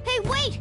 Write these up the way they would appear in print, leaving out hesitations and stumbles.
Hey, wait!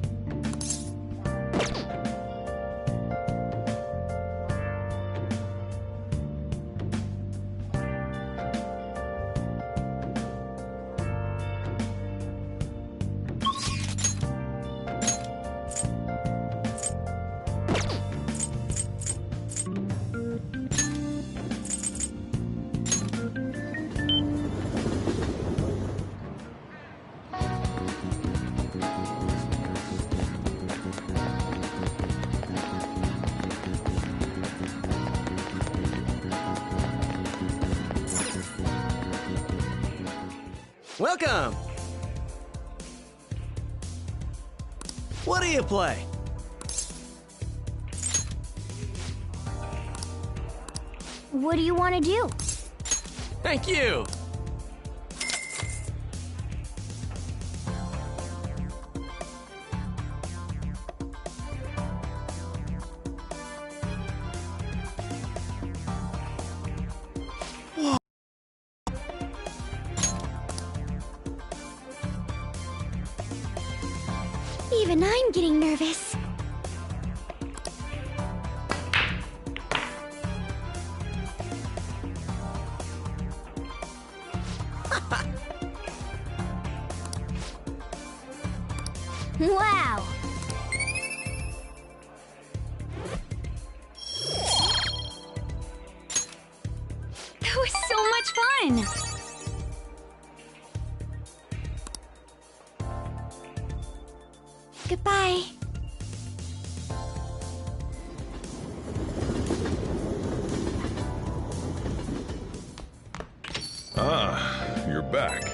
Welcome! What do you play? What do you want to do? Thank you! Even I'm getting nervous. Wow! That was so much fun! Goodbye. Ah, you're back.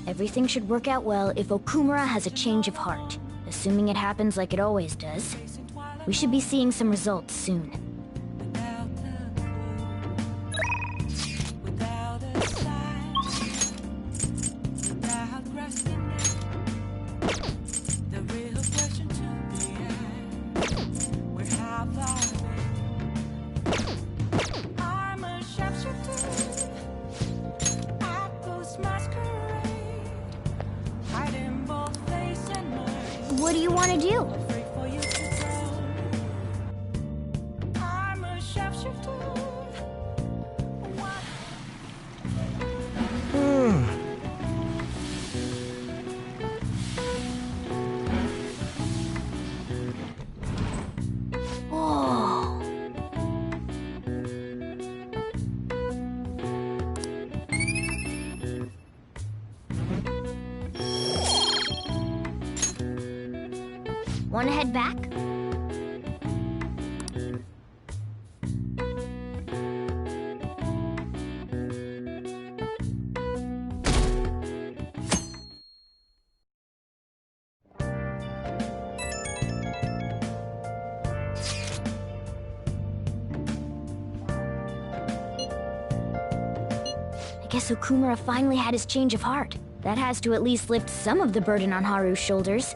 Everything should work out well if Okumura has a change of heart. Assuming it happens like it always does. We should be seeing some results soon. What do you want to do? Want to head back? I guess Okumura finally had his change of heart. That has to at least lift some of the burden on Haru's shoulders.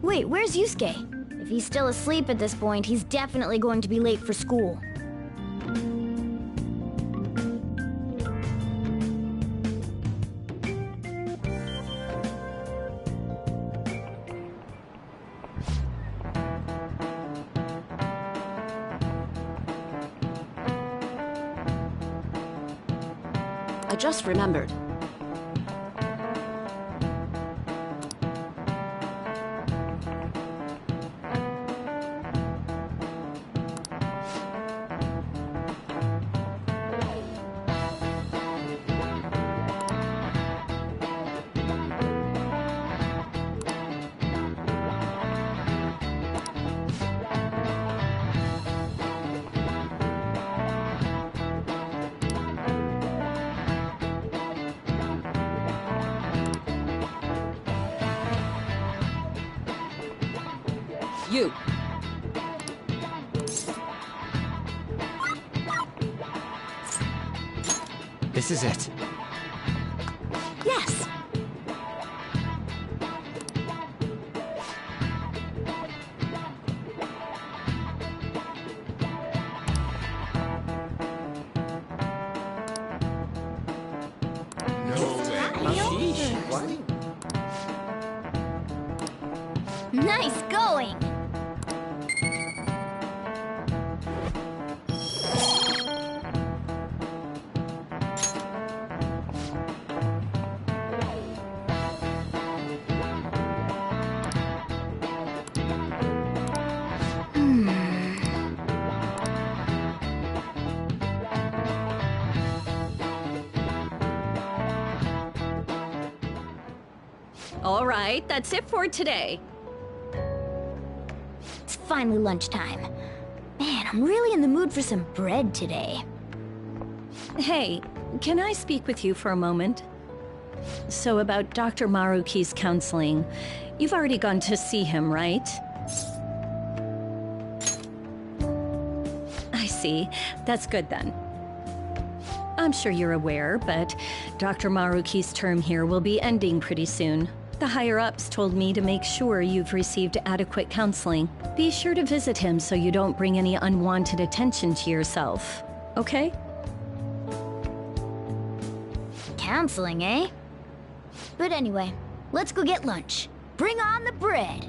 Wait, where's Yusuke? If he's still asleep at this point, he's definitely going to be late for school. I just remembered. You. This is it. Yes. Nice going! All right, that's it for today. It's finally lunchtime. Man, I'm really in the mood for some bread today. Hey, can I speak with you for a moment? So about Dr. Maruki's counseling, you've already gone to see him, right? I see. That's good then. I'm sure you're aware, but Dr. Maruki's term here will be ending pretty soon. The higher-ups told me to make sure you've received adequate counseling. Be sure to visit him so you don't bring any unwanted attention to yourself, okay? Counseling, eh? But anyway, let's go get lunch. Bring on the bread!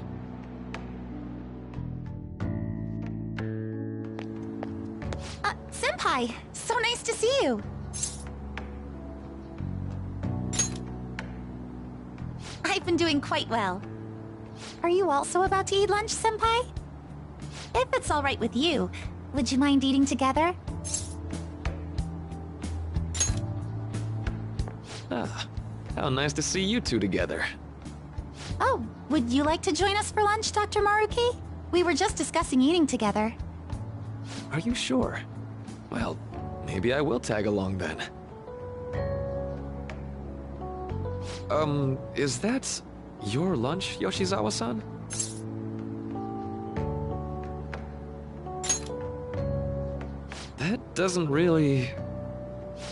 Senpai, so nice to see you. I've been doing quite well. Are you also about to eat lunch, Senpai? If it's all right with you, would you mind eating together? Ah, how nice to see you two together. Oh, would you like to join us for lunch, Dr. Maruki? We were just discussing eating together. Are you sure? Well, maybe I will tag along then. Is that your lunch, Yoshizawa-san? That doesn't really...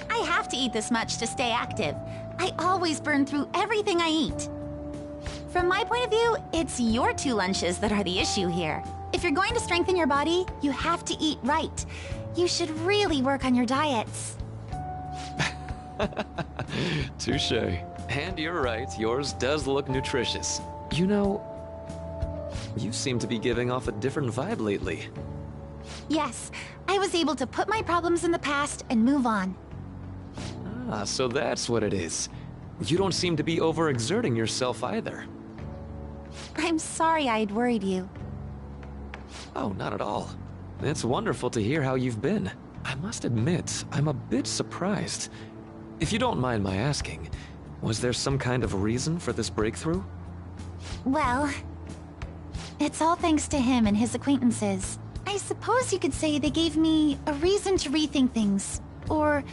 I have to eat this much to stay active. I always burn through everything I eat. From my point of view, it's your two lunches that are the issue here. If you're going to strengthen your body, you have to eat right. You should really work on your diets. Touché. And you're right, yours does look nutritious. You know, you seem to be giving off a different vibe lately. Yes, I was able to put my problems in the past and move on. Ah, so that's what it is. You don't seem to be overexerting yourself either. I'm sorry I'd worried you. Oh, not at all. It's wonderful to hear how you've been. I must admit, I'm a bit surprised. If you don't mind my asking, was there some kind of reason for this breakthrough? Well, it's all thanks to him and his acquaintances. I suppose you could say they gave me a reason to rethink things. Or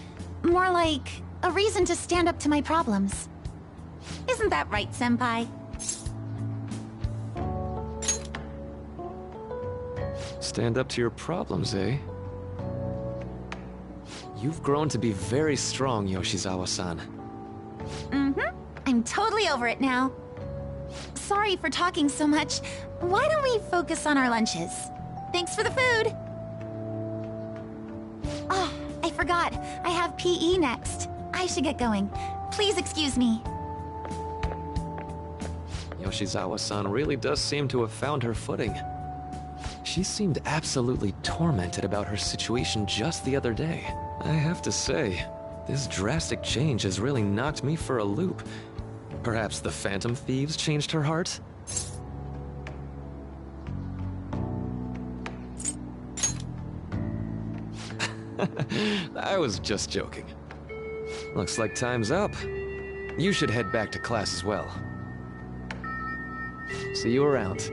more like, a reason to stand up to my problems. Isn't that right, Senpai? Stand up to your problems, eh? You've grown to be very strong, Yoshizawa-san. Mm-hmm. I'm totally over it now. So sorry for talking so much. Why don't we focus on our lunches? Thanks for the food! Oh, I forgot. I have PE next. I should get going. Please excuse me. Yoshizawa-san really does seem to have found her footing. She seemed absolutely tormented about her situation just the other day. I have to say, this drastic change has really knocked me for a loop. Perhaps the Phantom Thieves changed her heart? I was just joking. Looks like time's up. You should head back to class as well. See you around.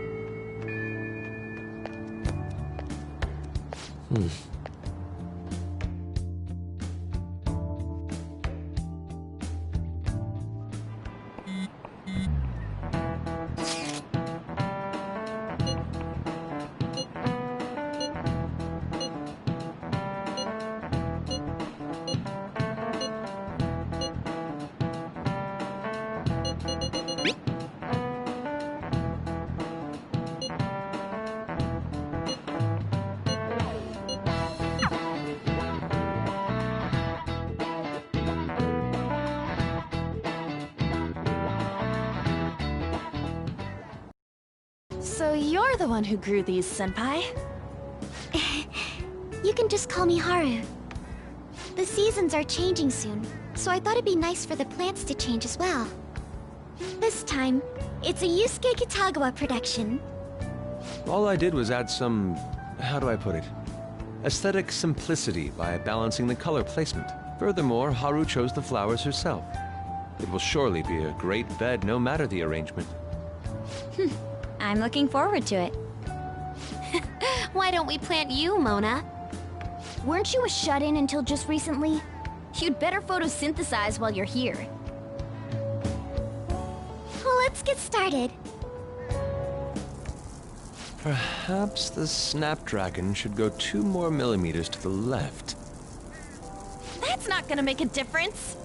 So you're the one who grew these, Senpai? You can just call me Haru. The seasons are changing soon, so I thought it'd be nice for the plants to change as well. This time, it's a Yusuke Kitagawa production. All I did was add some... how do I put it? Aesthetic simplicity by balancing the color placement. Furthermore, Haru chose the flowers herself. It will surely be a great bed no matter the arrangement. I'm looking forward to it. Why don't we plant you, Mona? Weren't you a shut-in until just recently? You'd better photosynthesize while you're here. Let's get started. Perhaps the Snapdragon should go 2 more millimeters to the left. That's not gonna make a difference.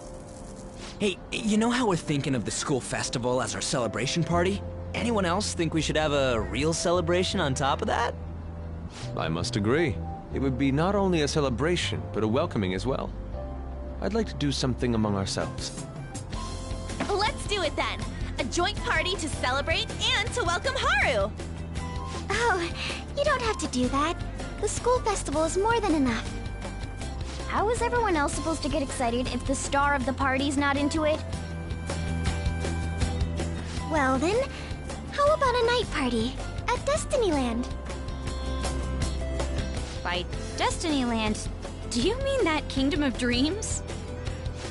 Hey, you know how we're thinking of the school festival as our celebration party? Anyone else think we should have a real celebration on top of that? I must agree. It would be not only a celebration, but a welcoming as well. I'd like to do something among ourselves. Let's do it then. A joint party to celebrate and to welcome Haru. Oh, you don't have to do that. The school festival is more than enough. How is everyone else supposed to get excited if the star of the party's not into it? Well then, how about a night party at Destinyland? By Destinyland, do you mean that Kingdom of Dreams?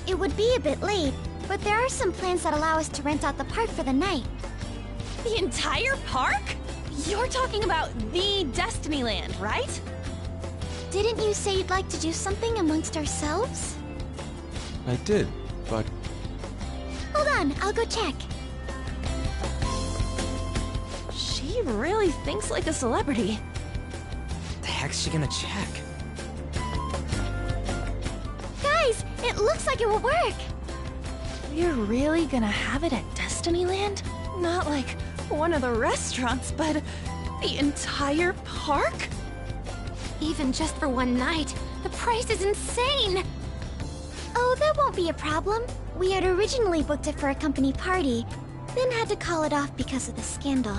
It would be a bit late, but there are some plans that allow us to rent out the park for the night. The entire park? You're talking about the Destinyland, right? Didn't you say you'd like to do something amongst ourselves? I did, but... Hold on, I'll go check. She really thinks like a celebrity. The heck's she gonna check? Guys, it looks like it will work. We're really gonna have it at Destinyland? Not like one of the restaurants, but the entire park? Even just for one night, the price is insane! Oh, that won't be a problem. We had originally booked it for a company party, then had to call it off because of the scandal.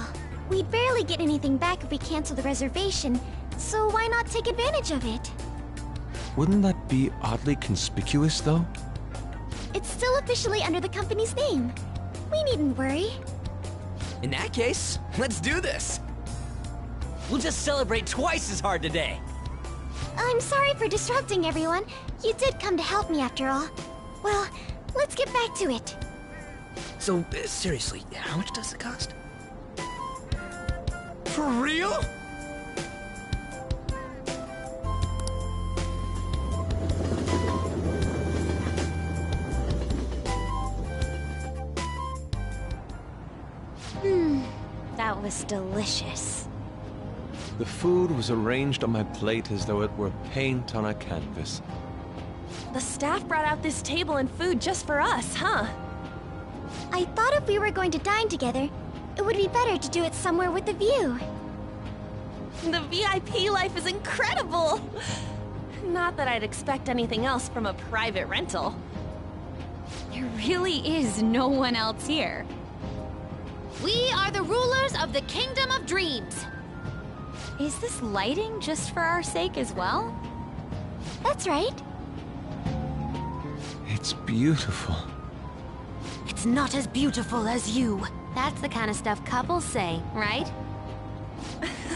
We'd barely get anything back if we cancel the reservation, so why not take advantage of it? Wouldn't that be oddly conspicuous, though? It's still officially under the company's name. We needn't worry. In that case, let's do this! We'll just celebrate twice as hard today! I'm sorry for disrupting everyone. You did come to help me after all. Well, let's get back to it. So, seriously, how much does it cost? For real? That was delicious. The food was arranged on my plate as though it were paint on a canvas. The staff brought out this table and food just for us, huh? I thought if we were going to dine together, it would be better to do it somewhere with a view. The VIP life is incredible! Not that I'd expect anything else from a private rental. There really is no one else here. We are the rulers of the Kingdom of Dreams. Is this lighting just for our sake as well? That's right. It's beautiful. It's not as beautiful as you. That's the kind of stuff couples say, right?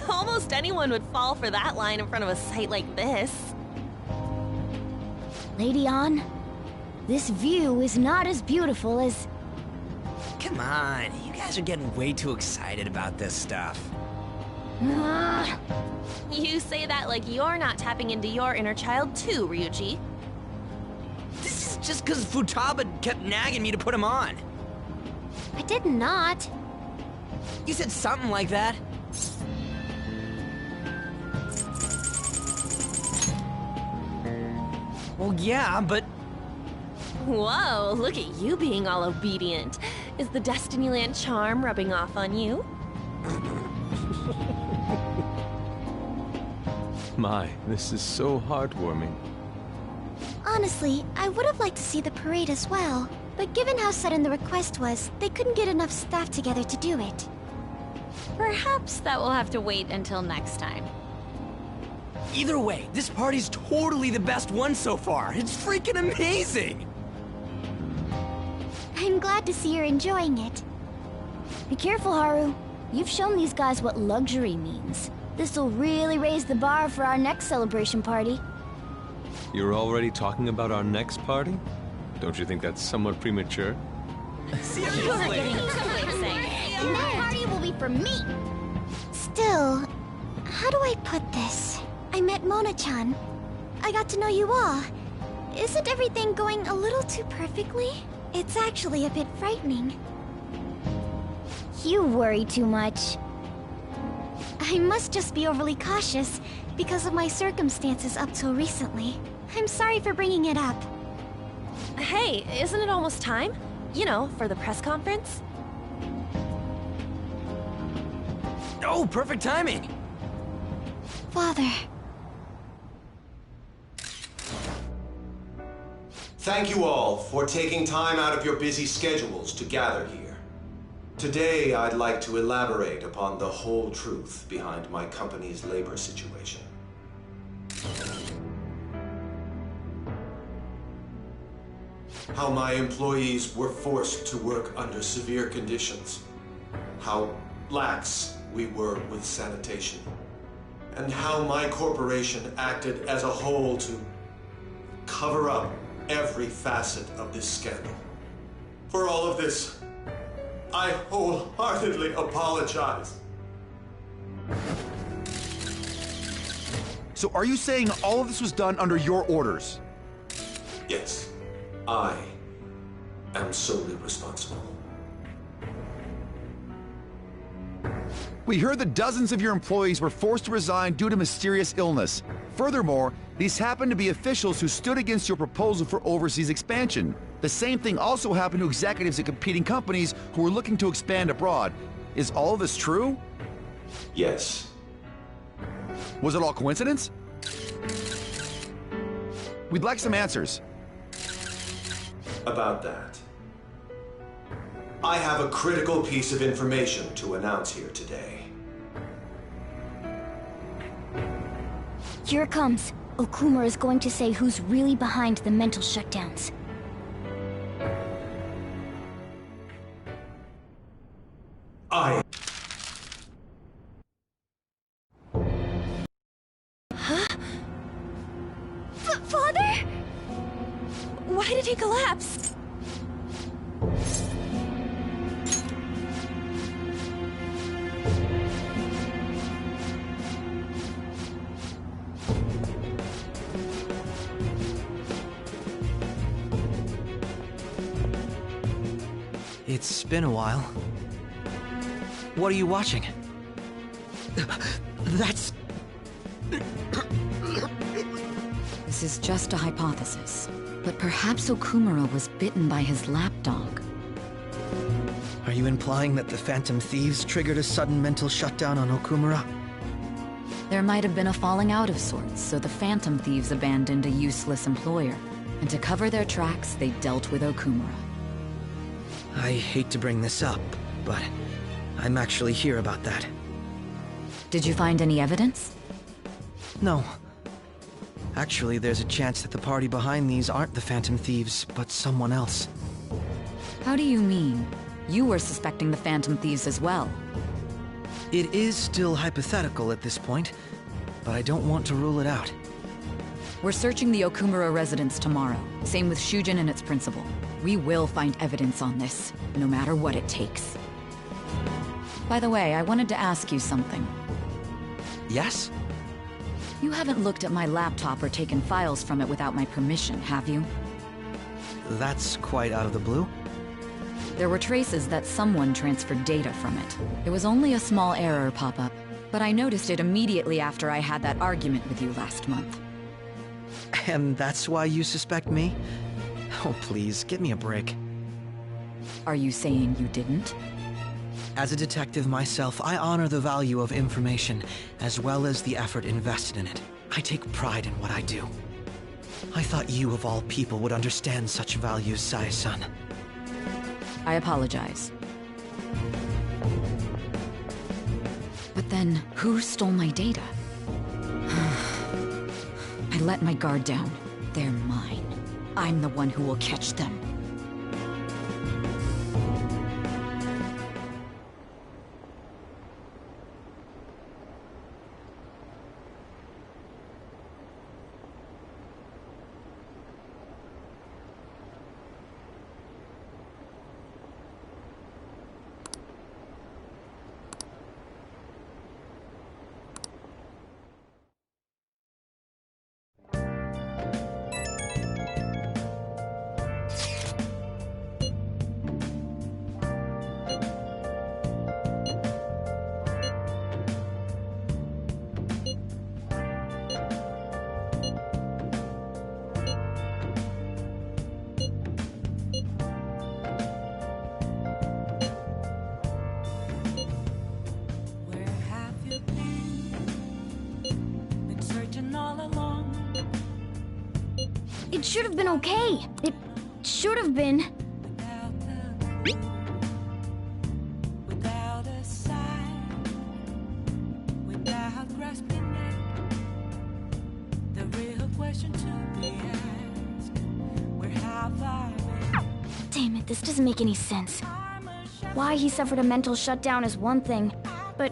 Almost anyone would fall for that line in front of a site like this. Lady An, this view is not as beautiful as... Come on, you guys are getting way too excited about this stuff. You say that like you're not tapping into your inner child too, Ryuji. This is just because Futaba kept nagging me to put him on. I did not. You said something like that. Well, yeah, but... Whoa, look at you being all obedient. Is the Destinyland charm rubbing off on you? My, this is so heartwarming. Honestly, I would have liked to see the parade as well. But given how sudden the request was, they couldn't get enough staff together to do it. Perhaps that will have to wait until next time. Either way, this party's totally the best one so far. It's freaking amazing! I'm glad to see you're enjoying it. Be careful, Haru. You've shown these guys what luxury means. This'll really raise the bar for our next celebration party. You're already talking about our next party? Don't you think that's somewhat premature? Seriously? And that party will be for me. Still, how do I put this? I met Mona-chan. I got to know you all. Isn't everything going a little too perfectly? It's actually a bit frightening. You worry too much. I must just be overly cautious because of my circumstances up till recently. I'm sorry for bringing it up. Hey, isn't it almost time? You know, for the press conference? Oh, perfect timing! Father. Thank you all for taking time out of your busy schedules to gather here. Today, I'd like to elaborate upon the whole truth behind my company's labor situation. How my employees were forced to work under severe conditions. How lax we were with sanitation. And how my corporation acted as a whole to cover up every facet of this scandal. For all of this, I wholeheartedly apologize. So are you saying all of this was done under your orders? Yes, I am solely responsible. We heard that dozens of your employees were forced to resign due to mysterious illness. Furthermore, these happened to be officials who stood against your proposal for overseas expansion. The same thing also happened to executives at competing companies who were looking to expand abroad. Is all of this true? Yes. Was it all coincidence? We'd like some answers. About that, I have a critical piece of information to announce here today. Here it comes. Okumura is going to say who's really behind the mental shutdowns. Father? Why did he collapse? It's been a while. What are you watching? That's... This is just a hypothesis, but perhaps Okumura was bitten by his lapdog. Are you implying that the Phantom Thieves triggered a sudden mental shutdown on Okumura? There might have been a falling out of sorts, so the Phantom Thieves abandoned a useless employer. And to cover their tracks, they dealt with Okumura. I hate to bring this up, but I'm actually here about that. Did you find any evidence? No. Actually, there's a chance that the party behind these aren't the Phantom Thieves, but someone else. How do you mean? You were suspecting the Phantom Thieves as well. It is still hypothetical at this point, but I don't want to rule it out. We're searching the Okumura residence tomorrow. Same with Shujin and its principal. We will find evidence on this, no matter what it takes. By the way, I wanted to ask you something. Yes? You haven't looked at my laptop or taken files from it without my permission, have you? That's quite out of the blue. There were traces that someone transferred data from it. It was only a small error pop-up, but I noticed it immediately after I had that argument with you last month. And that's why you suspect me? Oh, please, give me a break. Are you saying you didn't? As a detective myself, I honor the value of information, as well as the effort invested in it. I take pride in what I do. I thought you, of all people, would understand such values, Sae-san. I apologize. But then, who stole my data? I let my guard down. They're mine. I'm the one who will catch them. It should have been okay. It should have been. Damn it, this doesn't make any sense. Why he suffered a mental shutdown is one thing, but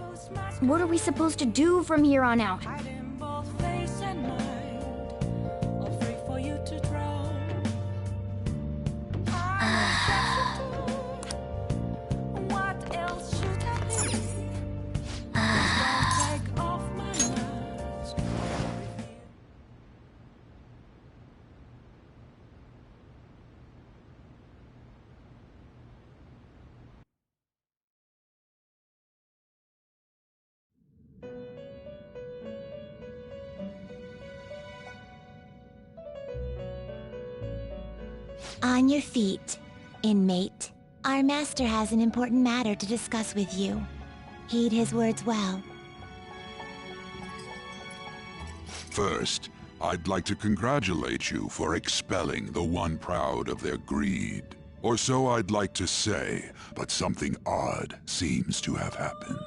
what are we supposed to do from here on out? On your feet, inmate. Our master has an important matter to discuss with you. Heed his words well. First, I'd like to congratulate you for expelling the one proud of their greed. Or so I'd like to say, but something odd seems to have happened.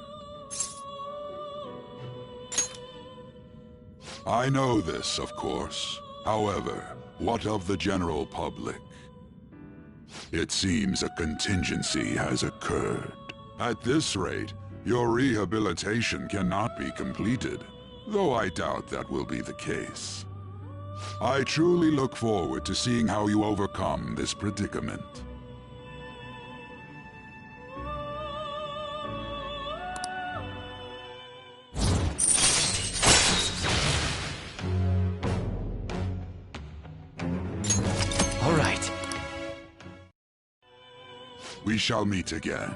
I know this, of course. However, what of the general public? It seems a contingency has occurred. At this rate, your rehabilitation cannot be completed, though I doubt that will be the case. I truly look forward to seeing how you overcome this predicament. All right. We shall meet again.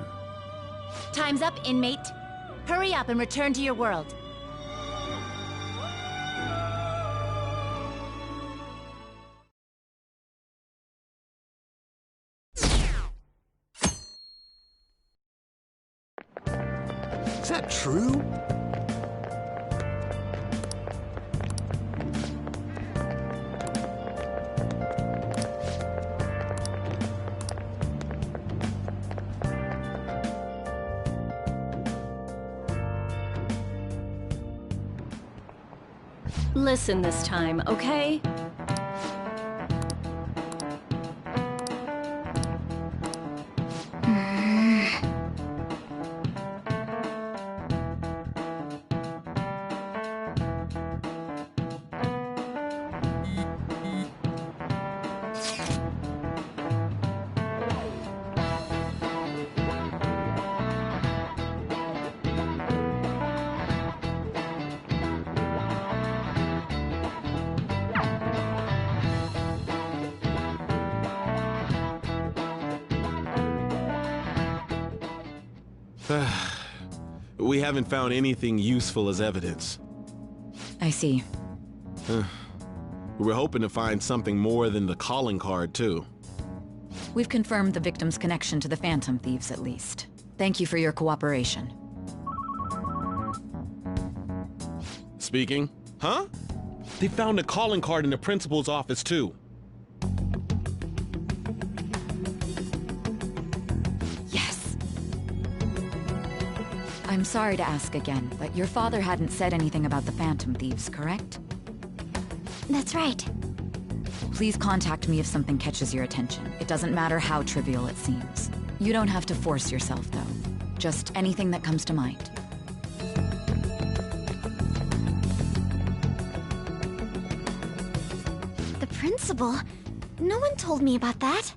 Time's up, inmate. Hurry up and return to your world. true? Listen this time, okay? We haven't found anything useful as evidence. I see. We're hoping to find something more than the calling card, too. We've confirmed the victim's connection to the Phantom Thieves, at least. Thank you for your cooperation. Speaking? Huh? They found a calling card in the principal's office, too. Yes! I'm sorry to ask again, but your father hadn't said anything about the Phantom Thieves, correct? That's right. Please contact me if something catches your attention. It doesn't matter how trivial it seems. You don't have to force yourself, though. Just anything that comes to mind. The principal? No one told me about that.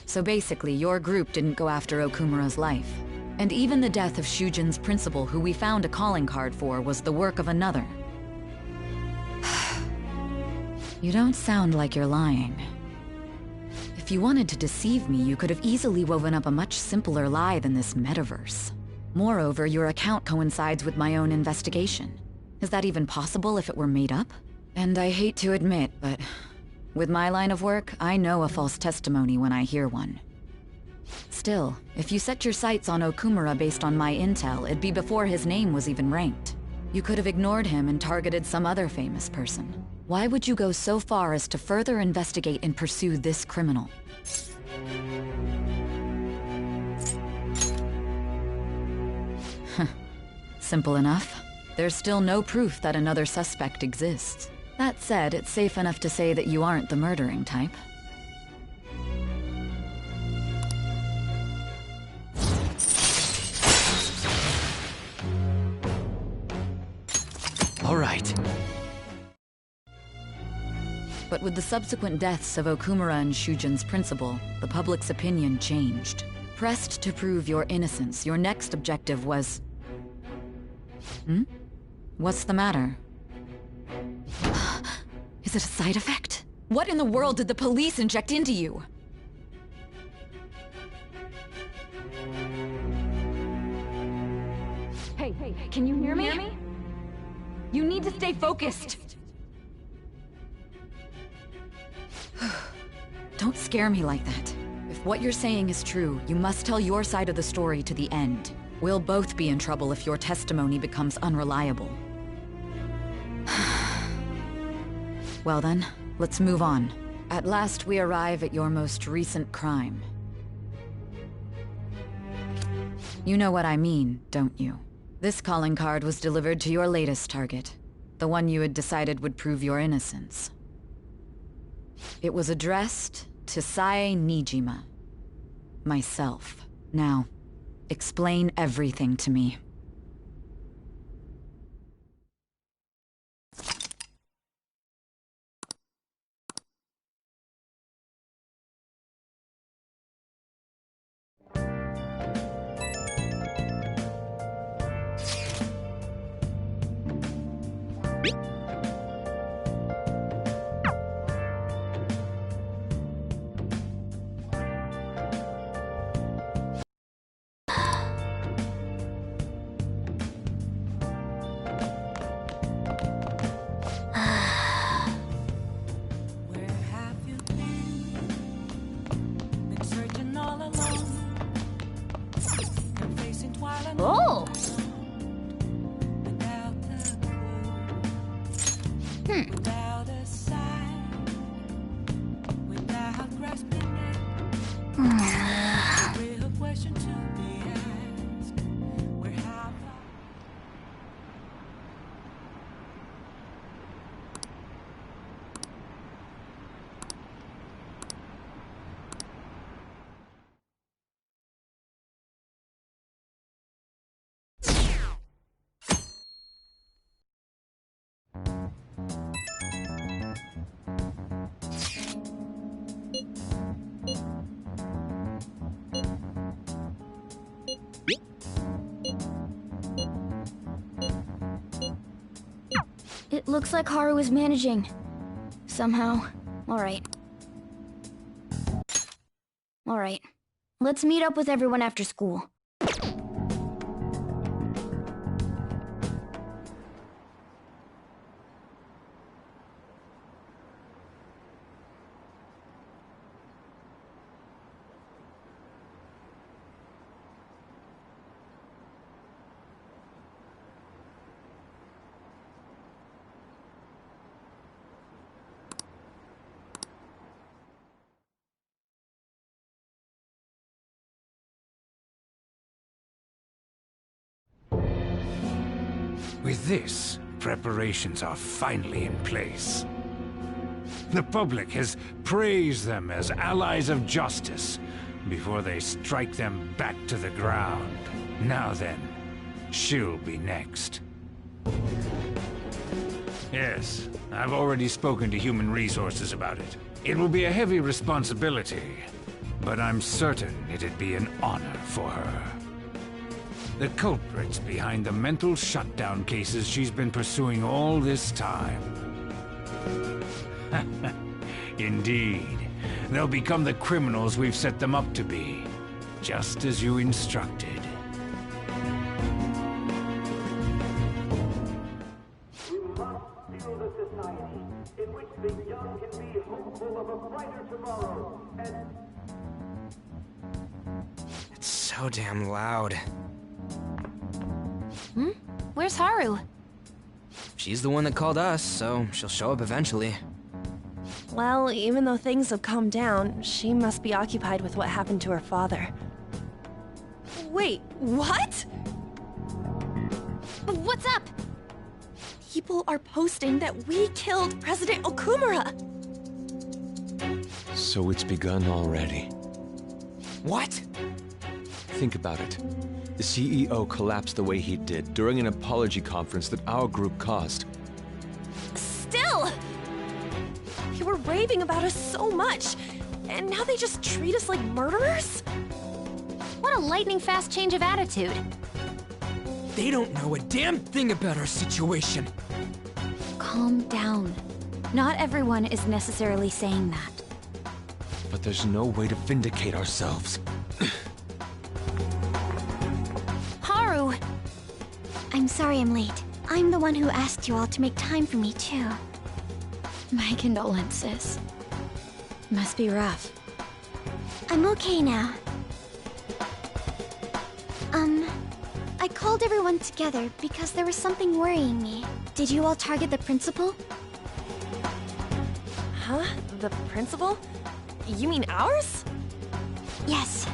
So basically, your group didn't go after Okumura's life. And even the death of Shujin's principal, who we found a calling card for, was the work of another. You don't sound like you're lying. If you wanted to deceive me, you could have easily woven up a much simpler lie than this metaverse. Moreover, your account coincides with my own investigation. Is that even possible if it were made up? And I hate to admit, but with my line of work, I know a false testimony when I hear one. Still, if you set your sights on Okumura based on my intel, it'd be before his name was even ranked. You could have ignored him and targeted some other famous person. Why would you go so far as to further investigate and pursue this criminal? Simple enough. There's still no proof that another suspect exists. That said, it's safe enough to say that you aren't the murdering type. All right. But with the subsequent deaths of Okumura and Shujin's principal, the public's opinion changed. Pressed to prove your innocence, your next objective was... What's the matter? Is it a side effect? What in the world did the police inject into you? Hey, can you hear me? You need to stay focused. Don't scare me like that. If what you're saying is true, you must tell your side of the story to the end. We'll both be in trouble if your testimony becomes unreliable. Well then, let's move on. At last we arrive at your most recent crime. You know what I mean, don't you? This calling card was delivered to your latest target. The one you had decided would prove your innocence. It was addressed to Sae Nijima. Myself. Now, explain everything to me. It looks like Haru is managing. Somehow. Alright. Alright. Let's meet up with everyone after school. With this, preparations are finally in place. The public has praised them as allies of justice before they strike them back to the ground. Now then, she'll be next. Yes, I've already spoken to Human Resources about it. It will be a heavy responsibility, but I'm certain it'd be an honor for her. The culprits behind the mental shutdown cases she's been pursuing all this time. Indeed. They'll become the criminals we've set them up to be, just as you instructed. We must build a society in which the young can be hopeful of a brighter tomorrow, and... It's so damn loud. Where's Haru? She's the one that called us, so she'll show up eventually. Well, even though things have calmed down, she must be occupied with what happened to her father. Wait, what? What's up? People are posting that we killed President Okumura! So it's begun already. What? Think about it. The CEO collapsed the way he did during an apology conference that our group caused. Still! They were raving about us so much, and now they just treat us like murderers? What a lightning-fast change of attitude. They don't know a damn thing about our situation. Calm down. Not everyone is necessarily saying that. But there's no way to vindicate ourselves. Haru! I'm sorry I'm late. I'm the one who asked you all to make time for me, too. My condolences. Must be rough. I'm okay now. I called everyone together because there was something worrying me. Did you all target the principal? Huh? The principal? You mean ours? Yes.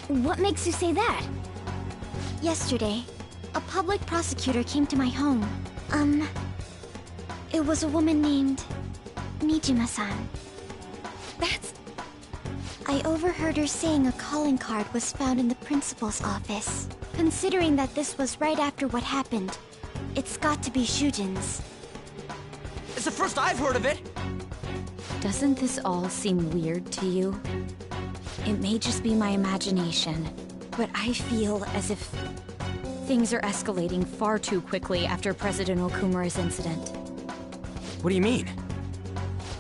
What makes you say that? Yesterday, a public prosecutor came to my home. It was a woman named Nijima-san. That's... I overheard her saying a calling card was found in the principal's office. Considering that this was right after what happened, it's got to be Shujin's. It's the first I've heard of it! Doesn't this all seem weird to you? It may just be my imagination, but I feel as if things are escalating far too quickly after President Okumura's incident. What do you mean?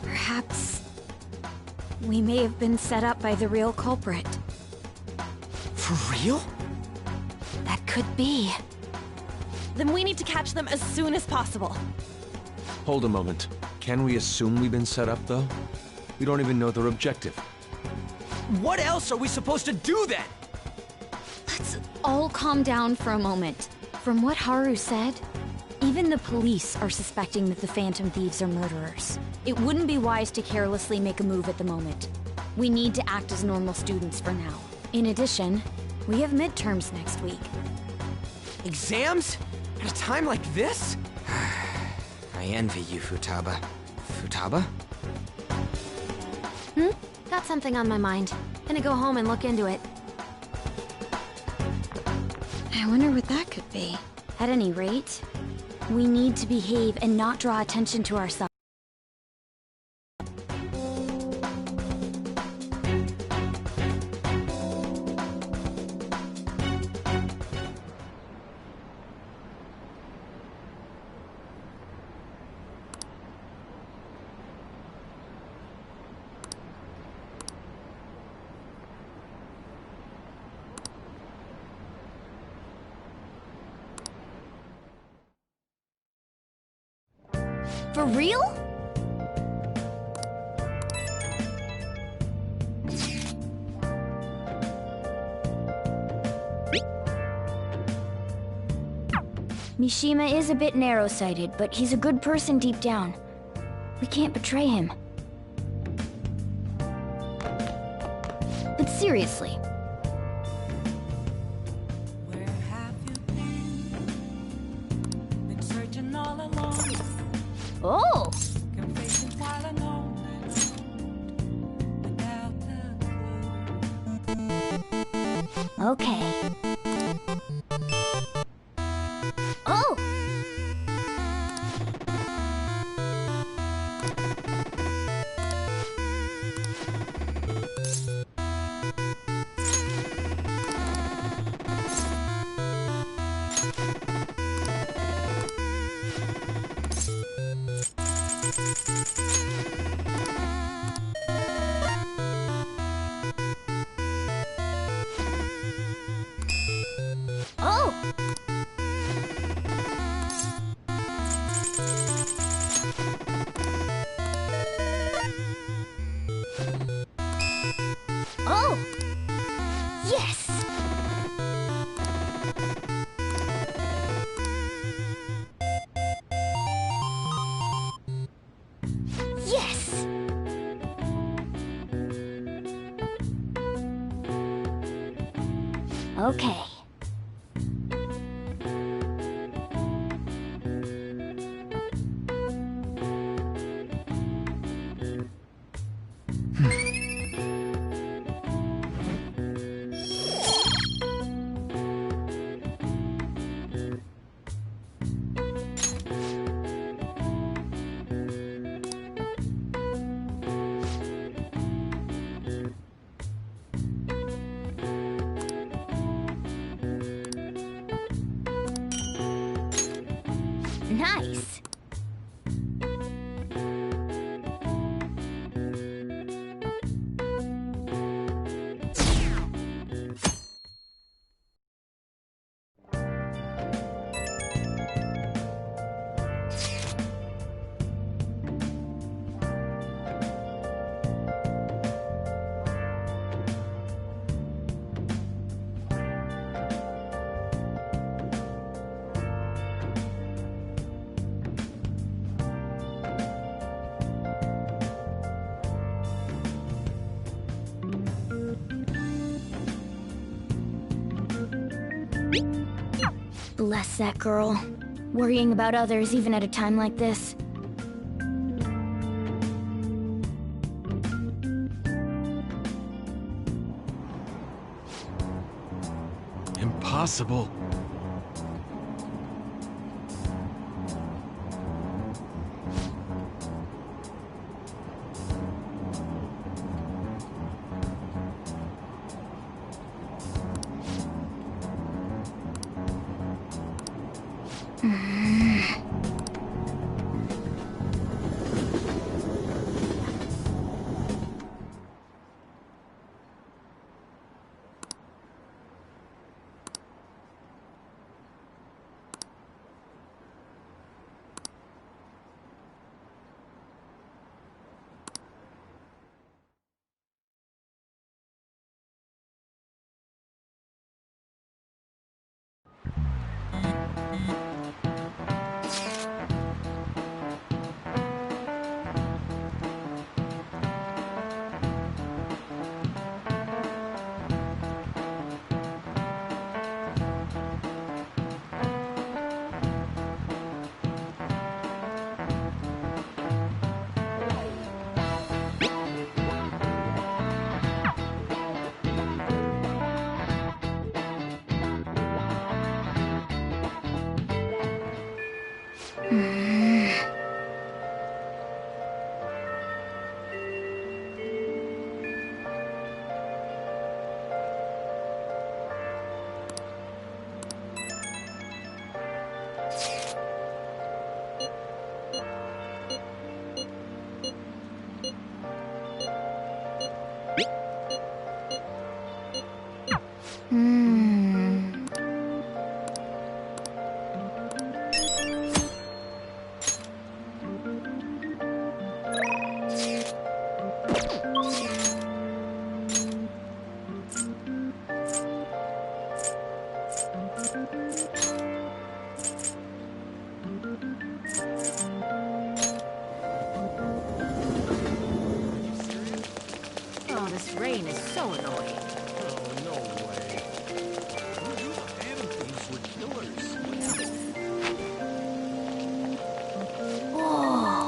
Perhaps we may have been set up by the real culprit. For real? That could be. Then we need to catch them as soon as possible. Hold a moment. Can we assume we've been set up, though? We don't even know their objective. What else are we supposed to do then? Let's all calm down for a moment. From what Haru said, Even the police are suspecting that the Phantom Thieves are murderers. It wouldn't be wise to carelessly make a move at the moment. We need to act as normal students for now. In addition, we have midterms next week. Exams? At a time like this? I envy you, Futaba. Futaba? Got something on my mind. Gonna go home and look into it. I wonder what that could be. At any rate, we need to behave and not draw attention to ourselves. For real? Mishima is a bit narrow-sighted, but he's a good person deep down. We can't betray him. But seriously. Oh! Okay. Oh! Oh! Oh! Yes! Yes! Okay. Nice. Bless that girl. Worrying about others even at a time like this. Impossible.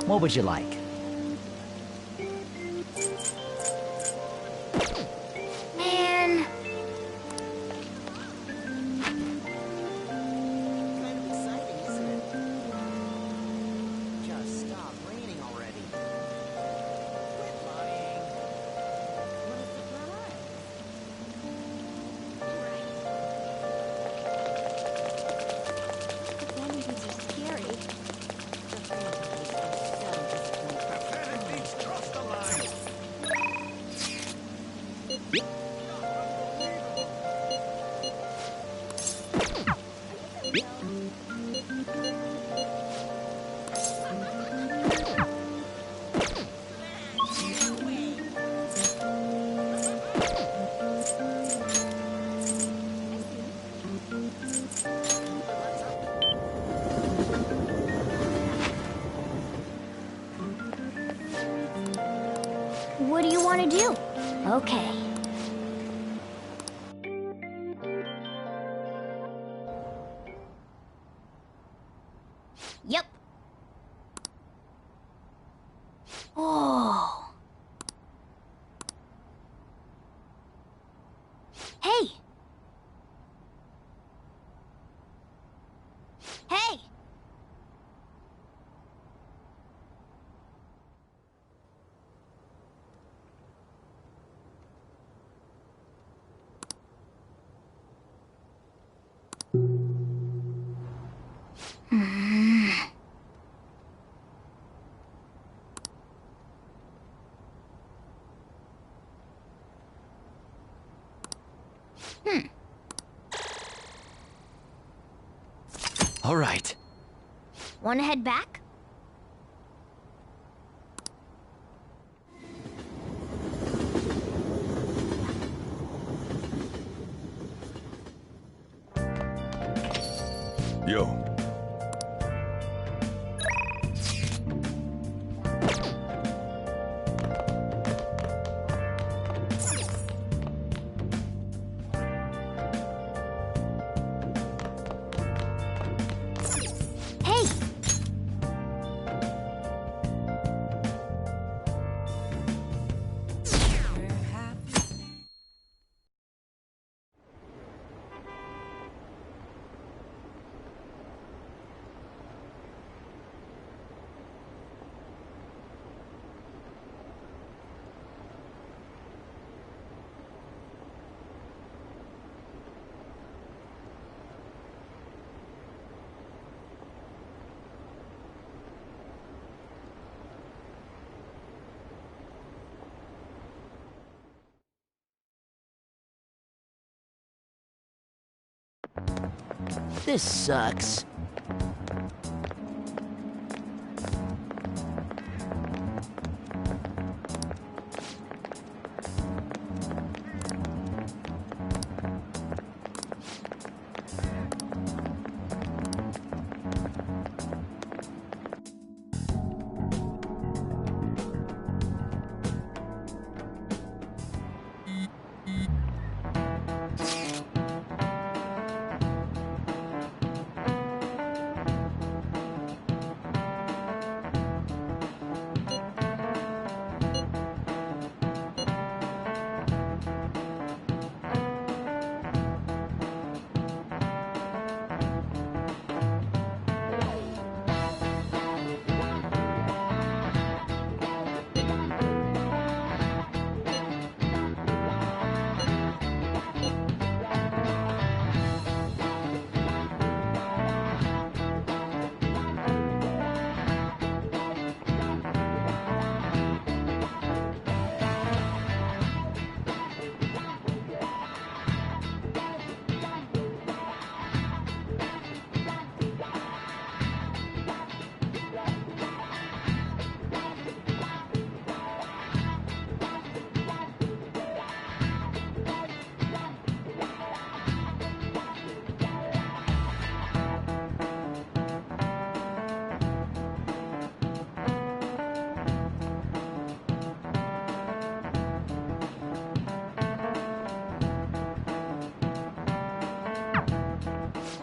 What would you like? Man. Kind of exciting, isn't it? Just stop raining already. Quit lying. What a surprise. Vanities are scary. What do you want to do? Okay. Yep. Oh. Hey. Hey. All right. Want to head back? Yo. Hey. This sucks.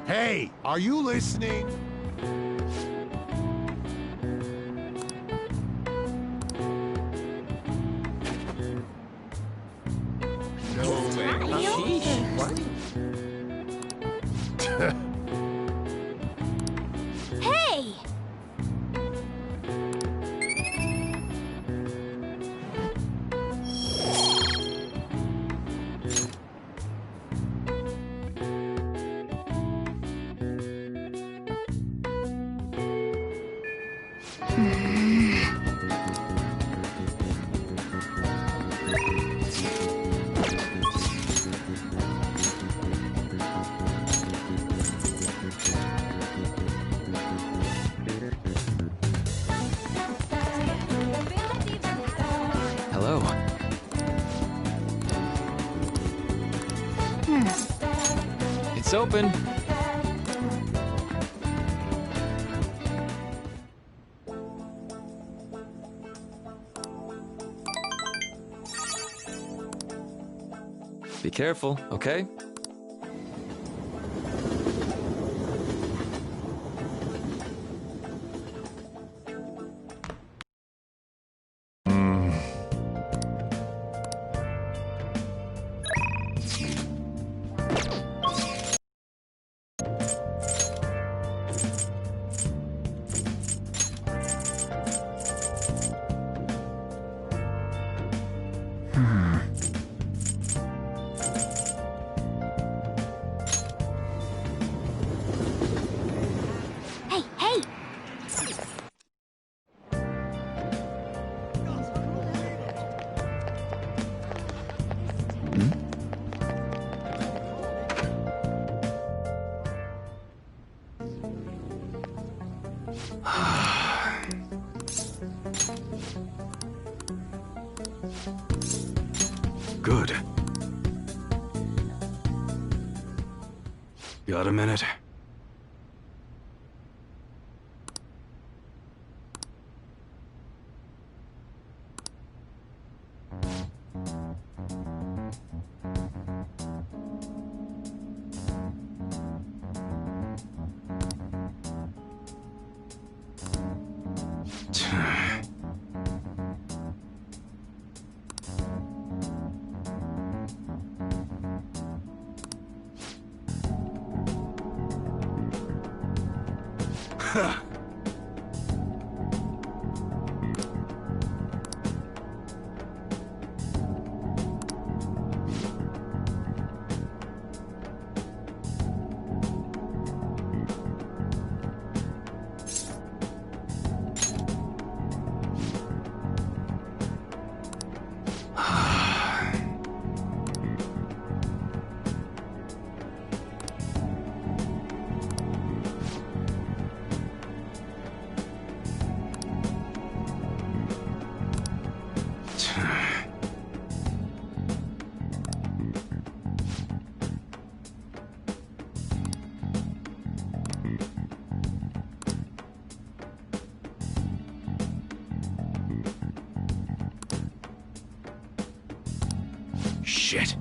Hey, are you listening? Hello. It's open. Be careful, okay? Hey, hey! Good. Got a minute? Shit.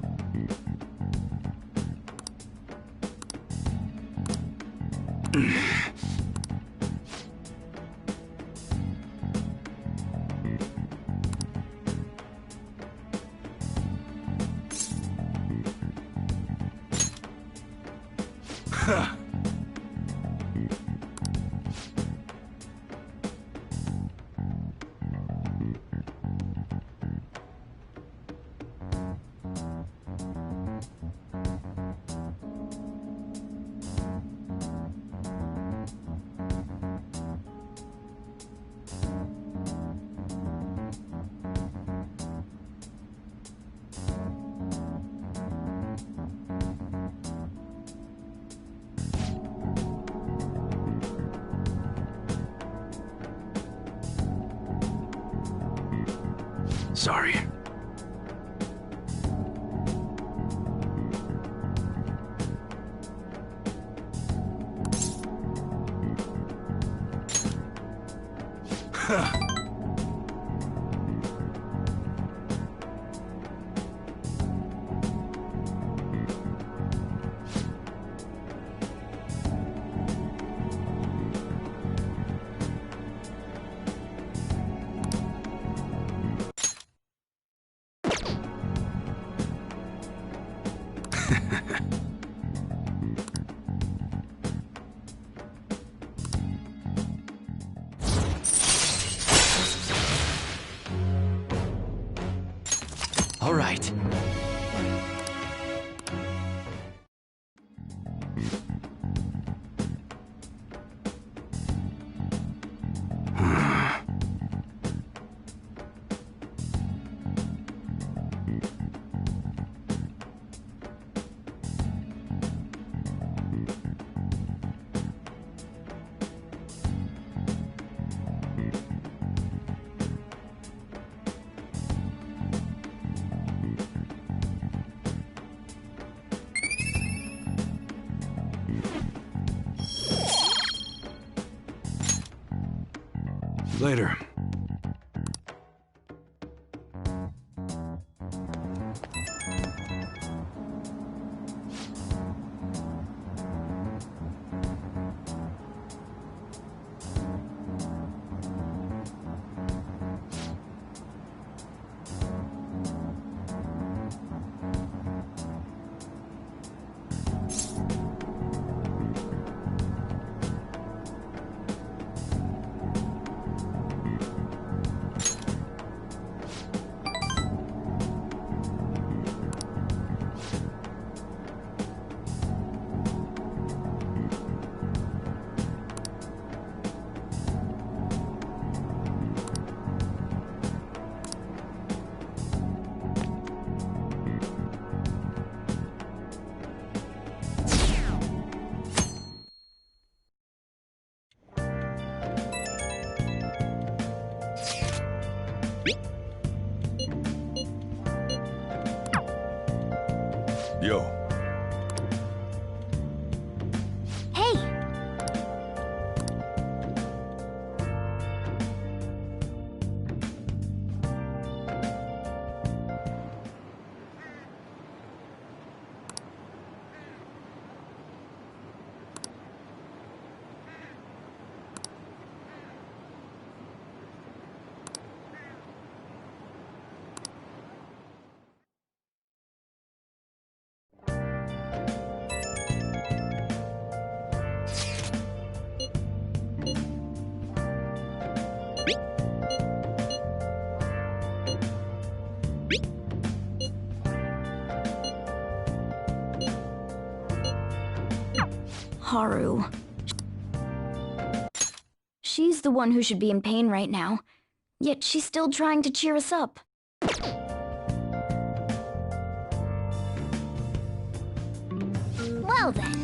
Sorry. Later. Yo. Hey! Haru. She's the one who should be in pain right now, yet she's still trying to cheer us up. Well then.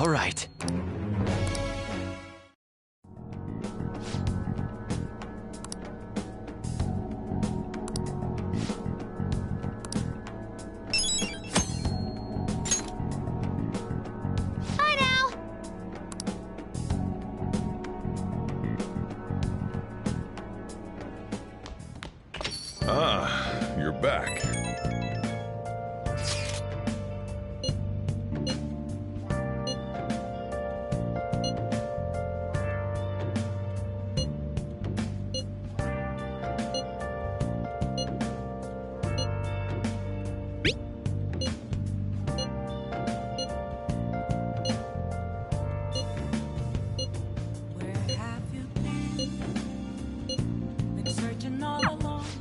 All right. Bye now! Ah, you're back.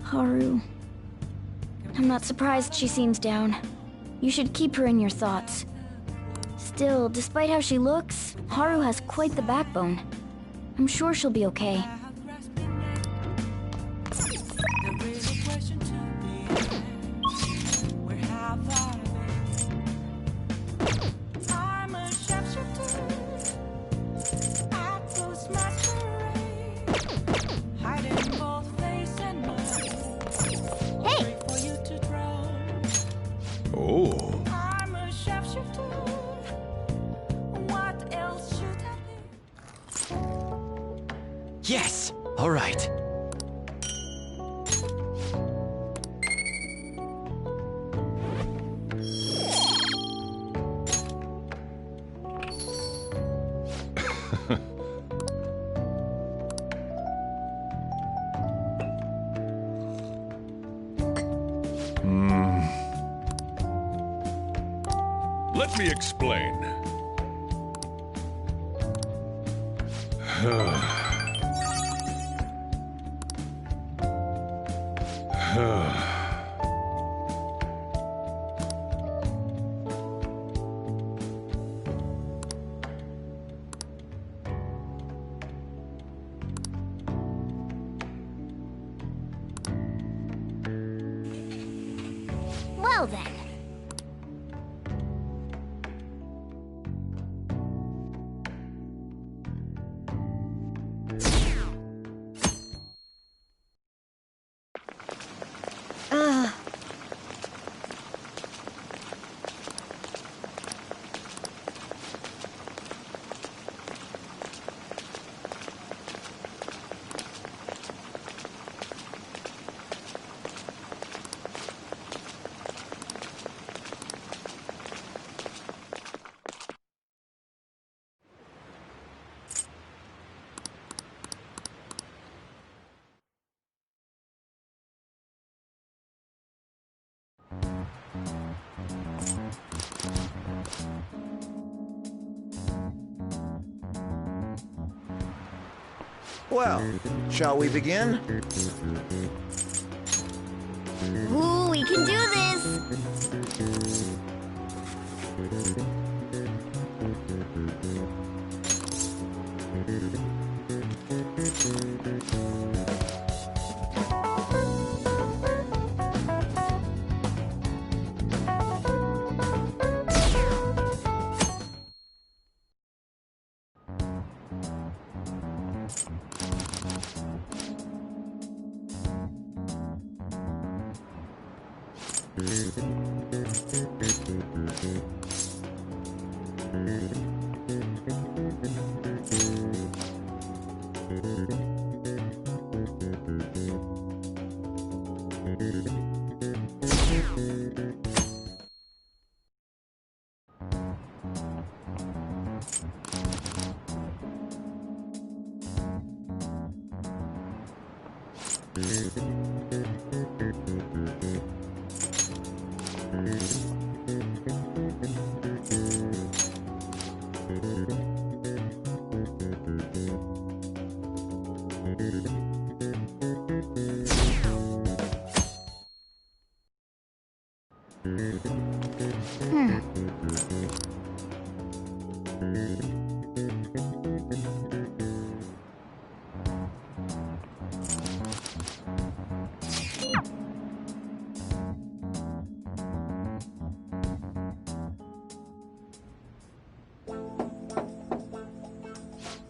Haru. I'm not surprised she seems down. You should keep her in your thoughts. Still, despite how she looks, Haru has quite the backbone. I'm sure she'll be okay. Oh. Yes! All right. Let me explain. Well then. Well, shall we begin? Ooh, we can do this!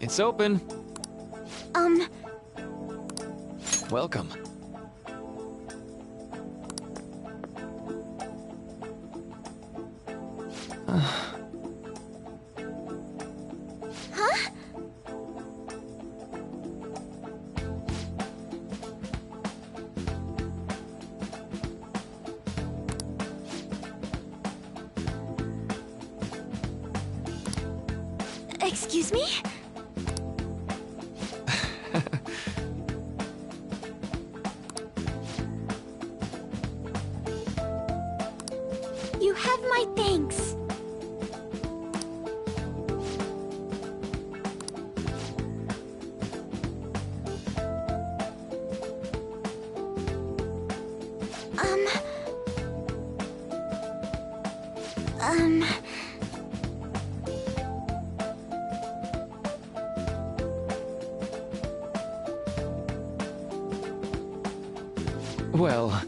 It's open. Welcome. Huh? Excuse me? You have my thanks. Well...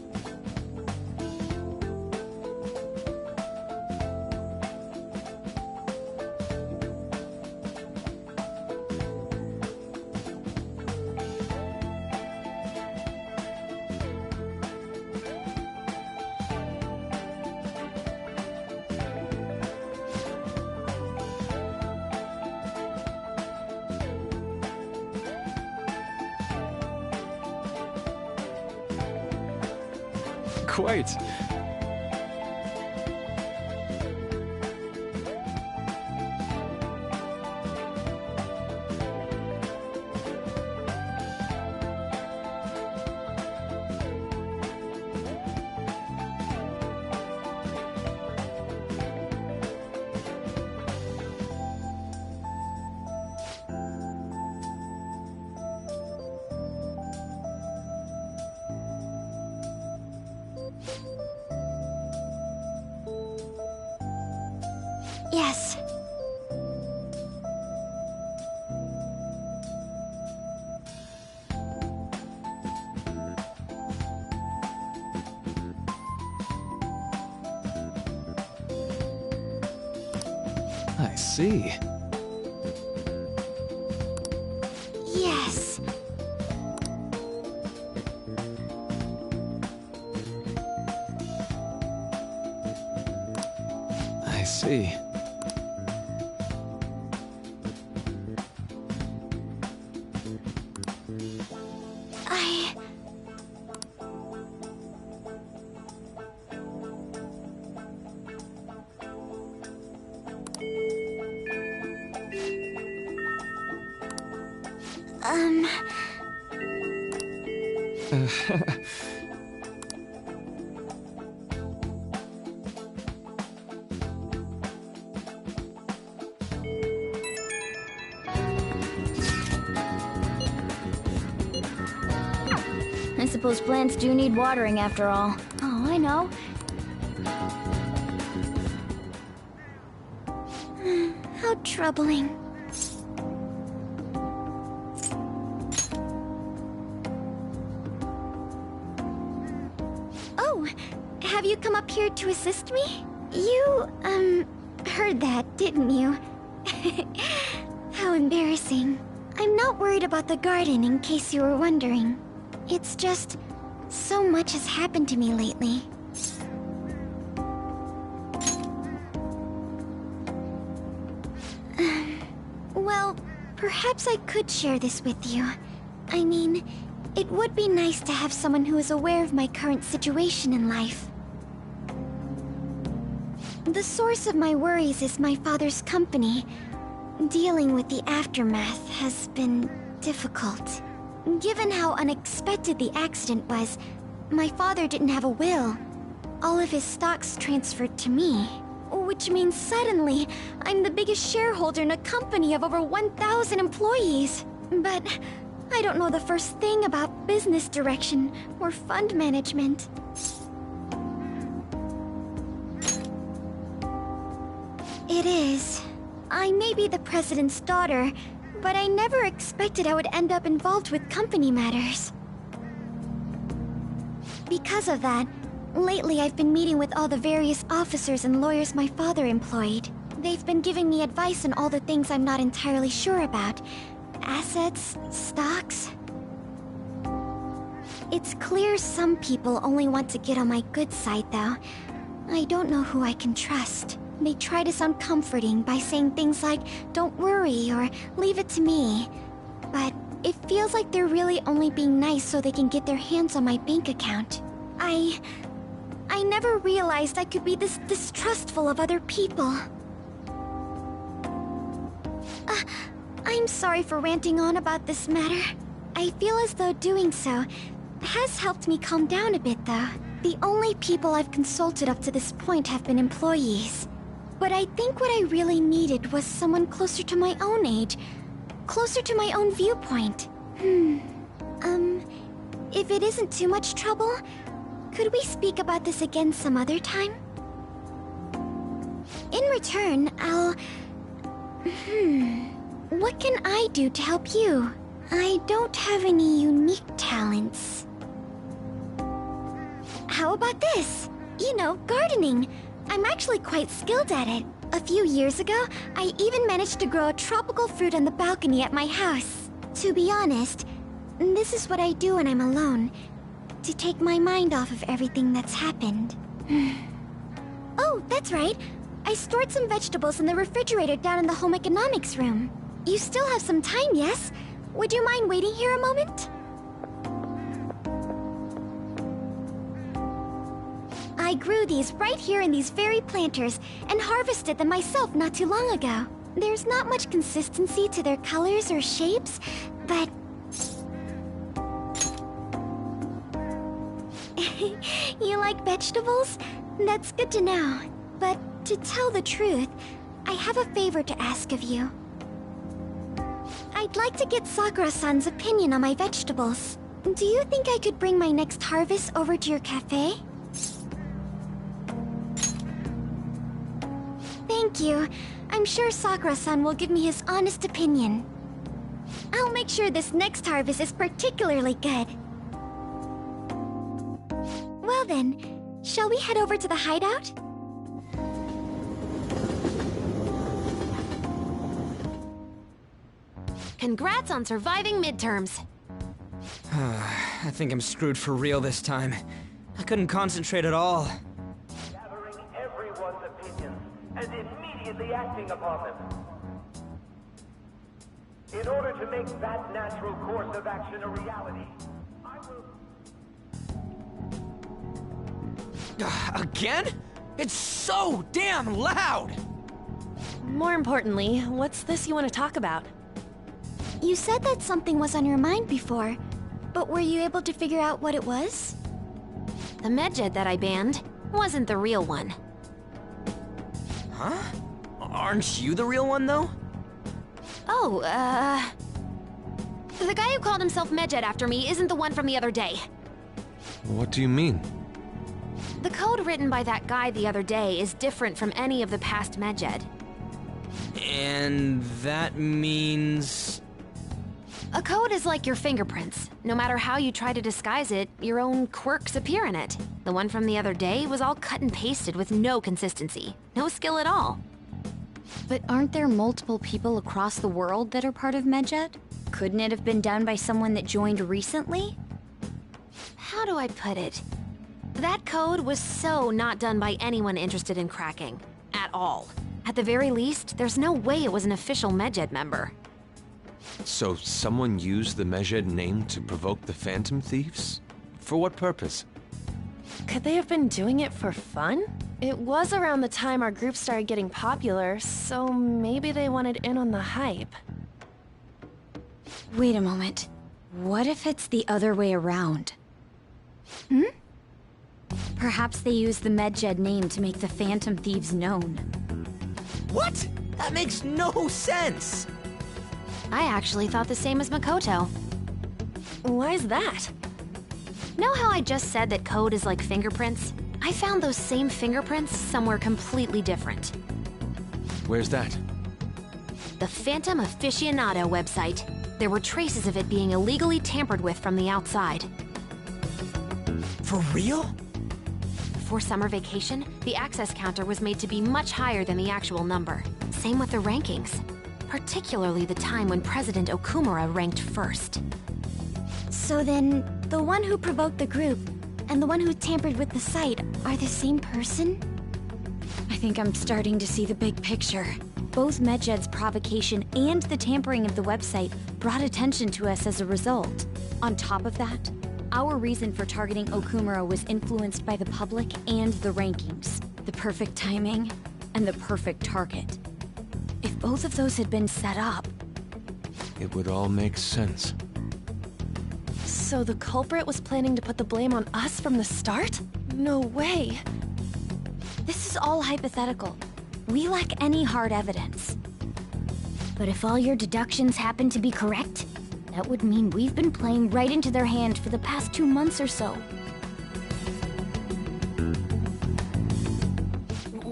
Quite. Yes. I see. Yes. I see. I suppose plants do need watering after all. Oh, I know. How troubling. Oh, have you come up here to assist me? You, heard that, didn't you? How embarrassing. I'm not worried about the garden, in case you were wondering. It's just, so much has happened to me lately. Well, perhaps I could share this with you. I mean, it would be nice to have someone who is aware of my current situation in life. The source of my worries is my father's company. Dealing with the aftermath has been difficult. Given how unexpected the accident was, my father didn't have a will. All of his stocks transferred to me. Which means suddenly, I'm the biggest shareholder in a company of over 1,000 employees. But I don't know the first thing about business direction or fund management. It is. I may be the president's daughter, but I never expected I would end up involved with company matters. Because of that, lately I've been meeting with all the various officers and lawyers my father employed. They've been giving me advice on all the things I'm not entirely sure about. Assets, stocks. It's clear some people only want to get on my good side, though. I don't know who I can trust. They try to sound comforting by saying things like, "Don't worry," or "Leave it to me." But it feels like they're really only being nice so they can get their hands on my bank account. I never realized I could be this distrustful of other people. I'm sorry for ranting on about this matter. I feel as though doing so has helped me calm down a bit, though. The only people I've consulted up to this point have been employees. But I think what I really needed was someone closer to my own age, closer to my own viewpoint. If it isn't too much trouble, could we speak about this again some other time? In return, what can I do to help you? I don't have any unique talents. How about this? You know, gardening. I'm actually quite skilled at it. A few years ago, I even managed to grow a tropical fruit on the balcony at my house. To be honest, this is what I do when I'm alone, to take my mind off of everything that's happened. Oh, that's right. I stored some vegetables in the refrigerator down in the home economics room. You still have some time, yes? Would you mind waiting here a moment? I grew these right here in these very planters and harvested them myself not too long ago. There's not much consistency to their colors or shapes, but... You like vegetables? That's good to know. But to tell the truth, I have a favor to ask of you. I'd like to get Sakura-san's opinion on my vegetables. Do you think I could bring my next harvest over to your cafe? Thank you. I'm sure Sakura-san will give me his honest opinion. I'll make sure this next harvest is particularly good. Well then, shall we head over to the hideout? Congrats on surviving midterms. I think I'm screwed for real this time. I couldn't concentrate at all. Gathering everyone's opinions and immediately acting upon them. In order to make that natural course of action a reality, I will... Again? It's so damn loud! More importantly, what's this you want to talk about? You said that something was on your mind before, but were you able to figure out what it was? The medjed that I banned wasn't the real one. Huh? Aren't you the real one, though? Oh, the guy who called himself medjed after me isn't the one from the other day. What do you mean? The code written by that guy the other day is different from any of the past medjed. And that means... A code is like your fingerprints. No matter how you try to disguise it, your own quirks appear in it. The one from the other day was all cut and pasted with no consistency. No skill at all. But aren't there multiple people across the world that are part of medjed? Couldn't it have been done by someone that joined recently? How do I put it? That code was so not done by anyone interested in cracking. At all. At the very least, there's no way it was an official medjed member. So someone used the medjed name to provoke the Phantom Thieves? For what purpose? Could they have been doing it for fun? It was around the time our group started getting popular, so maybe they wanted in on the hype. Wait a moment. What if it's the other way around? Perhaps they used the medjed name to make the Phantom Thieves known. What? That makes no sense! I actually thought the same as Makoto. Why's that? Know how I just said that code is like fingerprints? I found those same fingerprints somewhere completely different. Where's that? The Phantom Aficionado website. There were traces of it being illegally tampered with from the outside. For real? before summer vacation, the access counter was made to be much higher than the actual number. Same with the rankings, particularly the time when President Okumura ranked first. So then, the one who provoked the group and the one who tampered with the site are the same person? I think I'm starting to see the big picture. Both Medjed's provocation and the tampering of the website brought attention to us as a result. On top of that, our reason for targeting Okumura was influenced by the public and the rankings. The perfect timing and the perfect target. If both of those had been set up... It would all make sense. So the culprit was planning to put the blame on us from the start? No way. This is all hypothetical. We lack any hard evidence. But if all your deductions happen to be correct, that would mean we've been playing right into their hand for the past 2 months or so.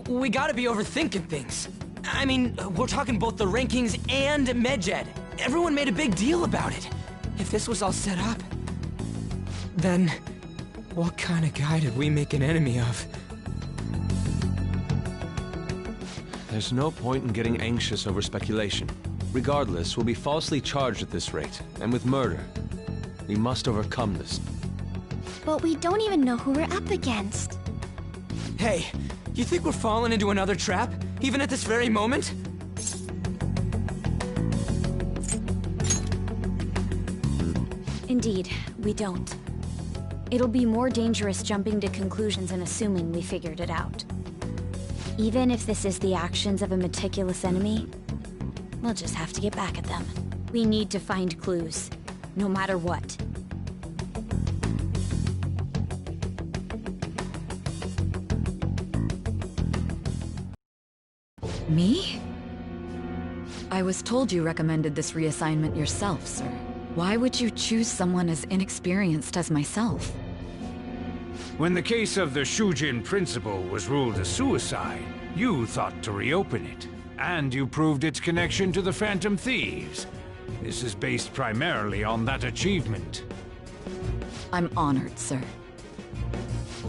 We gotta be overthinking things. I mean, we're talking both the rankings and Medjed. Everyone made a big deal about it. If this was all set up, then what kind of guy did we make an enemy of? There's no point in getting anxious over speculation. Regardless, we'll be falsely charged at this rate, and with murder. We must overcome this. But we don't even know who we're up against. Hey, you think we're falling into another trap, even at this very moment? Indeed, we don't. It'll be more dangerous jumping to conclusions and assuming we figured it out. Even if this is the actions of a meticulous enemy, we'll just have to get back at them. We need to find clues, no matter what. Me? I was told you recommended this reassignment yourself, sir. Why would you choose someone as inexperienced as myself? When the case of the Shujin principal was ruled a suicide, you thought to reopen it. And you proved its connection to the Phantom Thieves. This is based primarily on that achievement. I'm honored, sir.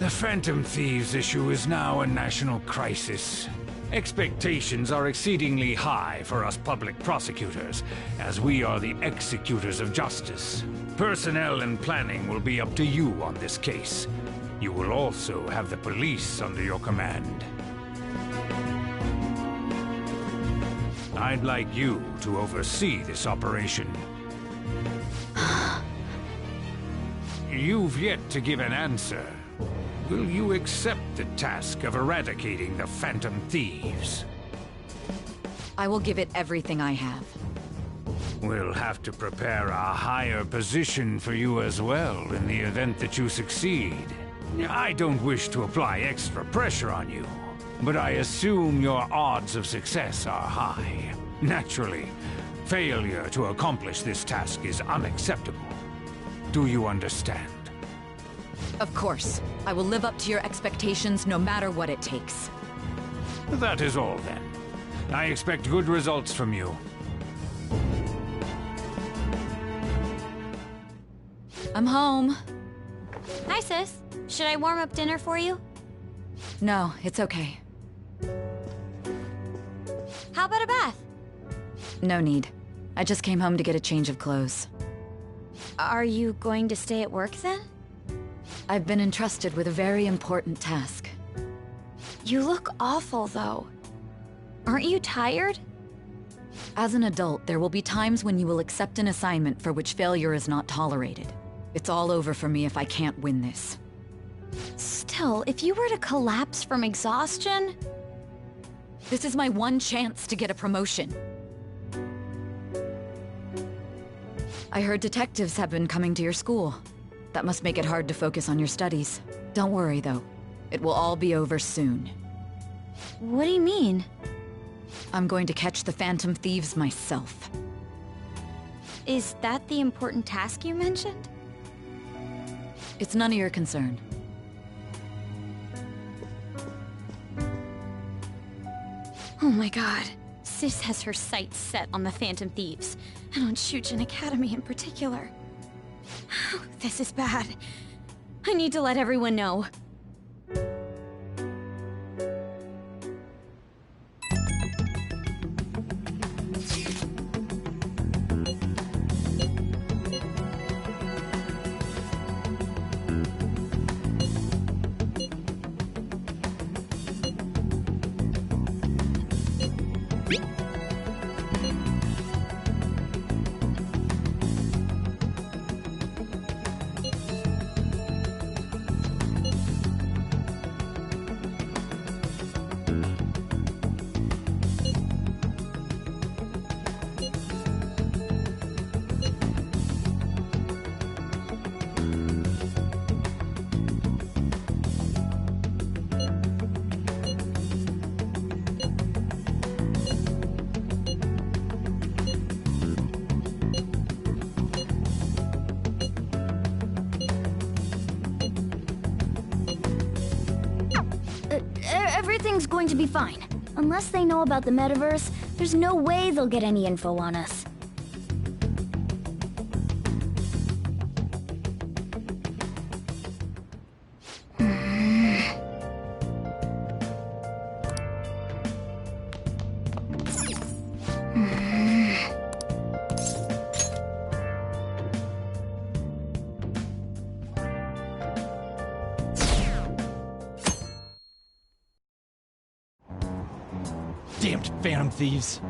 The Phantom Thieves issue is now a national crisis. Expectations are exceedingly high for us public prosecutors, as we are the executors of justice. Personnel and planning will be up to you on this case. You will also have the police under your command. I'd like you to oversee this operation. You've yet to give an answer. Will you accept the task of eradicating the Phantom Thieves? I will give it everything I have. We'll have to prepare a higher position for you as well in the event that you succeed. I don't wish to apply extra pressure on you, but I assume your odds of success are high. Naturally, failure to accomplish this task is unacceptable. Do you understand? Of course. I will live up to your expectations no matter what it takes. That is all then. I expect good results from you. I'm home. Hi, sis. Should I warm up dinner for you? No, it's okay. How about a bath? No need. I just came home to get a change of clothes. Are you going to stay at work then? I've been entrusted with a very important task. You look awful, though. Aren't you tired? As an adult, there will be times when you will accept an assignment for which failure is not tolerated. It's all over for me if I can't win this. Still, if you were to collapse from exhaustion... This is my one chance to get a promotion. I heard detectives have been coming to your school. That must make it hard to focus on your studies. Don't worry, though. It will all be over soon. What do you mean? I'm going to catch the Phantom Thieves myself. Is that the important task you mentioned? It's none of your concern. Oh my god. Sis has her sights set on the Phantom Thieves, and on Shujin Academy in particular. This is bad. I need to let everyone know. Everything's going to be fine. Unless they know about the metaverse, there's no way they'll get any info on us. Damned phantom thieves.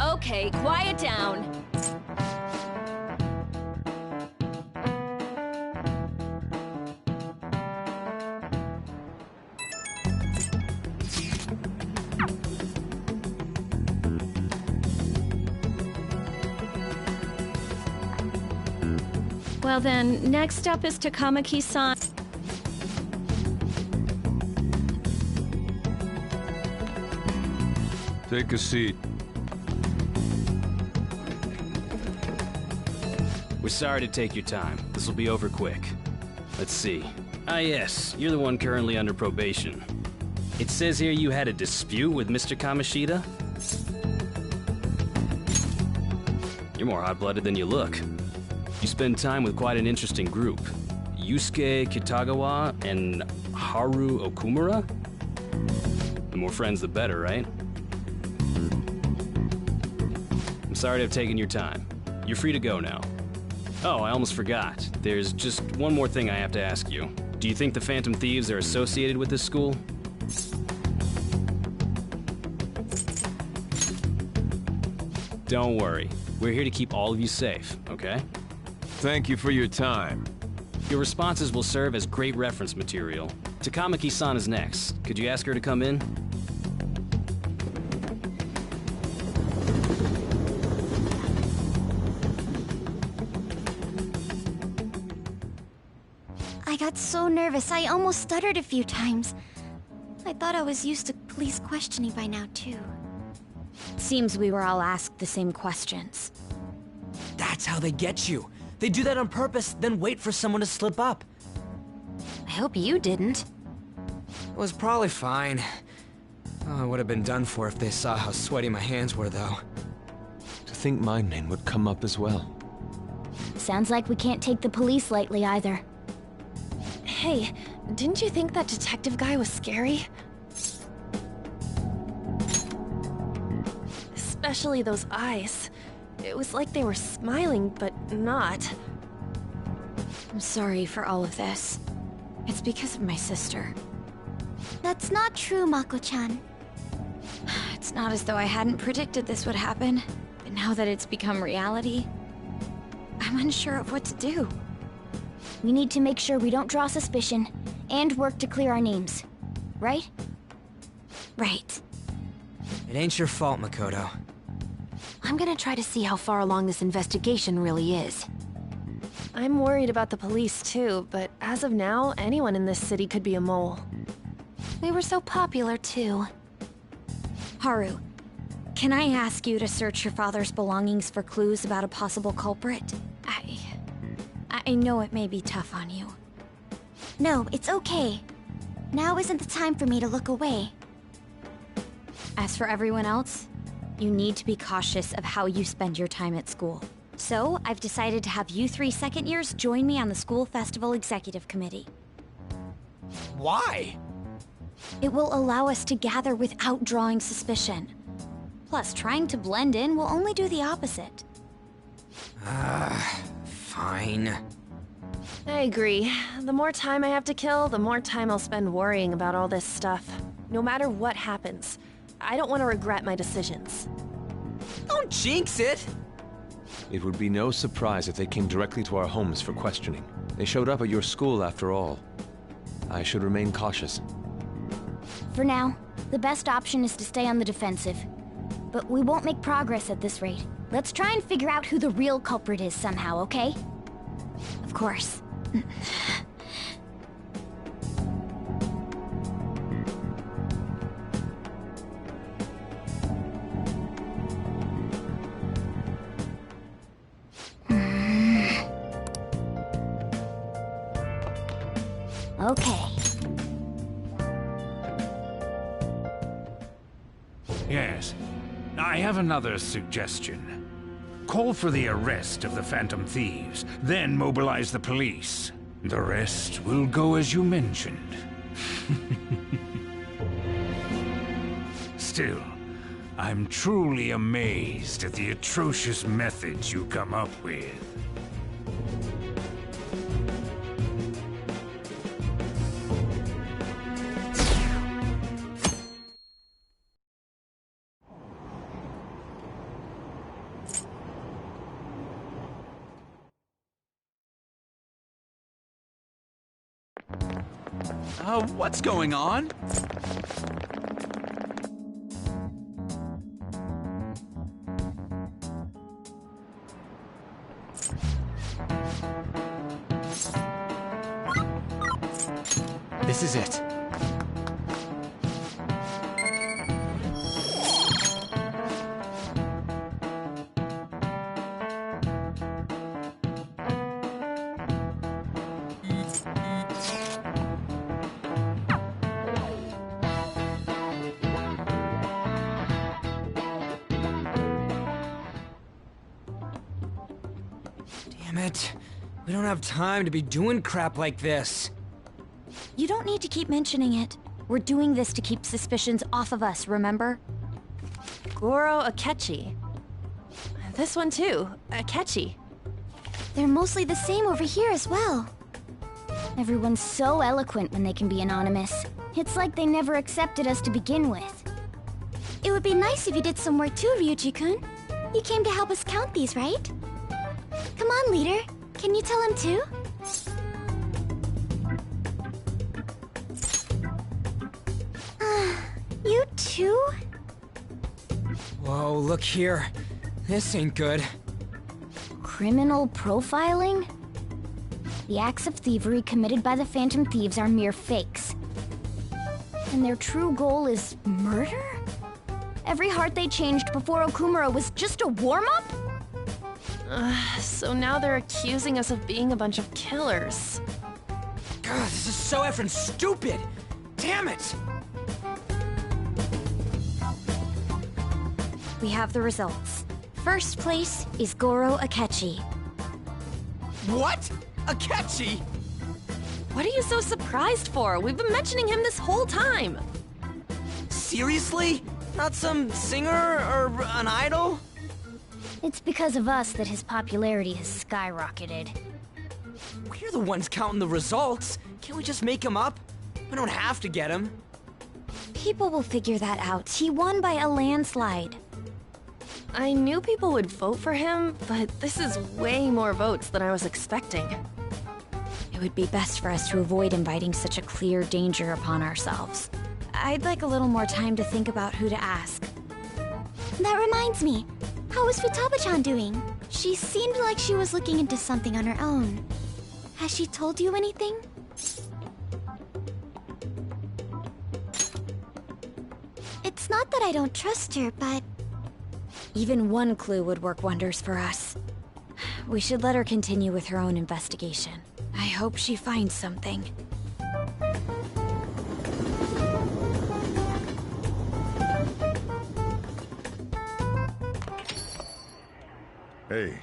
Okay, quiet down. Well then, next up is Takamaki-san. Take a seat. We're sorry to take your time. This will be over quick. Let's see. Ah yes, you're the one currently under probation. It says here you had a dispute with Mr. Kamishita? You're more hot-blooded than you look. You spend time with quite an interesting group. Yusuke Kitagawa and Haru Okumura? The more friends, the better, right? I'm sorry to have taken your time. You're free to go now. Oh, I almost forgot. There's just one more thing I have to ask you. Do you think the Phantom Thieves are associated with this school? Don't worry. We're here to keep all of you safe, okay? Thank you for your time. Your responses will serve as great reference material. Takamaki-san is next. Could you ask her to come in? I got so nervous, I almost stuttered a few times. I thought I was used to police questioning by now, too. Seems we were all asked the same questions. That's how they get you. They do that on purpose, then wait for someone to slip up. I hope you didn't. It was probably fine. Oh, I would have been done for if they saw how sweaty my hands were, though. To think my name would come up as well. Sounds like we can't take the police lightly either. Hey, didn't you think that detective guy was scary? Especially those eyes. It was like they were smiling, but not. I'm sorry for all of this. It's because of my sister. That's not true, Mako-chan. It's not as though I hadn't predicted this would happen, but now that it's become reality, I'm unsure of what to do. We need to make sure we don't draw suspicion, and work to clear our names. Right? Right. It ain't your fault, Makoto. I'm gonna try to see how far along this investigation really is. I'm worried about the police too, but as of now, anyone in this city could be a mole. We were so popular too. Haru, Can I ask you to search your father's belongings for clues about a possible culprit? I know it may be tough on you. No, it's okay. Now isn't the time for me to look away. As for everyone else, you need to be cautious of how you spend your time at school. So, I've decided to have you 3 second years join me on the School Festival Executive Committee. Why? It will allow us to gather without drawing suspicion. Plus, trying to blend in will only do the opposite. Fine. I agree. The more time I have to kill, the more time I'll spend worrying about all this stuff. No matter what happens, I don't want to regret my decisions. Don't jinx it! It would be no surprise if they came directly to our homes for questioning. They showed up at your school after all. I should remain cautious. For now, the best option is to stay on the defensive. But we won't make progress at this rate. Let's try and figure out who the real culprit is somehow, okay? Of course. Okay. Yes. I have another suggestion. Call for the arrest of the Phantom Thieves, then mobilize the police. The rest will go as you mentioned. Still, I'm truly amazed at the atrocious methods you come up with. What's going on? This is it. Damn it. We don't have time to be doing crap like this. You don't need to keep mentioning it. We're doing this to keep suspicions off of us, remember? Goro Akechi. This one too, Akechi. They're mostly the same over here as well. Everyone's so eloquent when they can be anonymous. It's like they never accepted us to begin with. It would be nice if you did some work too, Ryuji-kun. You came to help us count these, right? Come on, leader. Can you tell him too? You too? Whoa, look here. This ain't good. Criminal profiling? The acts of thievery committed by the Phantom Thieves are mere fakes. And their true goal is murder? Every heart they changed before Okumura was just a warm-up? So now they're accusing us of being a bunch of killers. God, this is so effing stupid! Damn it! We have the results. First place is Goro Akechi. What? Akechi? What are you so surprised for? We've been mentioning him this whole time. Seriously? Not some singer or an idol? It's because of us that his popularity has skyrocketed. We're the ones counting the results. Can't we just make him up? We don't have to get him. People will figure that out. He won by a landslide. I knew people would vote for him, but this is way more votes than I was expecting. It would be best for us to avoid inviting such a clear danger upon ourselves. I'd like a little more time to think about who to ask. That reminds me. How is Futaba-chan doing? She seemed like she was looking into something on her own. Has she told you anything? It's not that I don't trust her, but Even one clue would work wonders for us. We should let her continue with her own investigation. I hope she finds something. Hey.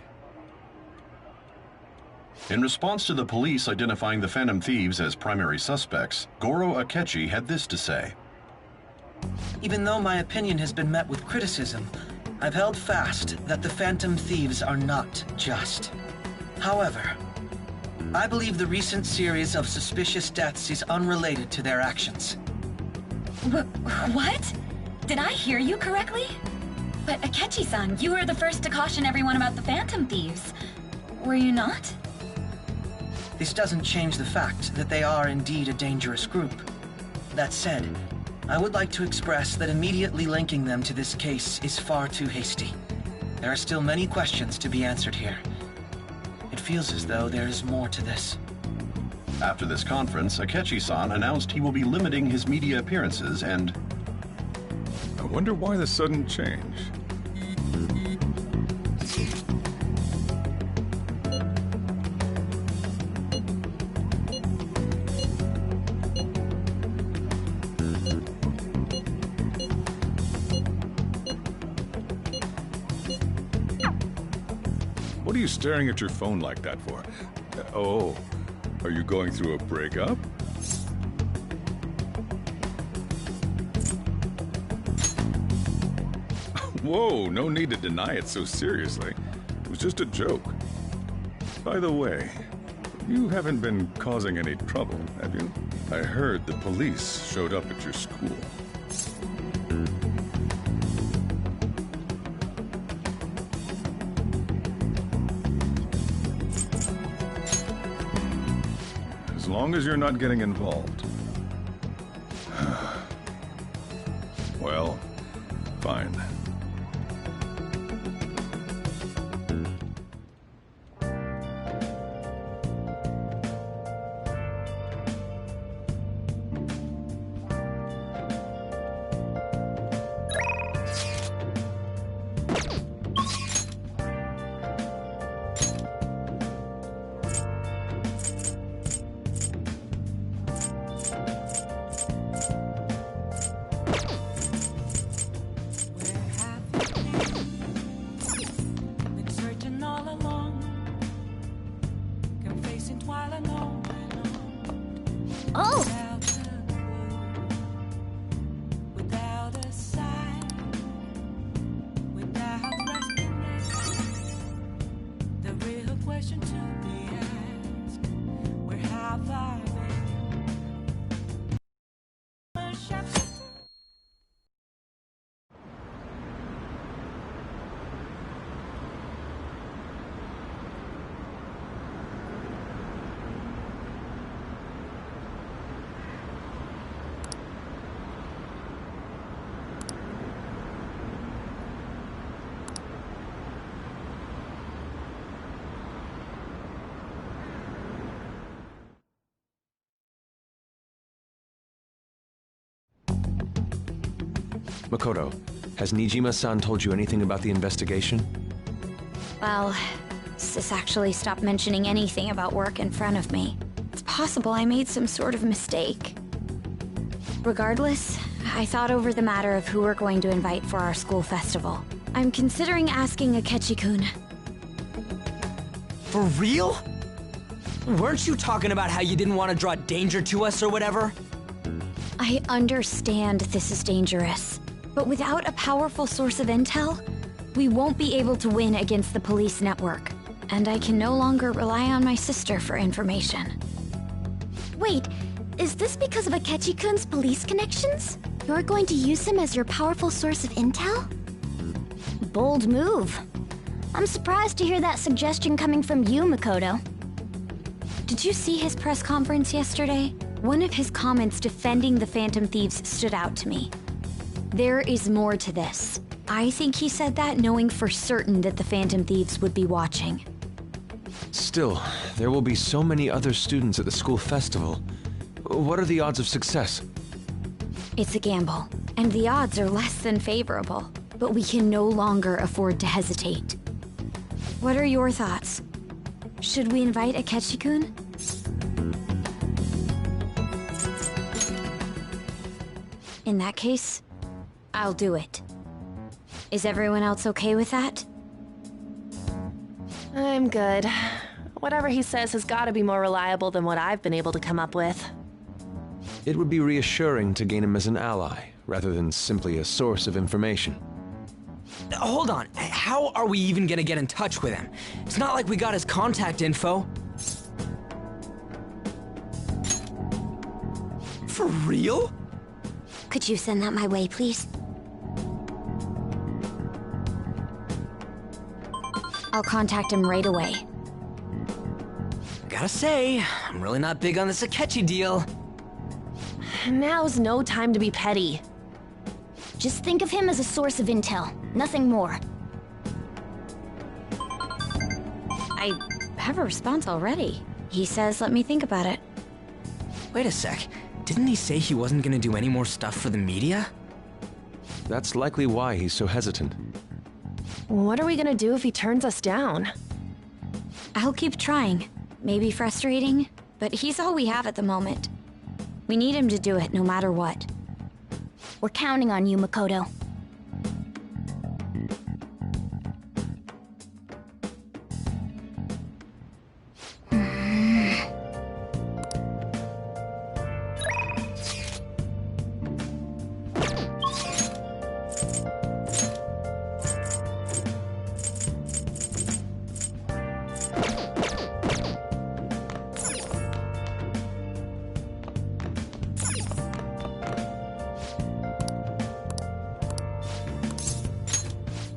In response to the police identifying the Phantom Thieves as primary suspects, Goro Akechi had this to say. Even though my opinion has been met with criticism, I've held fast that the Phantom Thieves are not just. However, I believe the recent series of suspicious deaths is unrelated to their actions. What? Did I hear you correctly? But Akechi-san, you were the first to caution everyone about the Phantom Thieves. Were you not? This doesn't change the fact that they are indeed a dangerous group. That said, I would like to express that immediately linking them to this case is far too hasty. There are still many questions to be answered here. It feels as though there is more to this. After this conference, Akechi-san announced he will be limiting his media appearances and... I wonder why the sudden change. What are you staring at your phone like that for? Oh, are you going through a breakup? Whoa, no need to deny it so seriously. It was just a joke. By the way, you haven't been causing any trouble, have you? I heard the police showed up at your school. As long as you're not getting involved. Well, fine. Oh! Makoto, has Nijima-san told you anything about the investigation? Well, Sis actually stopped mentioning anything about work in front of me. It's possible I made some sort of mistake. Regardless, I thought over the matter of who we're going to invite for our school festival. I'm considering asking Akechi-kun. For real? Weren't you talking about how you didn't want to draw danger to us or whatever? I understand this is dangerous, but without a powerful source of intel, we won't be able to win against the police network, and I can no longer rely on my sister for information. Wait, is this because of Akechi-kun's police connections? You're going to use him as your powerful source of intel? Bold move. I'm surprised to hear that suggestion coming from you, Makoto. Did you see his press conference yesterday? One of his comments defending the Phantom Thieves stood out to me. There is more to this. I think he said that knowing for certain that the Phantom Thieves would be watching. Still, there will be so many other students at the school festival. What are the odds of success? It's a gamble, and the odds are less than favorable. but we can no longer afford to hesitate. What are your thoughts? Should we invite Akechi-kun? In that case, I'll do it. Is everyone else okay with that? I'm good. Whatever he says has got to be more reliable than what I've been able to come up with. It would be reassuring to gain him as an ally, rather than simply a source of information. Hold on, how are we even gonna get in touch with him? It's not like we got his contact info. For real? Could you send that my way, please? I'll contact him right away. Gotta say, I'm really not big on this Akechi deal. Now's no time to be petty. Just think of him as a source of intel, nothing more. I have a response already. He says let me think about it. Wait a sec, didn't he say he wasn't gonna do any more stuff for the media? That's likely why he's so hesitant. What are we gonna do if he turns us down? I'll keep trying. Maybe frustrating, but he's all we have at the moment. We need him to do it no matter what. We're counting on you, Makoto.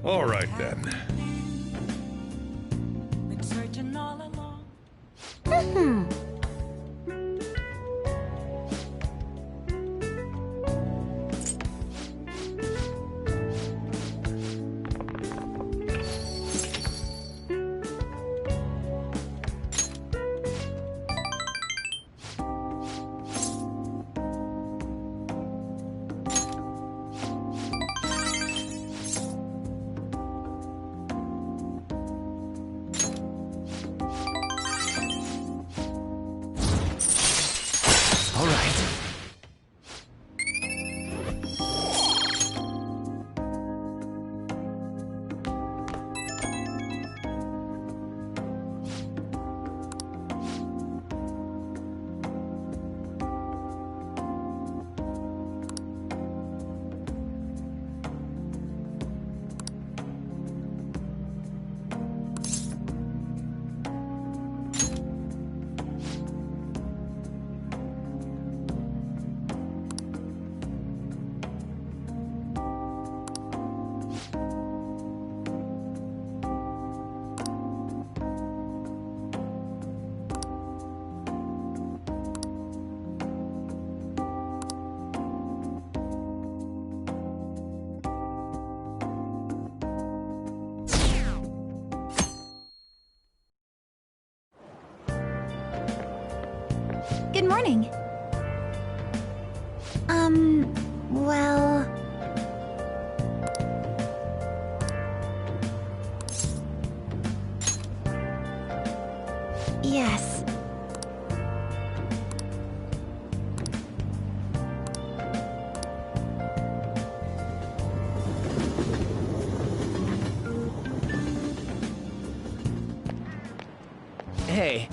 All right, then. Good morning. Well... Yes. Hey.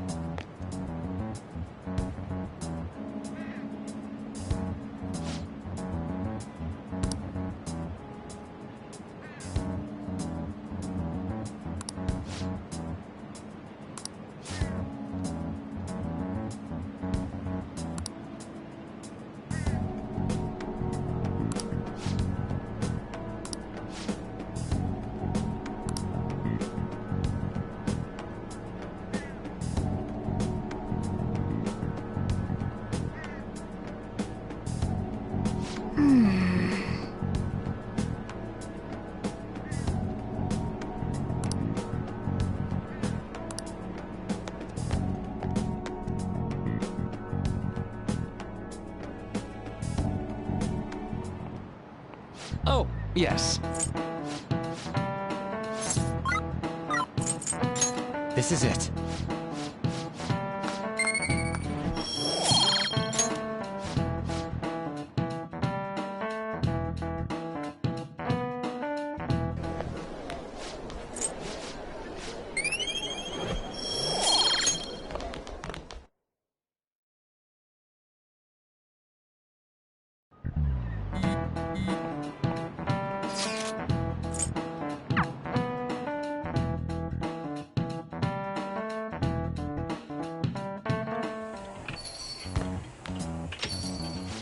Oh, yes. This is it.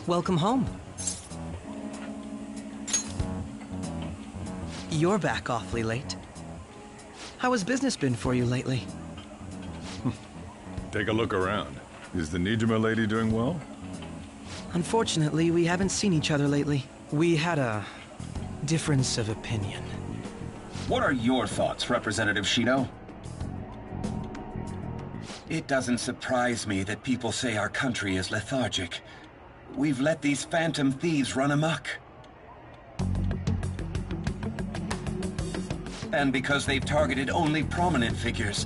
Welcome home. You're back awfully late. How has business been for you lately? Take a look around. Is the Nijima lady doing well? Unfortunately, we haven't seen each other lately. We had a difference of opinion. What are your thoughts, Representative Shido? It doesn't surprise me that people say our country is lethargic. We've let these phantom thieves run amok. And because they've targeted only prominent figures,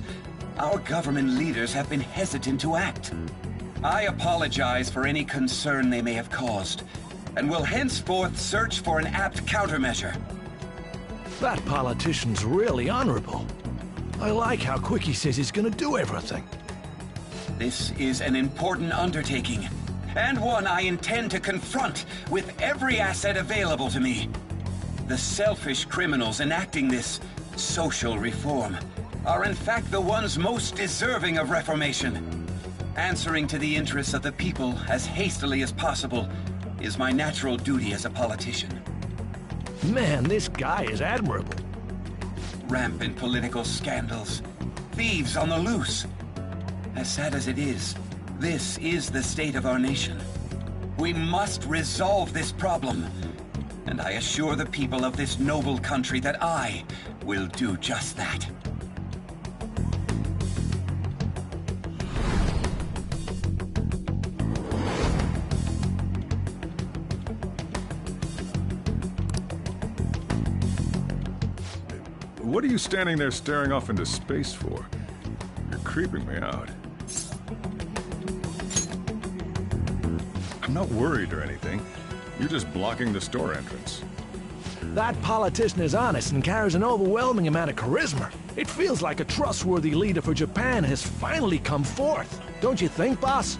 our government leaders have been hesitant to act. I apologize for any concern they may have caused, and will henceforth search for an apt countermeasure. That politician's really honorable. I like how quick he says he's gonna do everything. This is an important undertaking, and one I intend to confront with every asset available to me. The selfish criminals enacting this social reform are in fact the ones most deserving of reformation. Answering to the interests of the people as hastily as possible is my natural duty as a politician. Man, this guy is admirable. Rampant political scandals, thieves on the loose. As sad as it is, this is the state of our nation. We must resolve this problem, and I assure the people of this noble country that I will do just that. What are you standing there staring off into space for? You're creeping me out. I'm not worried or anything. You're just blocking the store entrance. That politician is honest and carries an overwhelming amount of charisma. It feels like a trustworthy leader for Japan has finally come forth. Don't you think, boss?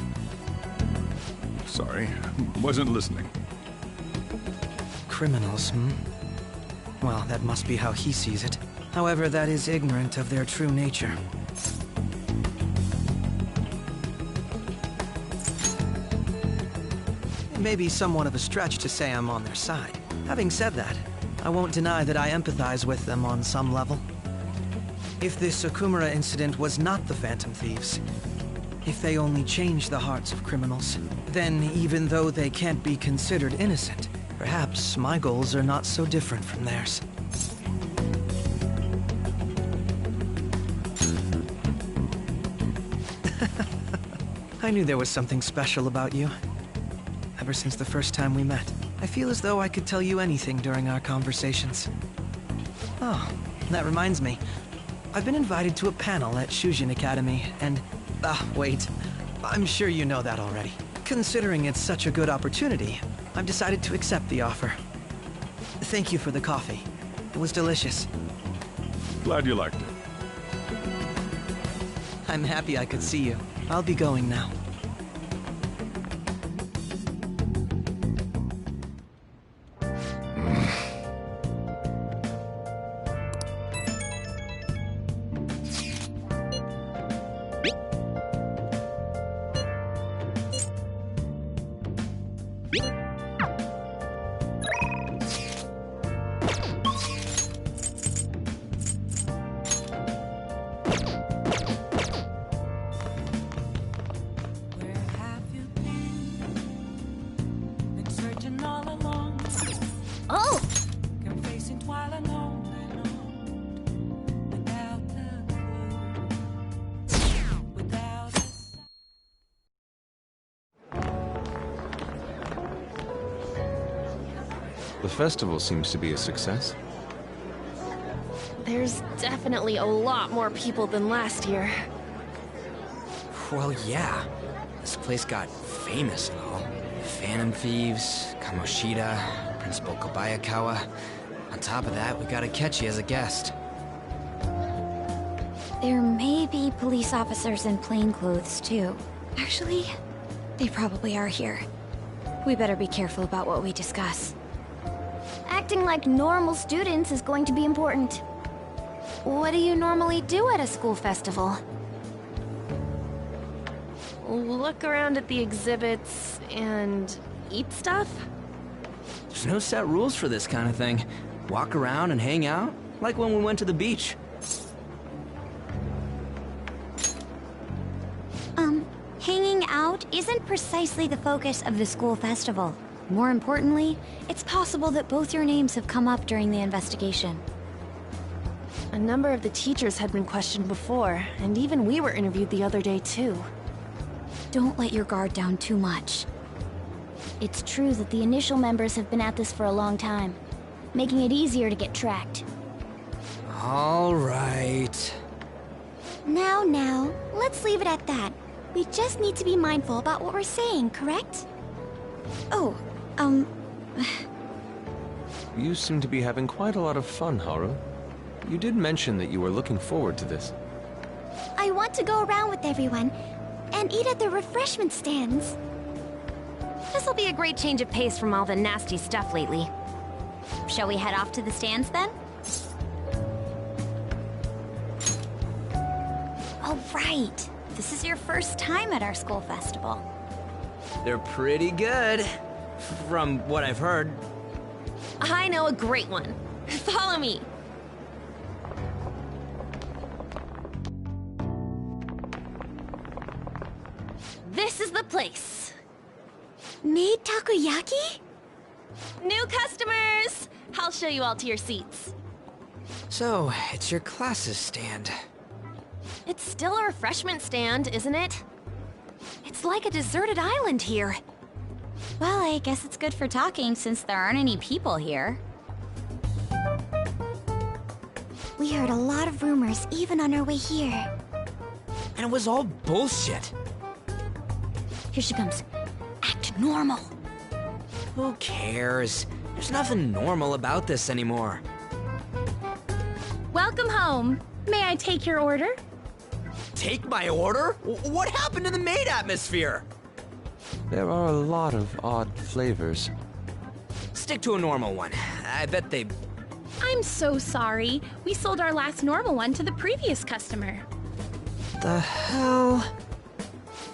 Sorry, wasn't listening. Criminals, hmm? Well, that must be how he sees it. However, that is ignorant of their true nature. It may be somewhat of a stretch to say I'm on their side. Having said that, I won't deny that I empathize with them on some level. If this Okumura incident was not the Phantom Thieves, if they only changed the hearts of criminals, then even though they can't be considered innocent, perhaps my goals are not so different from theirs. I knew there was something special about you. Ever since the first time we met, I feel as though I could tell you anything during our conversations. Oh, that reminds me. I've been invited to a panel at Shujin Academy, and... wait. I'm sure you know that already. Considering it's such a good opportunity, I've decided to accept the offer. Thank you for the coffee. It was delicious. Glad you liked it. I'm happy I could see you. I'll be going now. The festival seems to be a success. There's definitely a lot more people than last year. Well, yeah. This place got famous and all. Phantom Thieves, Kamoshida, Principal Kobayakawa. On top of that, we got Akechi as a guest. There may be police officers in plainclothes, too. Actually, they probably are here. We better be careful about what we discuss. Acting like normal students is going to be important. What do you normally do at a school festival? Look around at the exhibits and eat stuff? There's no set rules for this kind of thing. Walk around and hang out, like when we went to the beach. Hanging out isn't precisely the focus of the school festival. More importantly, it's possible that both your names have come up during the investigation. A number of the teachers had been questioned before, and even we were interviewed the other day too. Don't let your guard down too much. It's true that the initial members have been at this for a long time, making it easier to get tracked. All right. Now, let's leave it at that. We just need to be mindful about what we're saying, correct? Oh, You seem to be having quite a lot of fun, Haru. You did mention that you were looking forward to this. I want to go around with everyone and eat at the refreshment stands. This'll be a great change of pace from all the nasty stuff lately. Shall we head off to the stands then? Oh, right. This is your first time at our school festival. They're pretty good, from what I've heard. I know a great one. Follow me. This is the place. Made takoyaki? New customers! I'll show you all to your seats. So, it's your class's stand. It's still a refreshment stand, isn't it? It's like a deserted island here. Well, I guess it's good for talking since there aren't any people here. We heard a lot of rumors even on our way here. And it was all bullshit. Here she comes. Act normal. Who cares? There's nothing normal about this anymore. Welcome home. May I take your order? Take my order? What happened to the maid atmosphere? There are a lot of odd flavors. Stick to a normal one. I bet they... I'm so sorry. We sold our last normal one to the previous customer. The hell?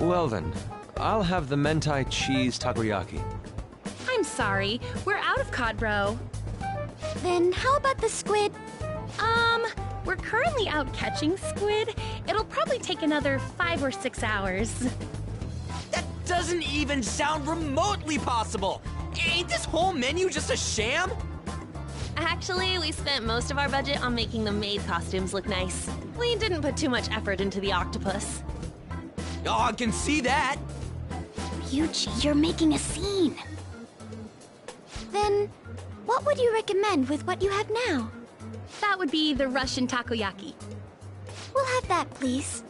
Well then, I'll have the mentai cheese takoyaki. I'm sorry. We're out of cod roe. Then how about the squid? We're currently out catching squid. It'll probably take another 5 or 6 hours. That doesn't even sound remotely possible! Ain't this whole menu just a sham? Actually, we spent most of our budget on making the maid costumes look nice. We didn't put too much effort into the octopus. Oh, I can see that! Ryuji, you're making a scene. Then, what would you recommend with what you have now? That would be the Russian takoyaki. We'll have that, please.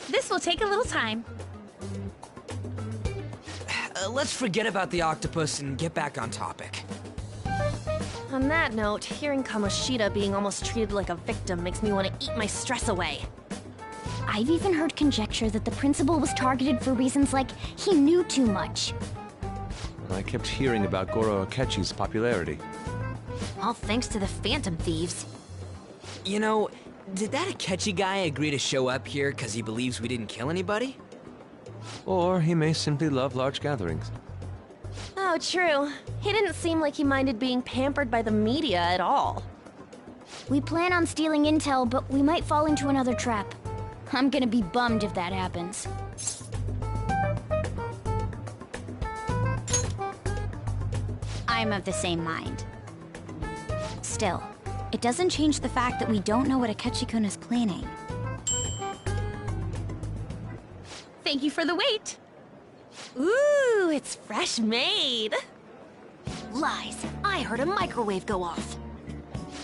This will take a little time. Let's forget about the octopus and get back on topic. On that note, hearing Kamoshida being almost treated like a victim makes me want to eat my stress away. I've even heard conjecture that the principal was targeted for reasons like he knew too much. I kept hearing about Goro Akechi's popularity. All thanks to the Phantom Thieves. You know, did that Akechi guy agree to show up here because he believes we didn't kill anybody? Or he may simply love large gatherings. Oh, true. He didn't seem like he minded being pampered by the media at all. We plan on stealing intel, but we might fall into another trap. I'm gonna be bummed if that happens. I'm of the same mind. Still, it doesn't change the fact that we don't know what Akechi-kun is planning. Thank you for the wait. Ooh, it's fresh made. Lies. I heard a microwave go off.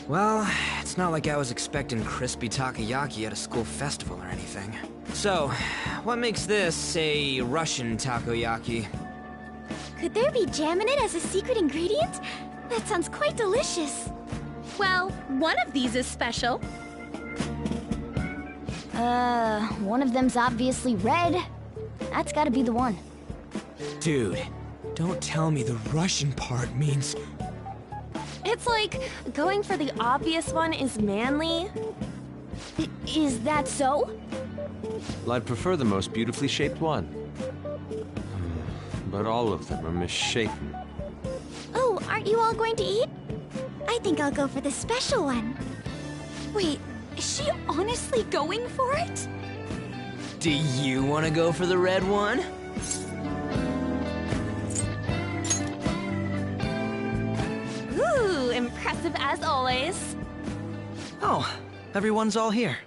Well, it's It's not like I was expecting crispy takoyaki at a school festival or anything. So, what makes this a Russian takoyaki? Could there be jam in it as a secret ingredient? That sounds quite delicious. Well, one of these is special. One of them's obviously red. That's gotta be the one. Dude, don't tell me the Russian part means... It's like going for the obvious one is manly. Is that so? Well, I'd prefer the most beautifully shaped one. But all of them are misshapen. Oh, aren't you all going to eat? I think I'll go for the special one. Wait, is she honestly going for it? Do you want to go for the red one? Ooh, impressive as always. Oh, everyone's all here.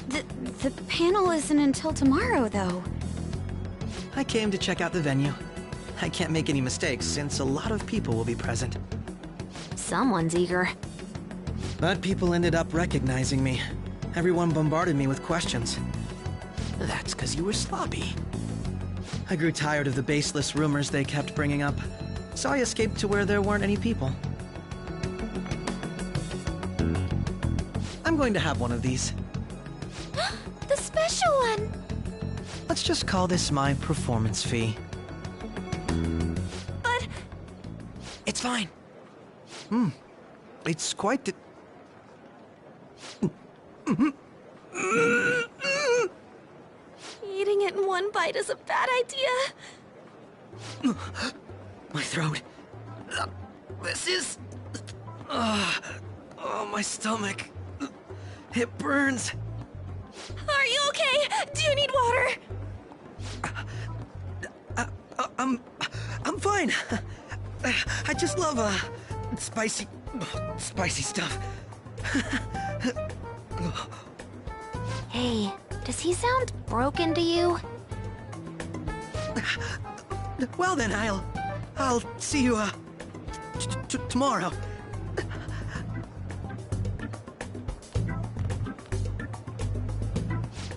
The panel isn't until tomorrow, though. I came to check out the venue. I can't make any mistakes since a lot of people will be present. Someone's eager. But people ended up recognizing me. Everyone bombarded me with questions. That's because you were sloppy. I grew tired of the baseless rumors they kept bringing up, so I escaped to where there weren't any people. I'm going to have one of these. The special one! Let's just call this my performance fee. But... It's fine. It's quite the... Eating it in one bite is a bad idea. My throat. This is... oh, my stomach. It burns. Are you okay? Do you need water? I'm fine. I just love, spicy stuff. Hey, does he sound broken to you? Well then, I'll see you, tomorrow.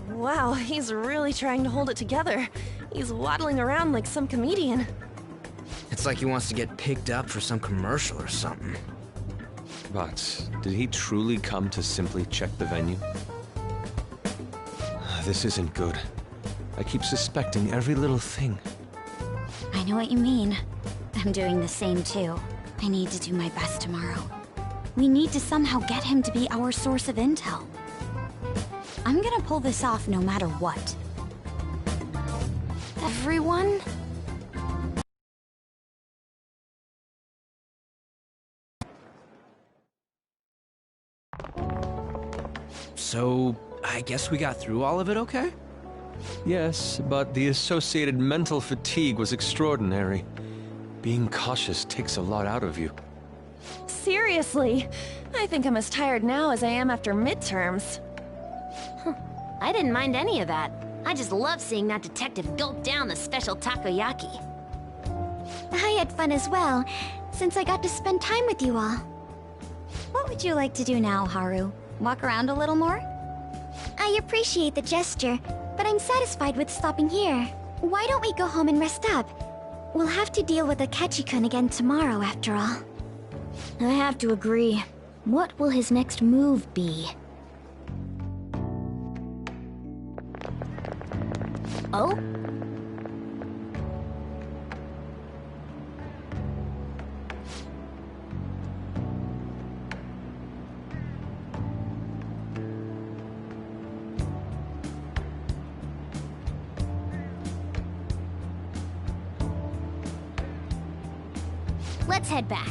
Wow, he's really trying to hold it together. He's waddling around like some comedian. It's like he wants to get picked up for some commercial or something. But did he truly come to simply check the venue? This isn't good. I keep suspecting every little thing. I know what you mean. I'm doing the same too. I need to do my best tomorrow. We need to somehow get him to be our source of intel. I'm gonna pull this off no matter what. Everyone? So, I guess we got through all of it okay? Yes, but the associated mental fatigue was extraordinary. Being cautious takes a lot out of you. Seriously, I think I'm as tired now as I am after midterms. I didn't mind any of that. I just love seeing that detective gulp down the special takoyaki. I had fun as well, since I got to spend time with you all. What would you like to do now, Haru? Walk around a little more? I appreciate the gesture, but I'm satisfied with stopping here. Why don't we go home and rest up? We'll have to deal with Akechi-kun again tomorrow, after all. I have to agree. What will his next move be? Oh? Let's head back.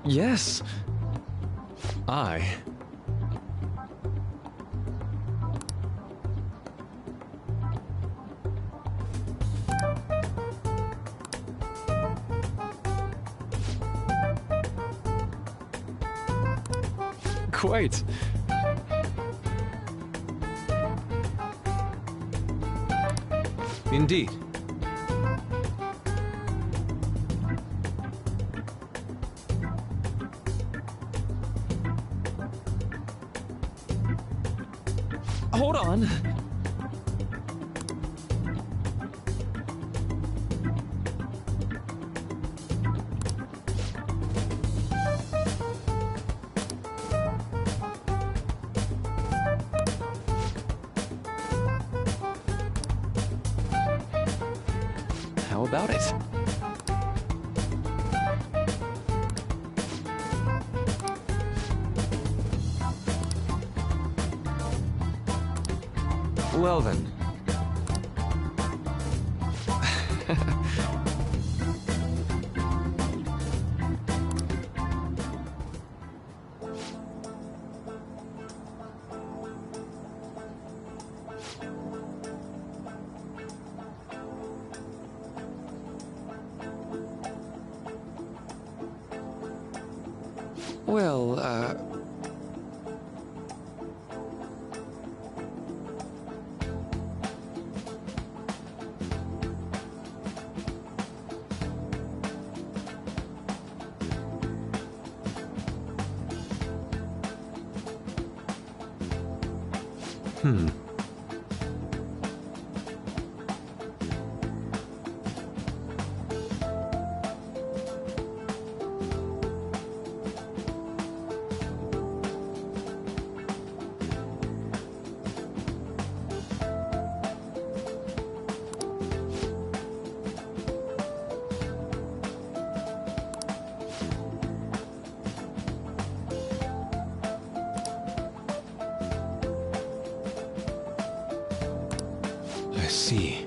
Yes. Quite. Indeed. Hold on. How about it? Well then. Well, I see.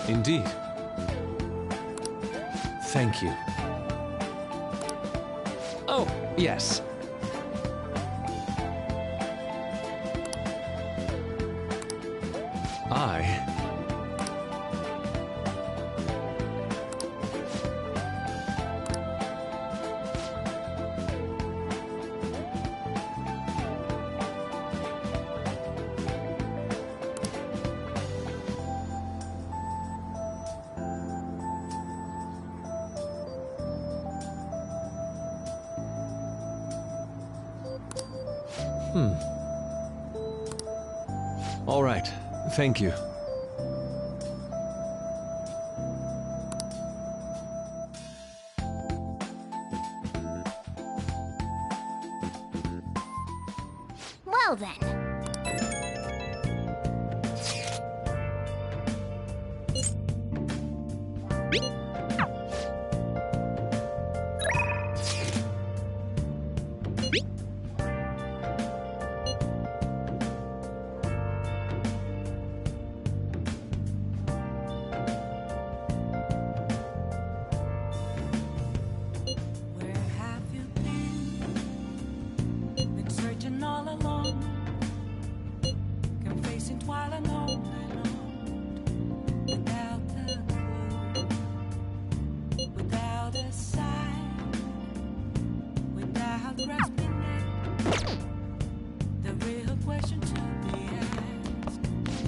Indeed. Thank you. oh, yes. I... All right. Thank you. Well then.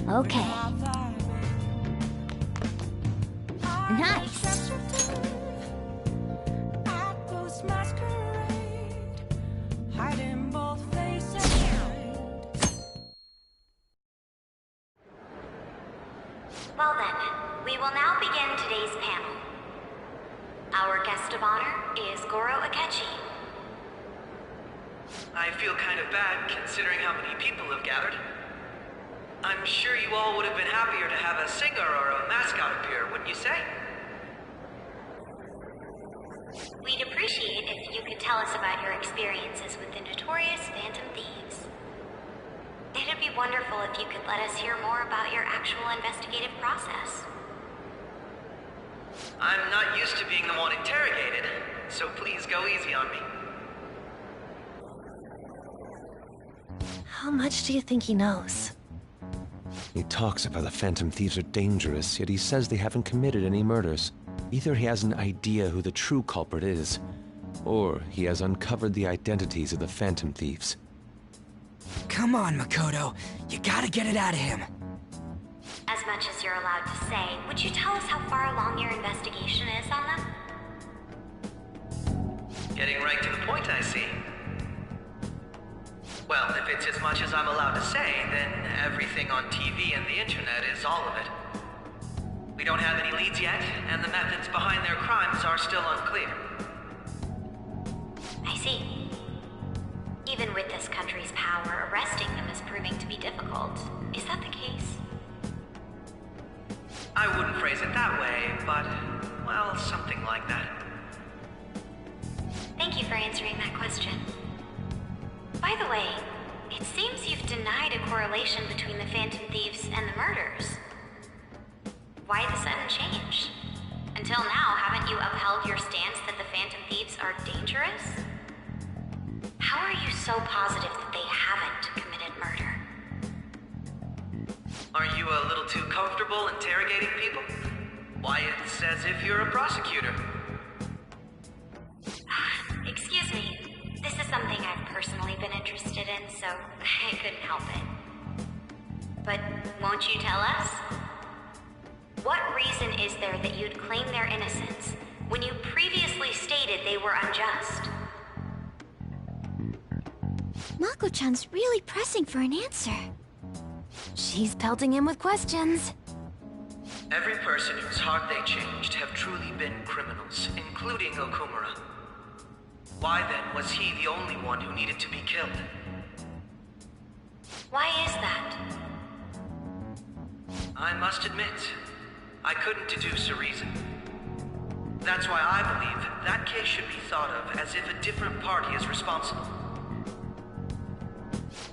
Okay. Nice. Well then, we will now begin today's panel. Our guest of honor is Goro Akechi. I feel kind of bad considering how many people have gathered. I'm sure you all would have been happier to have a singer or a mascot appear, wouldn't you say? We'd appreciate if you could tell us about your experiences with the notorious Phantom Thieves. It'd be wonderful if you could let us hear more about your actual investigative process. I'm not used to being the one interrogated, so please go easy on me. How much do you think he knows? He talks about the Phantom Thieves are dangerous, yet he says they haven't committed any murders. Either he has an idea who the true culprit is, or he has uncovered the identities of the Phantom Thieves. Come on, Makoto. You gotta get it out of him. As much as you're allowed to say, would you tell us how far along your investigation is on them? Getting right to the point, I see. Well, if it's as much as I'm allowed to say, then everything on TV and the internet is all of it. We don't have any leads yet, and the methods behind their crimes are still unclear. I see. Even with this country's power, arresting them is proving to be difficult. Is that the case? I wouldn't phrase it that way, but, well, something like that. Thank you for answering that question. By the way, it seems you've denied a correlation between the Phantom Thieves and the murders. Why the sudden change? Until now, haven't you upheld your stance that the Phantom Thieves are dangerous? How are you so positive that they haven't committed murder? Aren't you a little too comfortable interrogating people? Why, it's as if you're a prosecutor. Excuse me. This is something I've personally been interested in, so I couldn't help it. But won't you tell us? What reason is there that you'd claim their innocence when you previously stated they were unjust? Mako-chan's really pressing for an answer. She's pelting him with questions. Every person whose heart they changed have truly been criminals, including Okumura. Why then was he the only one who needed to be killed? Why is that? I must admit, I couldn't deduce a reason. That's why I believe that case should be thought of as if a different party is responsible.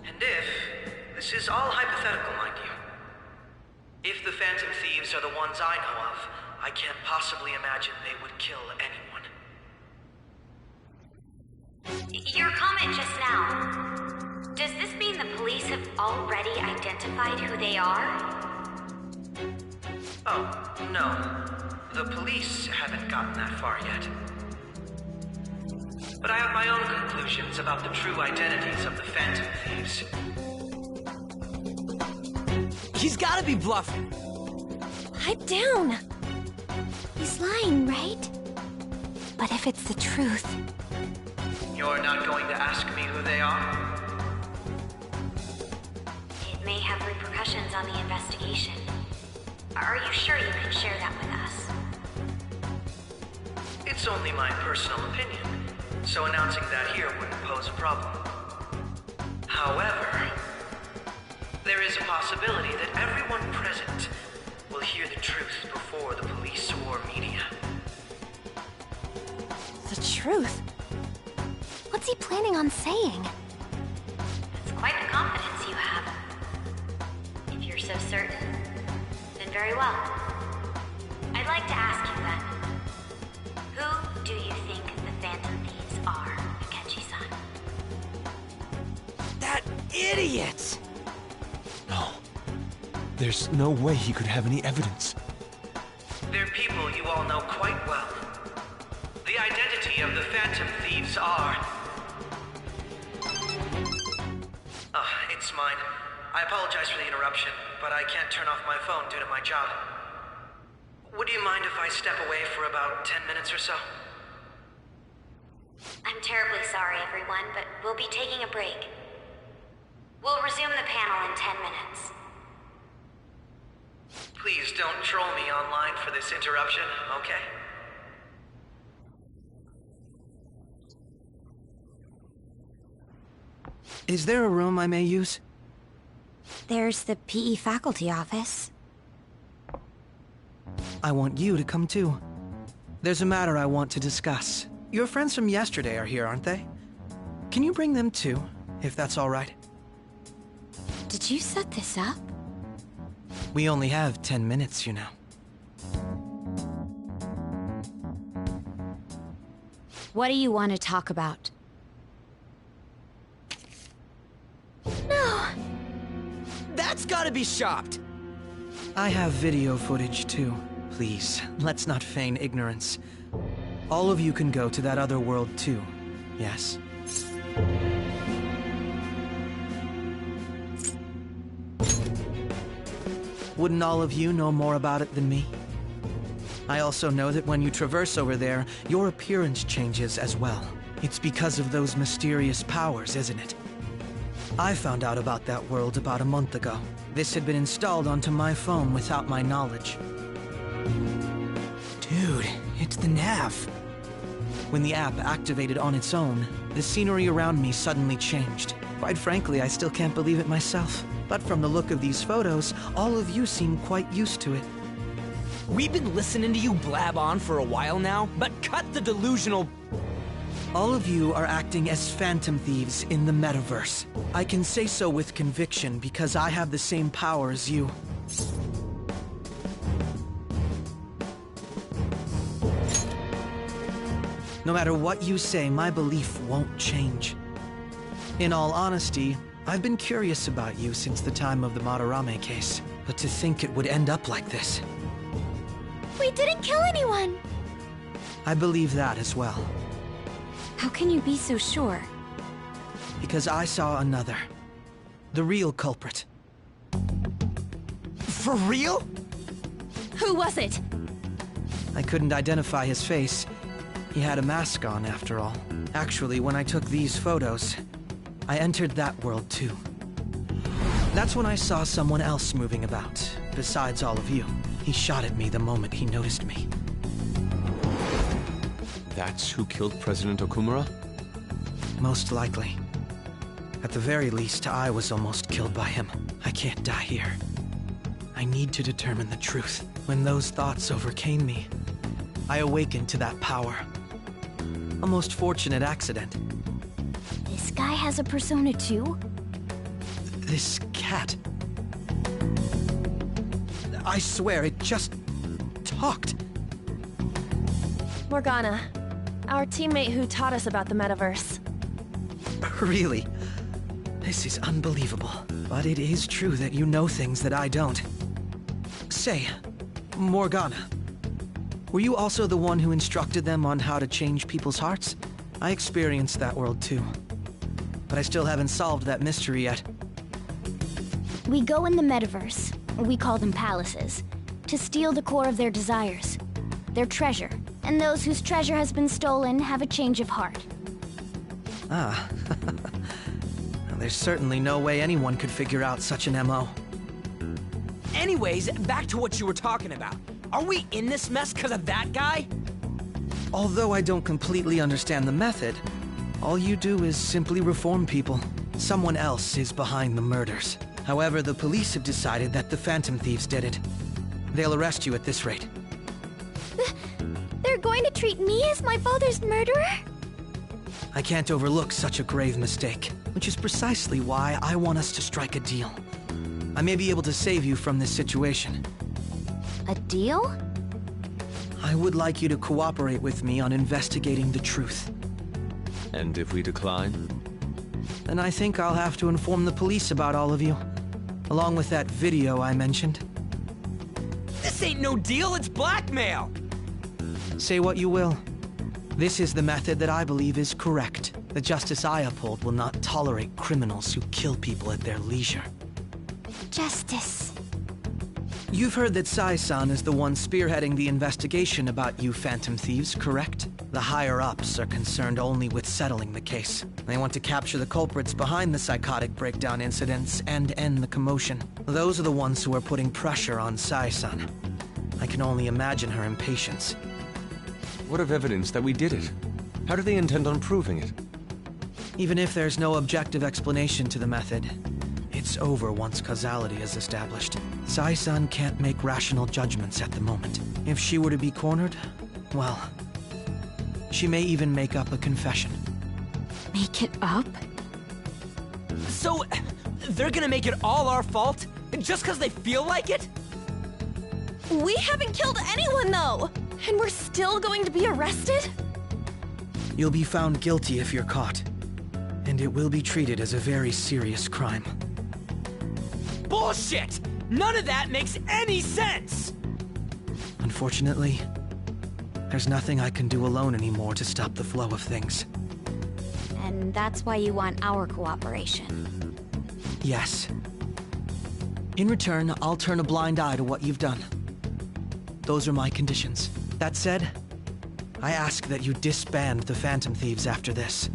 And if, this is all hypothetical, mind you, if the Phantom Thieves are the ones I know of, I can't possibly imagine they would kill anyone. Your comment just now, does this mean the police have already identified who they are? Oh, no. The police haven't gotten that far yet. But I have my own conclusions about the true identities of the Phantom Thieves. He's gotta be bluffing. Pipe down. He's lying, right? But if it's the truth... You're not going to ask me who they are? It may have repercussions on the investigation. Are you sure you can share that with us? It's only my personal opinion, so announcing that here wouldn't pose a problem. However, there is a possibility that everyone present will hear the truth before the police or media. The truth? What's he planning on saying? It's quite the confidence you have. If you're so certain, then very well. I'd like to ask you then, who do you think the Phantom Thieves are, Akechi-san? That idiot! No. There's no way he could have any evidence. They're people you all know quite well. The identity of the Phantom Thieves are... it's mine. I apologize for the interruption, but I can't turn off my phone due to my job. Would you mind if I step away for about 10 minutes or so? I'm terribly sorry, everyone, but we'll be taking a break. We'll resume the panel in 10 minutes. Please don't troll me online for this interruption, okay? Is there a room I may use? There's the PE faculty office. I want you to come too. There's a matter I want to discuss. Your friends from yesterday are here, aren't they? Can you bring them too, if that's all right? Did you set this up? We only have 10 minutes, you know. What do you want to talk about? No! That's gotta be shopped! I have video footage, too. Please, let's not feign ignorance. All of you can go to that other world, too. Yes? Wouldn't all of you know more about it than me? I also know that when you traverse over there, your appearance changes as well. It's because of those mysterious powers, isn't it? I found out about that world about a month ago. This had been installed onto my phone without my knowledge. Dude, it's the nav. When the app activated on its own, the scenery around me suddenly changed. Quite frankly, I still can't believe it myself. But from the look of these photos, all of you seem quite used to it. We've been listening to you blab on for a while now, but cut the delusional... All of you are acting as phantom thieves in the metaverse. I can say so with conviction because I have the same power as you. No matter what you say, my belief won't change. In all honesty, I've been curious about you since the time of the Madarame case, but to think it would end up like this. We didn't kill anyone! I believe that as well. How can you be so sure? Because I saw another. The real culprit. For real? Who was it? I couldn't identify his face. He had a mask on, after all. Actually, when I took these photos, I entered that world too. That's when I saw someone else moving about, besides all of you. He shot at me the moment he noticed me. That's who killed President Okumura? Most likely. At the very least, I was almost killed by him. I can't die here. I need to determine the truth. When those thoughts overcame me, I awakened to that power. A most fortunate accident. This guy has a persona too? This cat. I swear, it just talked. Morgana, our teammate who taught us about the metaverse. Really? This is unbelievable. But it is true that you know things that I don't. Say, Morgana, were you also the one who instructed them on how to change people's hearts? I experienced that world too. But I still haven't solved that mystery yet. We go in the metaverse, we call them palaces, to steal the core of their desires, their treasure. And those whose treasure has been stolen have a change of heart. Ah. There's certainly no way anyone could figure out such an MO. Anyways, back to what you were talking about. Are we in this mess because of that guy? Although I don't completely understand the method, all you do is simply reform people. Someone else is behind the murders. However, the police have decided that the Phantom Thieves did it. They'll arrest you at this rate. They're going to treat me as my father's murderer? I can't overlook such a grave mistake, which is precisely why I want us to strike a deal. I may be able to save you from this situation. A deal? I would like you to cooperate with me on investigating the truth. And if we decline? Then I think I'll have to inform the police about all of you, along with that video I mentioned. This ain't no deal, it's blackmail! Say what you will. This is the method that I believe is correct. The justice I uphold will not tolerate criminals who kill people at their leisure. Justice. You've heard that Sai-san is the one spearheading the investigation about you Phantom Thieves, correct? The higher-ups are concerned only with settling the case. They want to capture the culprits behind the psychotic breakdown incidents and end the commotion. Those are the ones who are putting pressure on Sai-san. I can only imagine her impatience. What of evidence that we did it? How do they intend on proving it? Even if there's no objective explanation to the method, it's over once causality is established. Sai-san can't make rational judgments at the moment. If she were to be cornered, well, she may even make up a confession. Make it up? So, they're gonna make it all our fault? Just because they feel like it? We haven't killed anyone, though! And we're still going to be arrested? You'll be found guilty if you're caught. And it will be treated as a very serious crime. Bullshit! None of that makes any sense! Unfortunately, there's nothing I can do alone anymore to stop the flow of things. And that's why you want our cooperation. Yes. In return, I'll turn a blind eye to what you've done. Those are my conditions. That said, I ask that you disband the Phantom Thieves after this.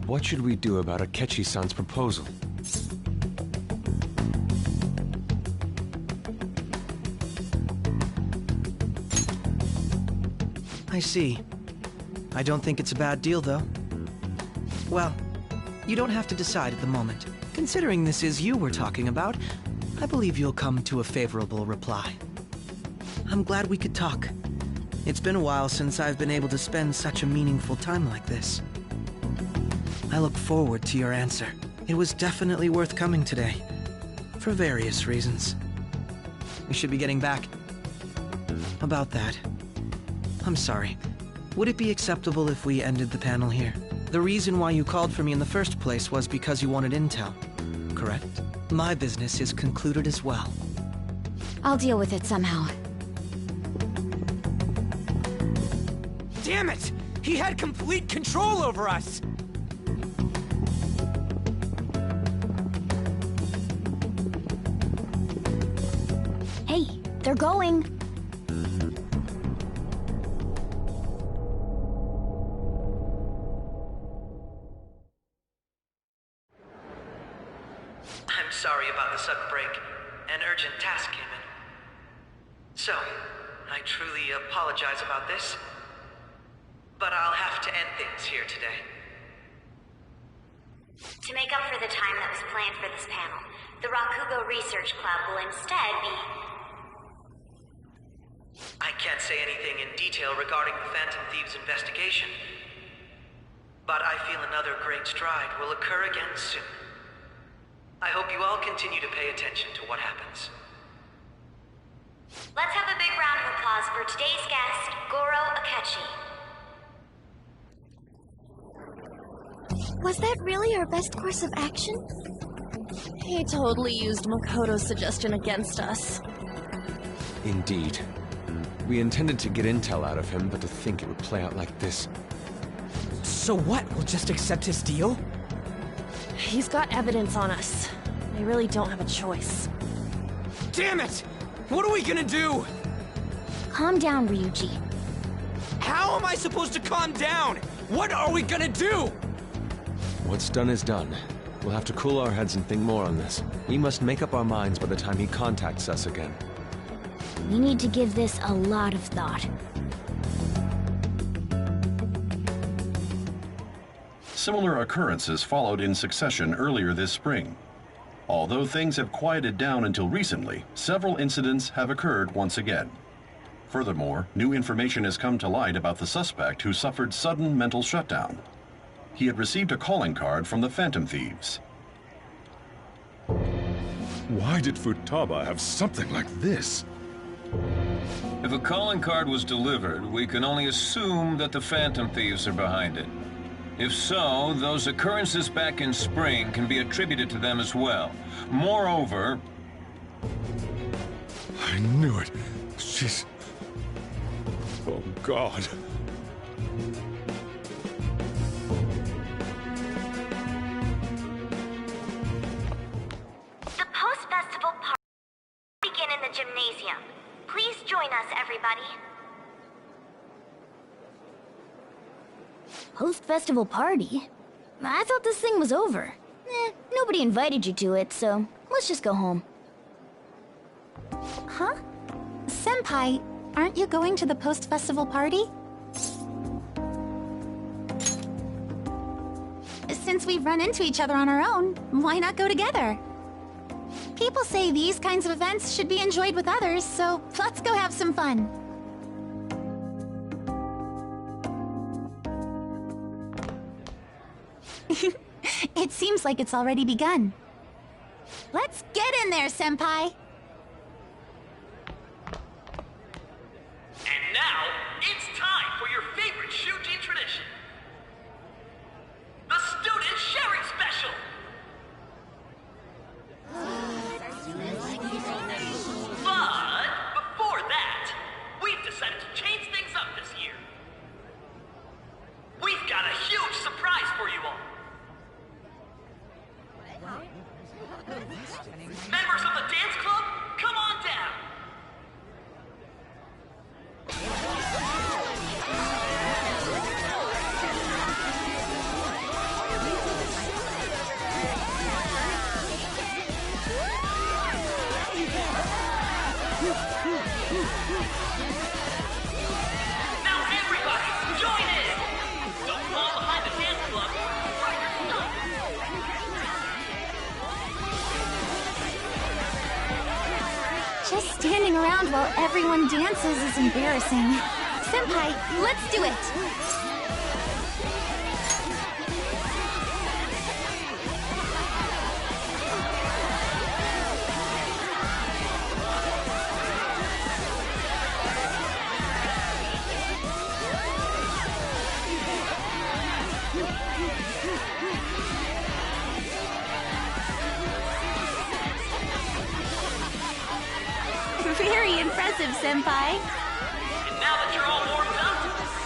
What should we do about Akechi-san's proposal? I see. I don't think it's a bad deal, though. Well, you don't have to decide at the moment. Considering this is you we're talking about, I believe you'll come to a favorable reply. I'm glad we could talk. It's been a while since I've been able to spend such a meaningful time like this. I look forward to your answer. It was definitely worth coming today, for various reasons. We should be getting back. About that, I'm sorry. Would it be acceptable if we ended the panel here? The reason why you called for me in the first place was because you wanted intel, correct? My business is concluded as well. I'll deal with it somehow. Damn it! He had complete control over us! Hey, they're going. I'm sorry about the sudden break. An urgent task came in. So, I truly apologize about this. But I'll have to end things here today. To make up for the time that was planned for this panel, the Rakugo Research Club will instead be... I can't say anything in detail regarding the Phantom Thieves investigation. But I feel another great stride will occur again soon. I hope you all continue to pay attention to what happens. Let's have a big round of applause for today's guest, Goro Akechi. Was that really our best course of action? He totally used Makoto's suggestion against us. Indeed. We intended to get intel out of him, but to think it would play out like this. So what? We'll just accept his deal? He's got evidence on us. We really don't have a choice. Damn it! What are we gonna do? Calm down, Ryuji. How am I supposed to calm down? What are we gonna do? What's done is done. We'll have to cool our heads and think more on this. We must make up our minds by the time he contacts us again. We need to give this a lot of thought. Similar occurrences followed in succession earlier this spring. Although things have quieted down until recently, several incidents have occurred once again. Furthermore, new information has come to light about the suspect who suffered sudden mental shutdown. He had received a calling card from the Phantom Thieves. Why did Futaba have something like this? If a calling card was delivered, we can only assume that the Phantom Thieves are behind it. If so, those occurrences back in spring can be attributed to them as well. Moreover... I knew it. She's... Oh, God. The post-festival party will begin in the gymnasium. Please join us, everybody. Post-festival party? I thought this thing was over. Nobody invited you to it, so let's just go home. Huh? Senpai, aren't you going to the post-festival party? Since we've run into each other on our own, why not go together? People say these kinds of events should be enjoyed with others, so let's go have some fun. It seems like it's already begun. Let's get in there, Senpai! And now, it's time for your favorite Shuji tradition. The Student Sharing Special! But before that, we've decided to change things up this year. We've got a huge surprise for you all. Members of the dance club, come on down. Now everybody, join in! Don't fall behind the dance club. Try your stuff. Just standing around while everyone dances is embarrassing. Senpai, let's do it! Very impressive, Senpai. And now that you're all warmed up,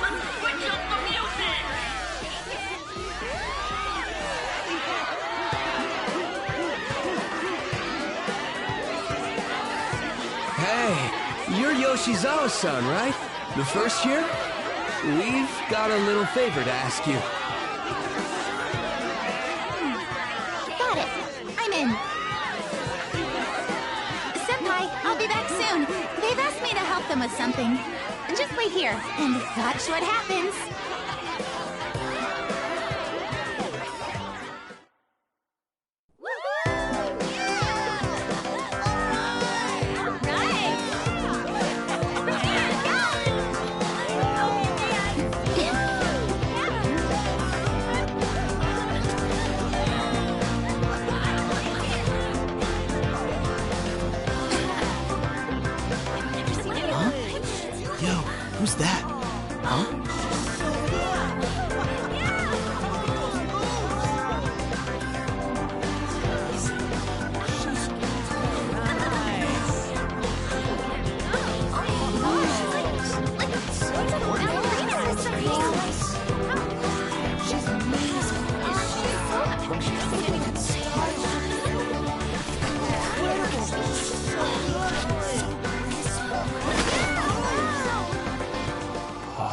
let's switch up the music! Hey, you're Yoshizawa-san, right? The first year? We've got a little favor to ask you. Got it. I'm in. Senpai, I'll be back soon. They've asked me to help them with something. Just wait here, and watch what happens. Who's that? Huh?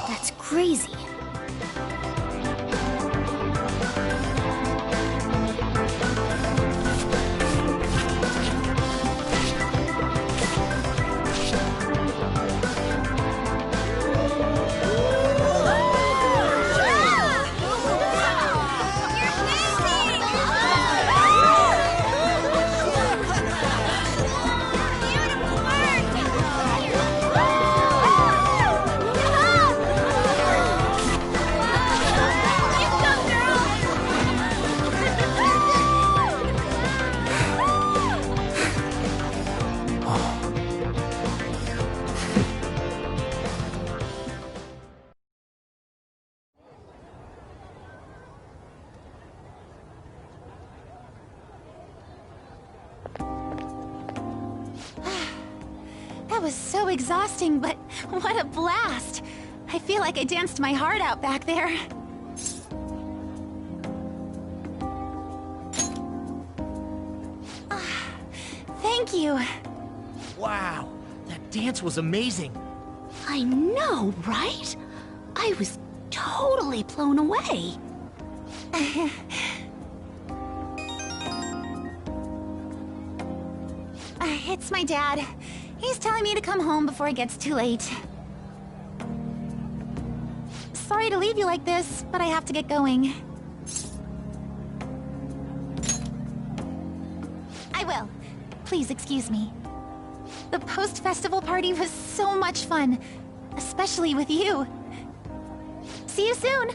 That's crazy. That was so exhausting, but what a blast! I feel like I danced my heart out back there. Thank you. Wow, that dance was amazing. I know, right? I was totally blown away. It's my dad. He's telling me to come home before it gets too late. Sorry to leave you like this, but I have to get going. I will. Please excuse me. The post-festival party was so much fun, especially with you. See you soon!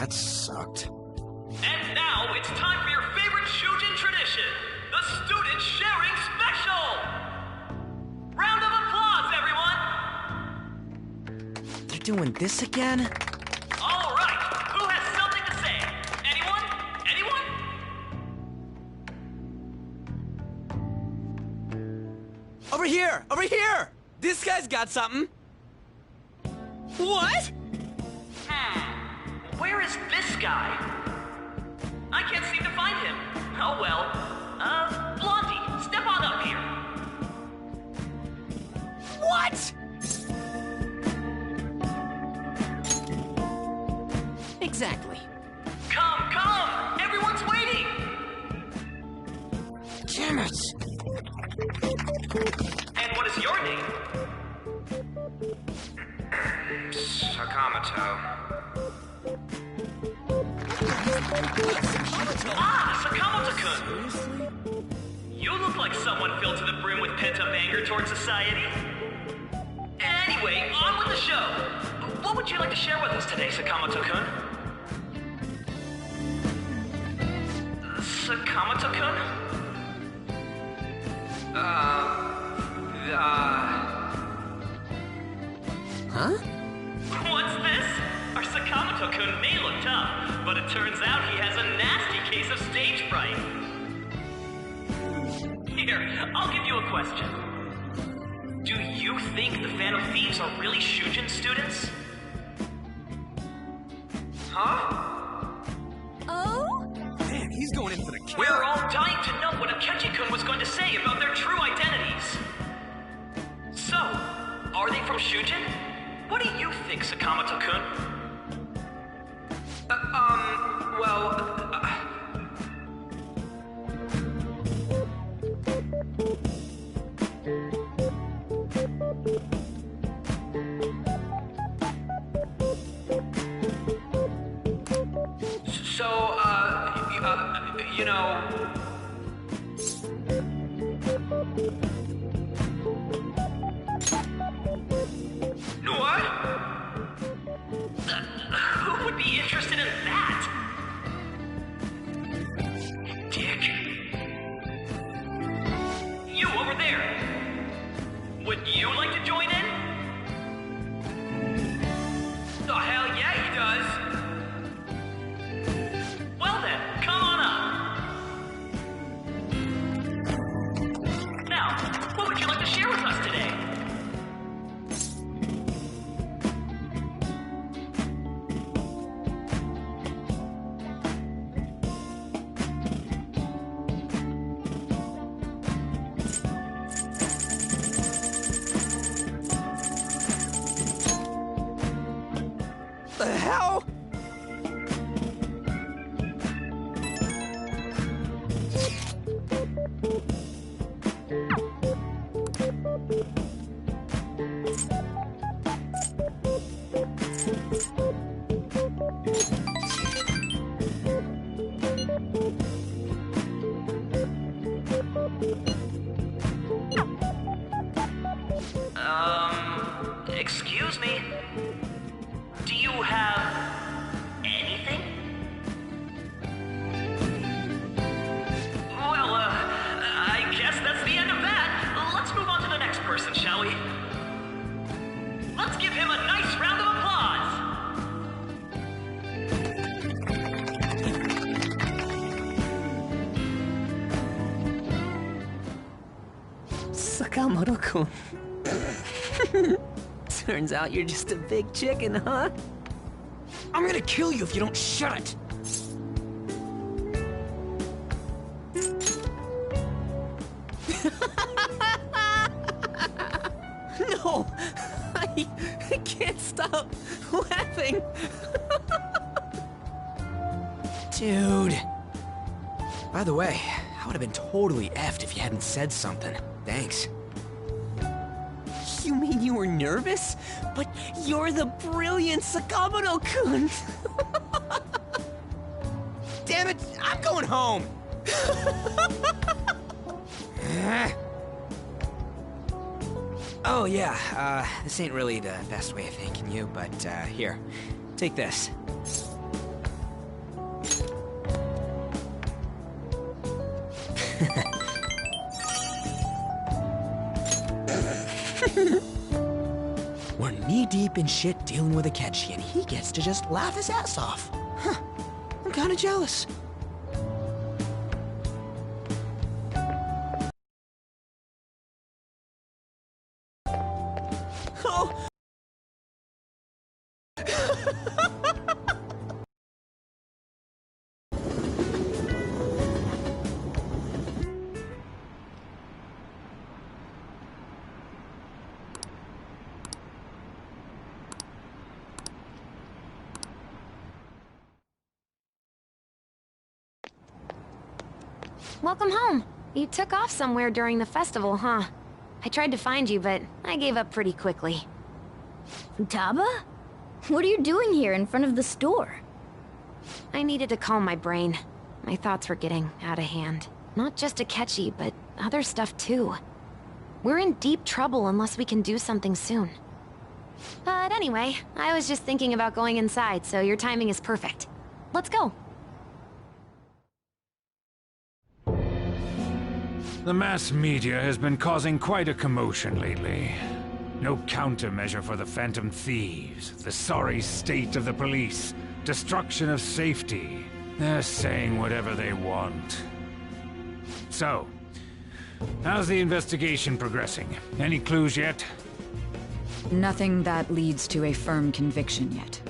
That sucked. And now it's time for your favorite Shujin tradition, the Student Sharing Special! Round of applause, everyone! They're doing this again? All right, who has something to say? Anyone? Anyone? Over here! Over here! This guy's got something. What? Where is this guy? I can't seem to find him. Oh well. Blondie, step on up here. What? Exactly. Come! Everyone's waiting! Damn it! And what is your name? Sakamoto. Sakamoto-kun! You look like someone filled to the brim with pent-up anger towards society. Anyway, on with the show! What would you like to share with us today, Sakamoto-kun? Sakamoto-kun? Huh? What's this? Our Sakamoto-kun may look tough, but it turns out he has a nasty case of stage fright. Here, I'll give you a question. Do you think the Phantom Thieves are really Shujin students? Huh? Oh? Man, he's going in for the kill. We're all dying to know what Akechi-kun was going to say about their true identities. So, are they from Shujin? What do you think, Sakamoto-kun? You know... What? Who would be interested in that? Dick. You over there. Would you like to join in? Oh, hell yeah, he does. Well then, come on up. Now, what would you like to share with us today? The hell? Excuse me? Do you have anything? Well, I guess that's the end of that. Let's move on to the next person, shall we? Let's give him a nice round of applause. Sakamoto-kun. Turns out you're just a big chicken, huh? I'm gonna kill you if you don't shut it! No! I can't stop laughing! Dude. By the way, I would have been totally effed if you hadn't said something. Thanks. You mean you were nervous? But you're the brilliant Sakamoto-kun! Damn it, I'm going home! Oh yeah, this ain't really the best way of thanking you, but here, take this. We're knee-deep in shit dealing with Akechi, and he gets to just laugh his ass off. Huh. I'm kinda jealous. Oh! Welcome home. You took off somewhere during the festival, huh? I tried to find you, but I gave up pretty quickly. Futaba? What are you doing here in front of the store? I needed to calm my brain. My thoughts were getting out of hand. Not just Akechi, but other stuff too. We're in deep trouble unless we can do something soon. But anyway, I was just thinking about going inside, so your timing is perfect. Let's go. The mass media has been causing quite a commotion lately. No countermeasure for the Phantom Thieves, the sorry state of the police, destruction of safety. They're saying whatever they want. So, how's the investigation progressing? Any clues yet? Nothing that leads to a firm conviction yet.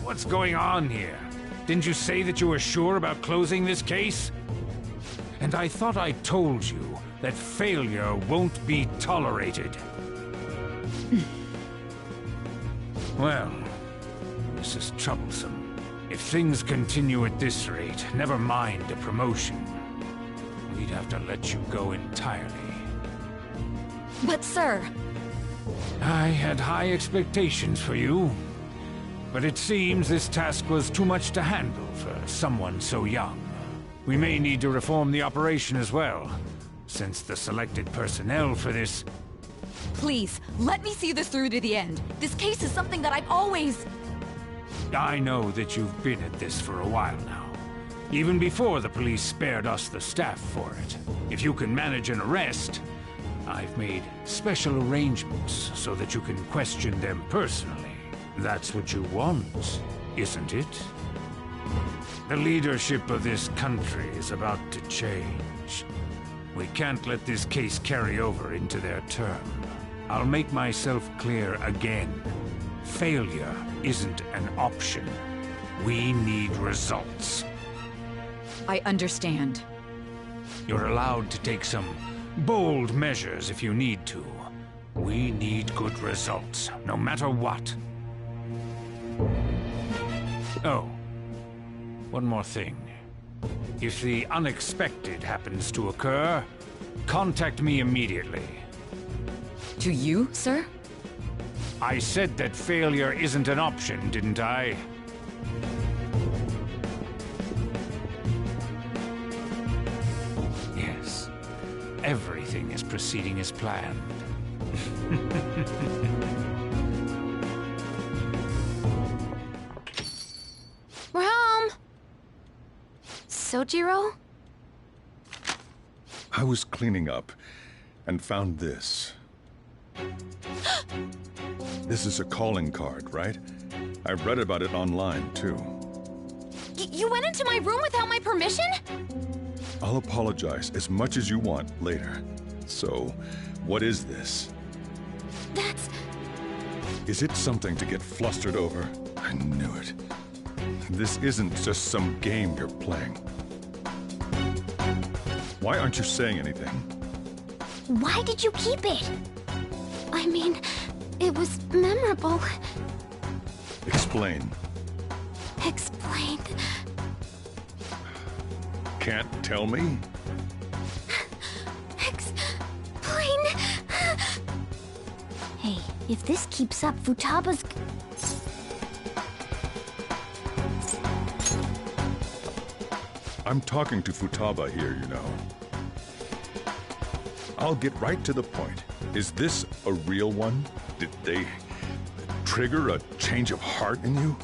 What's going on here? Didn't you say that you were sure about closing this case? And I thought I told you that failure won't be tolerated. Well, this is troublesome. If things continue at this rate, never mind a promotion. We'd have to let you go entirely. But sir... I had high expectations for you. But it seems this task was too much to handle for someone so young. We may need to reform the operation as well, since the selected personnel for this... Please, let me see this through to the end. This case is something that I've always... I know that you've been at this for a while now. Even before the police spared us the staff for it. If you can manage an arrest, I've made special arrangements so that you can question them personally. That's what you want, isn't it? The leadership of this country is about to change. We can't let this case carry over into their term. I'll make myself clear again. Failure isn't an option. We need results. I understand. You're allowed to take some bold measures if you need to. We need good results, no matter what. Oh. One more thing. If the unexpected happens to occur, contact me immediately. To you, sir? I said that failure isn't an option, didn't I? Yes. Everything is proceeding as planned. We're home! Sojiro? I was cleaning up and found this. This is a calling card, right? I read about it online, too. You went into my room without my permission? I'll apologize as much as you want later. So, what is this? That's... Is it something to get flustered over? I knew it. This isn't just some game you're playing. Why aren't you saying anything? Why did you keep it? I mean, it was memorable. Explain. Explain. Can't tell me? Explain. Hey, if this keeps up, Futaba's... I'm talking to Futaba here, you know. I'll get right to the point. Is this a real one? Did they trigger a change of heart in you?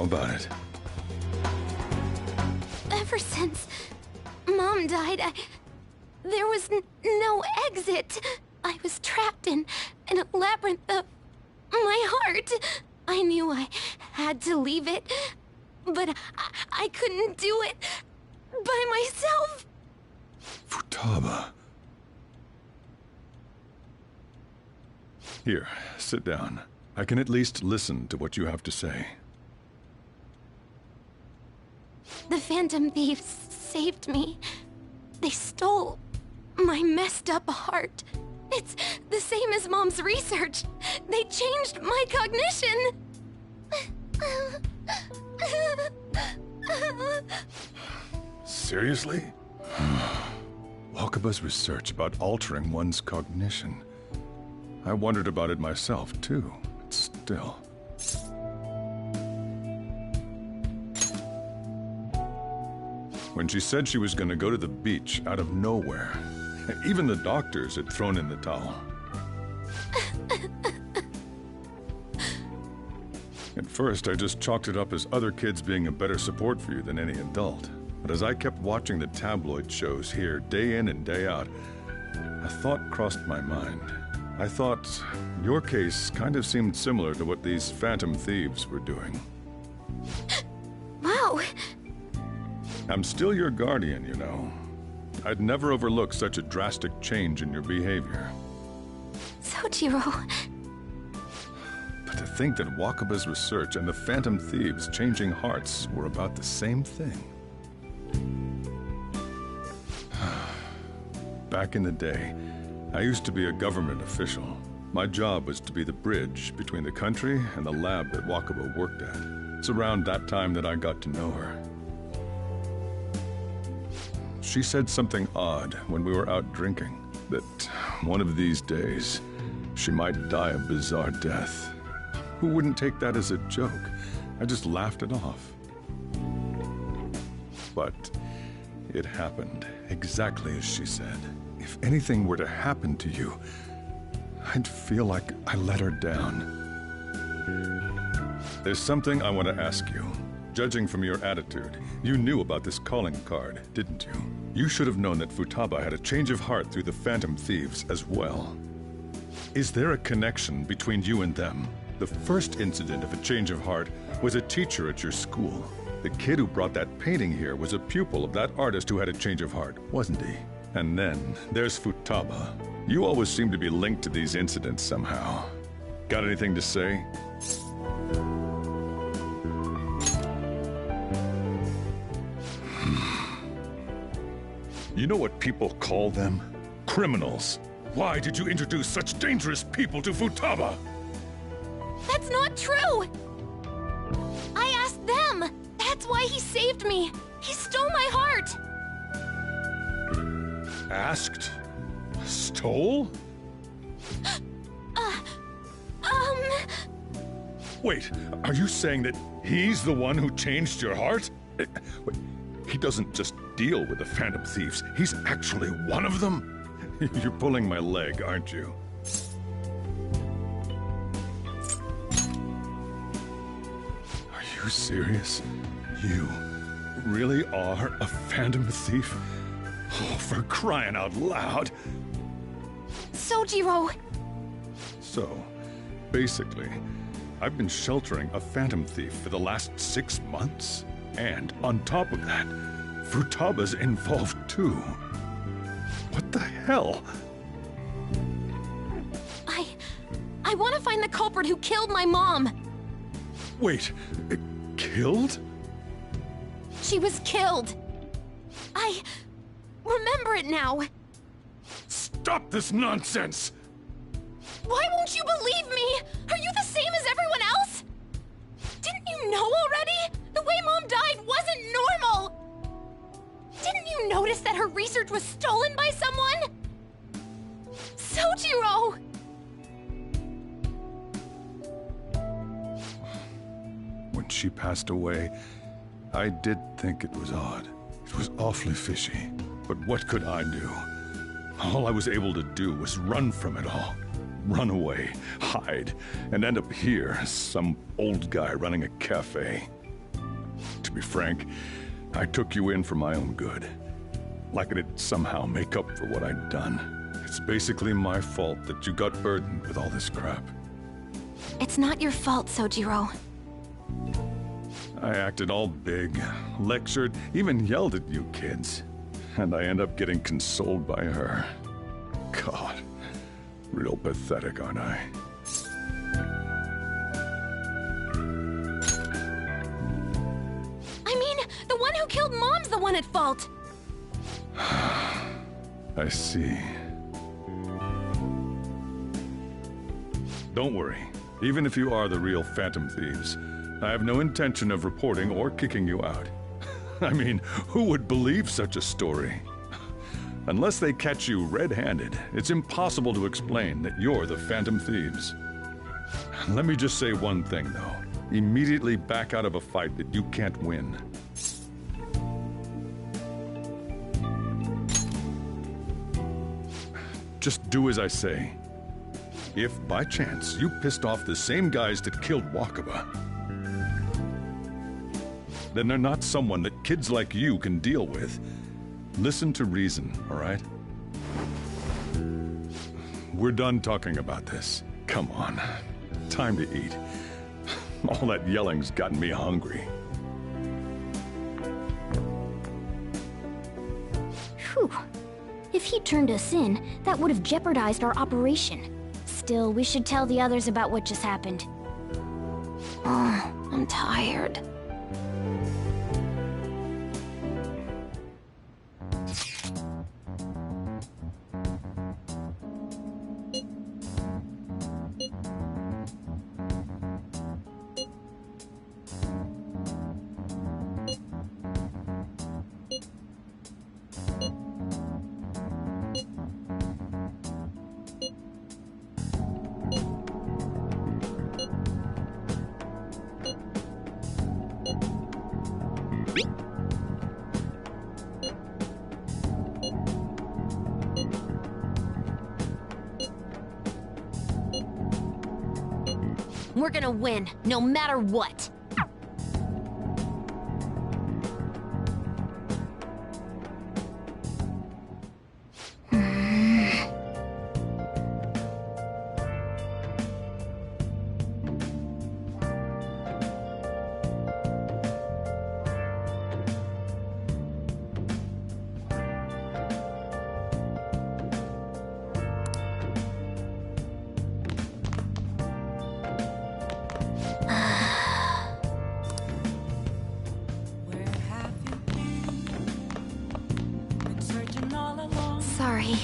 about it? Ever since Mom died, there was no exit. I was trapped in a labyrinth of my heart. I knew I had to leave it, but I couldn't do it by myself. Futaba. Here, sit down. I can at least listen to what you have to say. The Phantom Thieves saved me. They stole my messed up heart. It's the same as Mom's research. They changed my cognition. Seriously? Wakaba's research about altering one's cognition. I wondered about it myself, too. But still. When she said she was going to go to the beach out of nowhere, even the doctors had thrown in the towel. At first, I just chalked it up as other kids being a better support for you than any adult. But as I kept watching the tabloid shows here, day in and day out, a thought crossed my mind. I thought your case kind of seemed similar to what these Phantom Thieves were doing. Wow. I'm still your guardian, you know. I'd never overlook such a drastic change in your behavior. Sojiro. But to think that Wakaba's research and the Phantom Thieves changing hearts were about the same thing. Back in the day, I used to be a government official. My job was to be the bridge between the country and the lab that Wakaba worked at. It's around that time that I got to know her. She said something odd when we were out drinking, that one of these days, she might die a bizarre death. Who wouldn't take that as a joke? I just laughed it off. But it happened exactly as she said. If anything were to happen to you, I'd feel like I let her down. There's something I want to ask you. Judging from your attitude, you knew about this calling card, didn't you? You should have known that Futaba had a change of heart through the Phantom Thieves as well. Is there a connection between you and them? The first incident of a change of heart was a teacher at your school. The kid who brought that painting here was a pupil of that artist who had a change of heart, wasn't he? And then there's Futaba. You always seem to be linked to these incidents somehow. Got anything to say? You know what people call them? Criminals. Why did you introduce such dangerous people to Futaba? That's not true! I asked them! That's why he saved me! He stole my heart! Asked? Stole? Wait, are you saying that he's the one who changed your heart? Wait, he doesn't just deal with the Phantom Thieves, he's actually one of them? You're pulling my leg, aren't you? Are you serious? You really are a Phantom Thief? Oh, for crying out loud! Sojiro! So, basically, I've been sheltering a Phantom Thief for the last 6 months. And on top of that, Futaba's involved too. What the hell? I want to find the culprit who killed my mom! Wait, killed? She was killed! I remember it now! Stop this nonsense! Why won't you believe me? Are you the same as everyone else? Didn't you know already? The way Mom died wasn't normal! Didn't you notice that her research was stolen by someone? Sojiro! When she passed away, I did think it was odd. It was awfully fishy. But what could I do? All I was able to do was run from it all. Run away, hide, and end up here, some old guy running a cafe. be frank, I took you in for my own good. Like it'd somehow make up for what I'd done. It's basically my fault that you got burdened with all this crap. It's not your fault, Sojiro. I acted all big, lectured, even yelled at you kids. And I end up getting consoled by her. God, real pathetic, aren't I? I mean, the one who killed Mom's the one at fault! I see. Don't worry. Even if you are the real Phantom Thieves, I have no intention of reporting or kicking you out. I mean, who would believe such a story? Unless they catch you red-handed, it's impossible to explain that you're the Phantom Thieves. Let me just say one thing, though. Immediately back out of a fight that you can't win. Just do as I say. If, by chance, you pissed off the same guys that killed Wakaba, then they're not someone that kids like you can deal with. Listen to reason, all right? We're done talking about this. Come on. Time to eat. All that yelling's gotten me hungry. Whew. If he turned us in, that would have jeopardized our operation. Still, we should tell the others about what just happened. Oh, I'm tired. We're gonna win, no matter what. Sorry.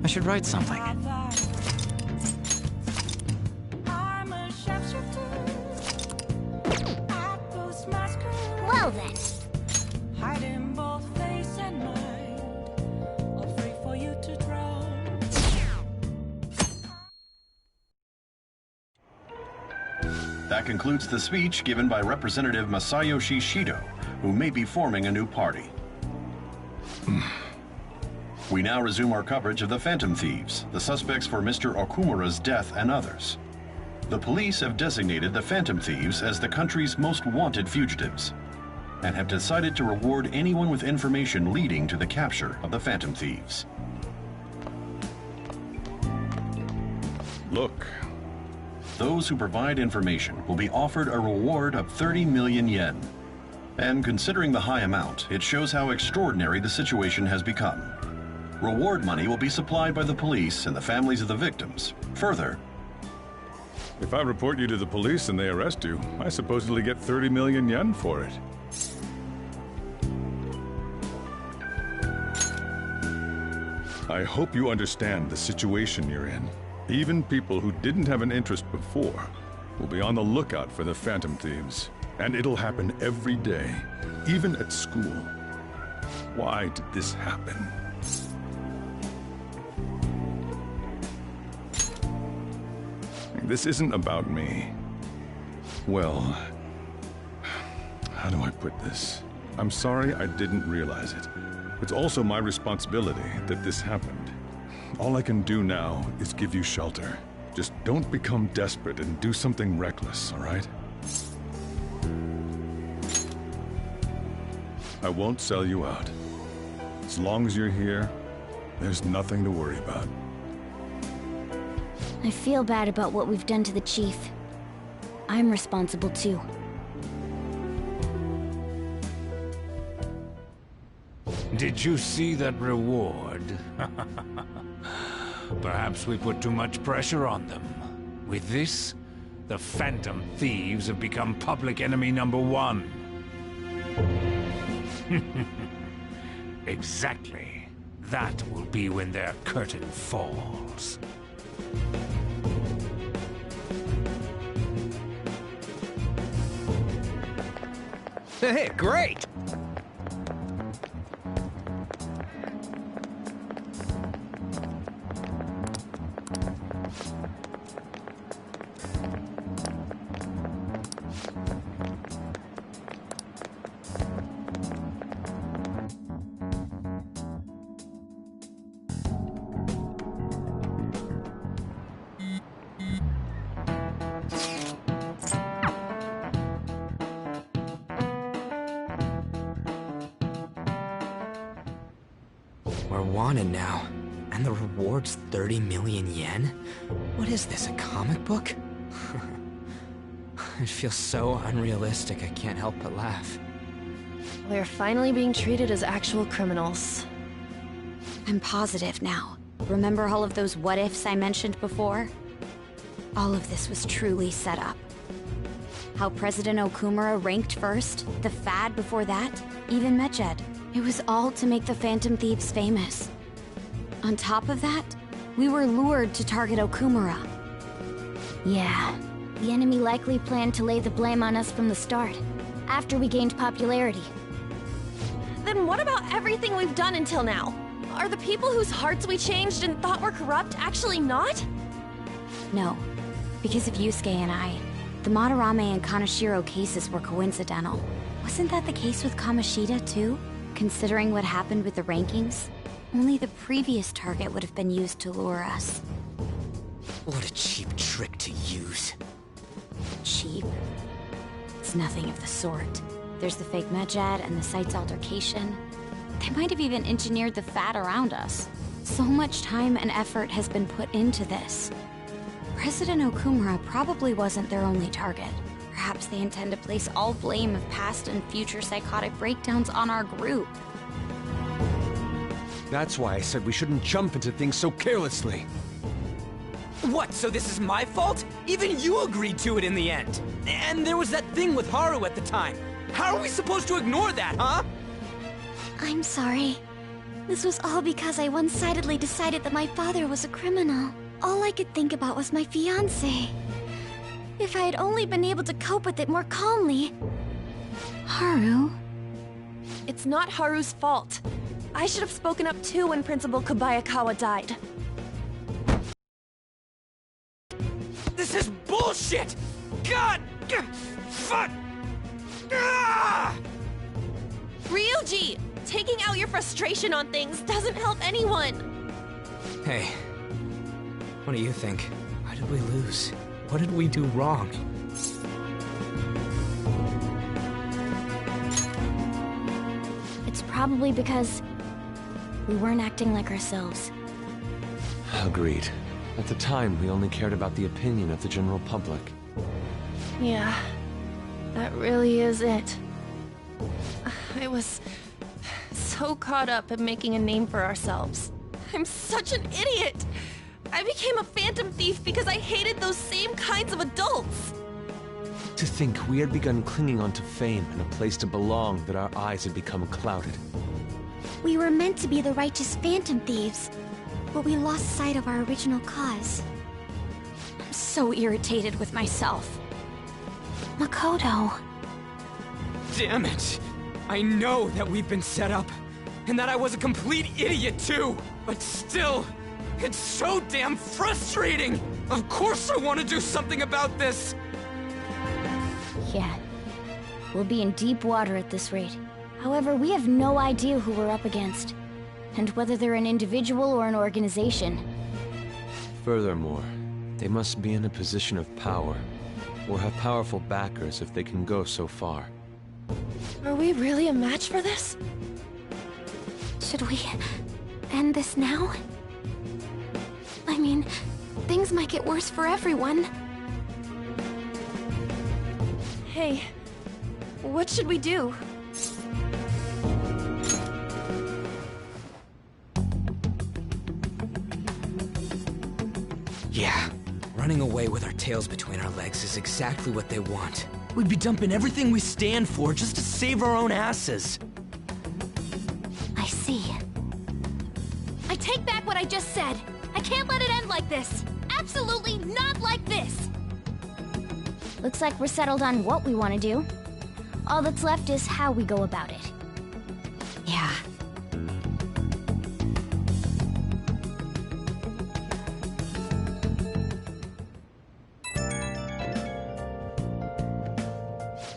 I should write something. Well then. That concludes the speech given by Representative Masayoshi Shido, who may be forming a new party. We now resume our coverage of the Phantom Thieves, the suspects for Mr. Okumura's death and others. The police have designated the Phantom Thieves as the country's most wanted fugitives, and have decided to reward anyone with information leading to the capture of the Phantom Thieves. Look. Those who provide information will be offered a reward of 30 million yen. And considering the high amount, it shows how extraordinary the situation has become. Reward money will be supplied by the police and the families of the victims. Further, if I report you to the police and they arrest you, I supposedly get 30 million yen for it. I hope you understand the situation you're in. Even people who didn't have an interest before will be on the lookout for the Phantom Thieves. And it'll happen every day, even at school. Why did this happen? This isn't about me. Well, How do I put this? I'm sorry I didn't realize it. It's also my responsibility that this happened. All I can do now is give you shelter. Just don't become desperate and do something reckless, all right? I won't sell you out. As long as you're here, there's nothing to worry about. I feel bad about what we've done to the chief. I'm responsible too. Did you see that reward? Perhaps we put too much pressure on them. With this, the Phantom Thieves have become public enemy #1. Exactly. That will be when their curtain falls. Hey, great! We're wanted now, and the reward's 30 million yen? What is this, a comic book? It feels so unrealistic I can't help but laugh. We're finally being treated as actual criminals. I'm positive now. Remember all of those what-ifs I mentioned before? All of this was truly set up. How President Okumura ranked first, the Fad before that, even Medjed. It was all to make the Phantom Thieves famous. On top of that, we were lured to target Okumura. Yeah, the enemy likely planned to lay the blame on us from the start, after we gained popularity. Then what about everything we've done until now? Are the people whose hearts we changed and thought were corrupt actually not? No, because of Yusuke and I, the Madarame and Kaneshiro cases were coincidental. Wasn't that the case with Kamoshida, too? Considering what happened with the rankings, only the previous target would have been used to lure us. What a cheap trick to use. Cheap? It's nothing of the sort. There's the fake Medjed and the site's altercation. They might have even engineered the Fat around us. So much time and effort has been put into this. President Okumura probably wasn't their only target. Perhaps they intend to place all blame of past and future psychotic breakdowns on our group. That's why I said we shouldn't jump into things so carelessly. What, so this is my fault? Even you agreed to it in the end. And there was that thing with Haru at the time. How are we supposed to ignore that, huh? I'm sorry. This was all because I one-sidedly decided that my father was a criminal. All I could think about was my fiancé. If I had only been able to cope with it more calmly. Haru? It's not Haru's fault. I should have spoken up too when Principal Kobayakawa died. This is bullshit! God! Fuck! Ah! Ryuji! Taking out your frustration on things doesn't help anyone! Hey, what do you think? Why did we lose? What did we do wrong? It's probably because we weren't acting like ourselves. Agreed. At the time, we only cared about the opinion of the general public. Yeah, that really is it. I was so caught up in making a name for ourselves. I'm such an idiot! I became a phantom thief because I hated those same kinds of adults! To think we had begun clinging onto fame and a place to belong, that our eyes had become clouded. We were meant to be the righteous Phantom Thieves, but we lost sight of our original cause. I'm so irritated with myself. Makoto. Damn it! I know that we've been set up, and that I was a complete idiot too! But still, it's so damn frustrating! Of course I want to do something about this! Yeah. We'll be in deep water at this rate. However, we have no idea who we're up against, and whether they're an individual or an organization. Furthermore, they must be in a position of power, or have powerful backers if they can go so far. Are we really a match for this? Should we end this now? I mean, things might get worse for everyone. Hey, what should we do? Yeah, running away with our tails between our legs is exactly what they want. We'd be dumping everything we stand for just to save our own asses. I see. I take back what I just said. I can't let it end like this. Absolutely not like this. Looks like we're settled on what we want to do. All that's left is how we go about it. Yeah.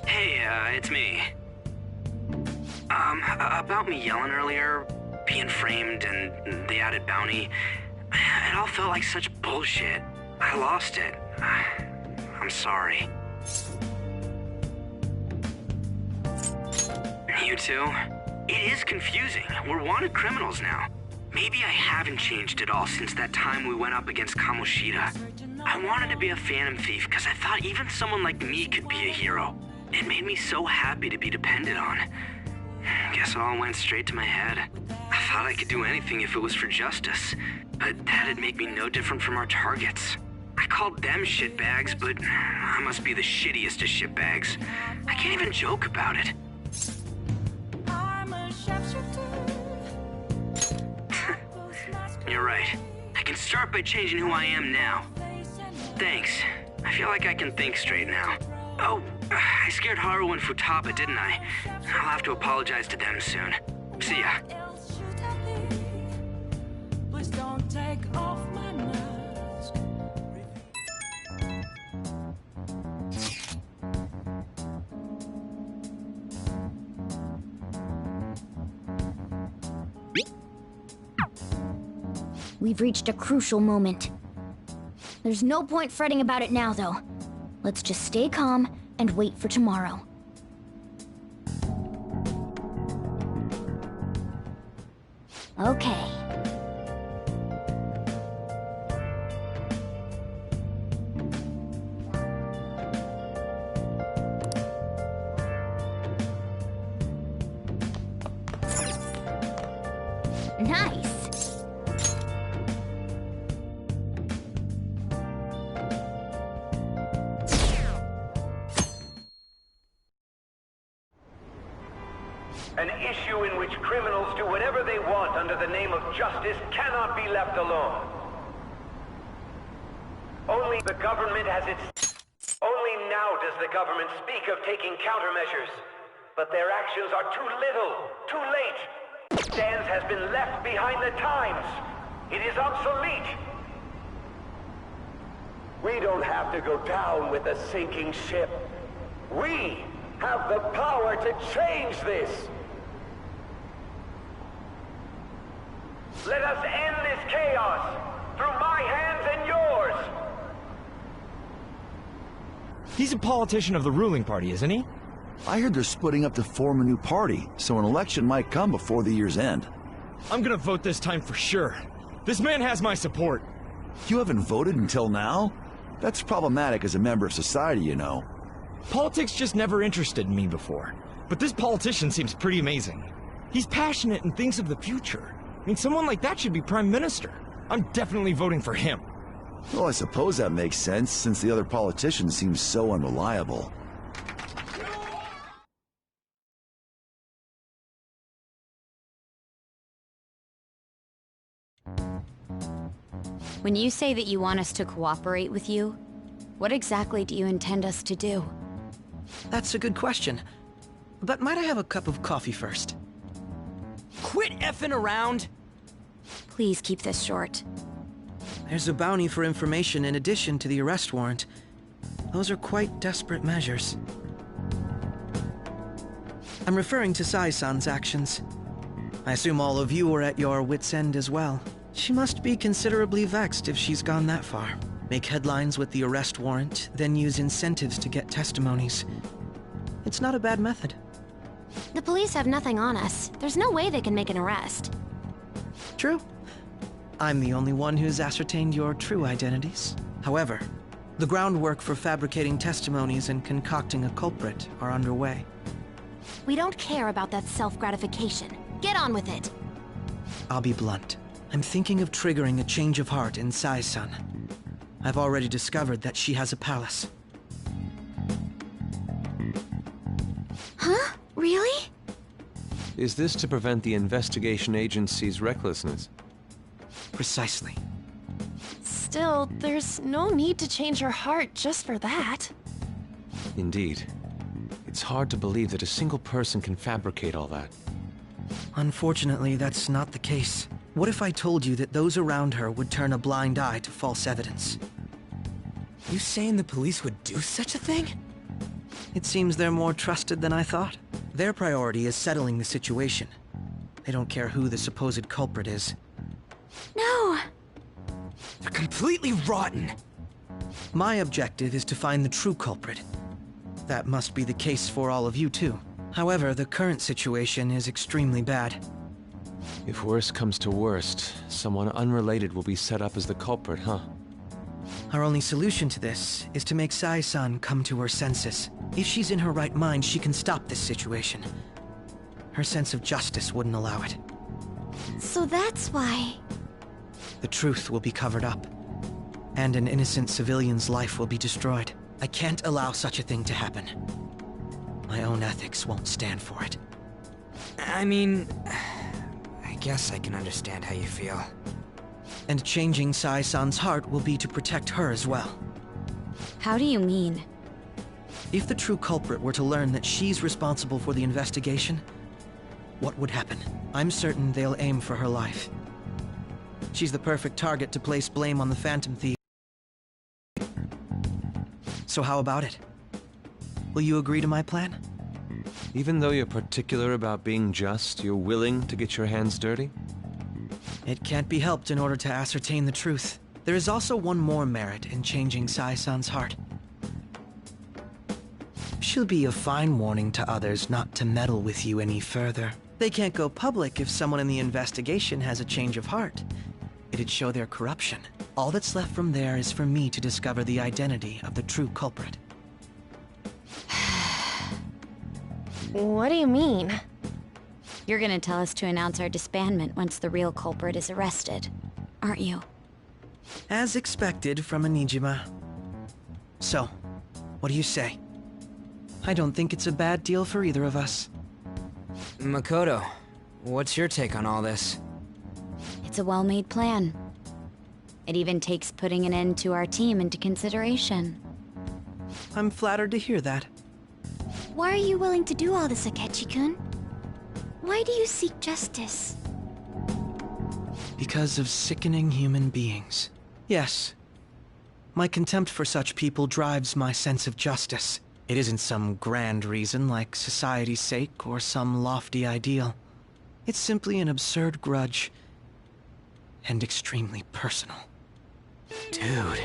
Hey, it's me. About me yelling earlier, being framed, and the added bounty, it all felt like such bullshit. I lost it. I'm sorry. You too? It is confusing. We're wanted criminals now. Maybe I haven't changed at all since that time we went up against Kamoshida. I wanted to be a phantom thief because I thought even someone like me could be a hero. It made me so happy to be depended on. Guess it all went straight to my head. I thought I could do anything if it was for justice, but that'd make me no different from our targets. I called them shitbags, but I must be the shittiest of shitbags. I can't even joke about it. You're right. I can start by changing who I am now. Thanks. I feel like I can think straight now. Oh, I scared Haru and Futaba, didn't I? I'll have to apologize to them soon. See ya. We've reached a crucial moment. There's no point fretting about it now, though. Let's just stay calm and wait for tomorrow. Okay. Nice. An issue in which criminals do whatever they want under the name of justice cannot be left alone. Only the government has its... Only now does the government speak of taking countermeasures. But their actions are too little, too late. Stance has been left behind the times. It is obsolete. We don't have to go down with a sinking ship. We have the power to change this. Let us end this chaos through my hands and yours. He's a politician of the ruling party, isn't he? I heard they're splitting up to form a new party, so an election might come before the year's end. I'm gonna vote this time for sure. This man has my support. You haven't voted until now? That's problematic as a member of society, you know. Politics just never interested me before. But this politician seems pretty amazing. He's passionate and thinks of the future. I mean, someone like that should be prime minister. I'm definitely voting for him. Well, I suppose that makes sense, since the other politicians seem so unreliable. When you say that you want us to cooperate with you, what exactly do you intend us to do? That's a good question. But might I have a cup of coffee first? Quit effing around! Please keep this short. There's a bounty for information in addition to the arrest warrant. Those are quite desperate measures. I'm referring to Sai-san's actions. I assume all of you were at your wits' end as well. She must be considerably vexed if she's gone that far. Make headlines with the arrest warrant, then use incentives to get testimonies. It's not a bad method. The police have nothing on us. There's no way they can make an arrest. True. I'm the only one who's ascertained your true identities. However, the groundwork for fabricating testimonies and concocting a culprit are underway. We don't care about that self-gratification. Get on with it. I'll be blunt. I'm thinking of triggering a change of heart in Sai-san. I've already discovered that she has a palace. Huh? Really? Is this to prevent the investigation agency's recklessness? Precisely. Still, there's no need to change her heart just for that. Indeed. It's hard to believe that a single person can fabricate all that. Unfortunately, that's not the case. What if I told you that those around her would turn a blind eye to false evidence? You saying the police would do such a thing? It seems they're more trusted than I thought. Their priority is settling the situation. They don't care who the supposed culprit is. No! They're completely rotten! My objective is to find the true culprit. That must be the case for all of you too. However, the current situation is extremely bad. If worst comes to worst, someone unrelated will be set up as the culprit, huh? Our only solution to this is to make Sai-san come to her senses. If she's in her right mind, she can stop this situation. Her sense of justice wouldn't allow it. So that's why... The truth will be covered up, and an innocent civilian's life will be destroyed. I can't allow such a thing to happen. My own ethics won't stand for it. I mean... I guess I can understand how you feel. And changing Sai-san's heart will be to protect her as well. How do you mean? If the true culprit were to learn that she's responsible for the investigation, what would happen? I'm certain they'll aim for her life. She's the perfect target to place blame on the Phantom Thief. So how about it? Will you agree to my plan? Even though you're particular about being just, you're willing to get your hands dirty? It can't be helped in order to ascertain the truth. There is also one more merit in changing Sai-san's heart. She'll be a fine warning to others not to meddle with you any further. They can't go public if someone in the investigation has a change of heart. It'd show their corruption. All that's left from there is for me to discover the identity of the true culprit. What do you mean? You're gonna tell us to announce our disbandment once the real culprit is arrested, aren't you? As expected from a Nijima. So, what do you say? I don't think it's a bad deal for either of us. Makoto, what's your take on all this? It's a well-made plan. It even takes putting an end to our team into consideration. I'm flattered to hear that. Why are you willing to do all this, Akechi-kun? Why do you seek justice? Because of sickening human beings. Yes. My contempt for such people drives my sense of justice. It isn't some grand reason like society's sake or some lofty ideal. It's simply an absurd grudge. And extremely personal. Dude.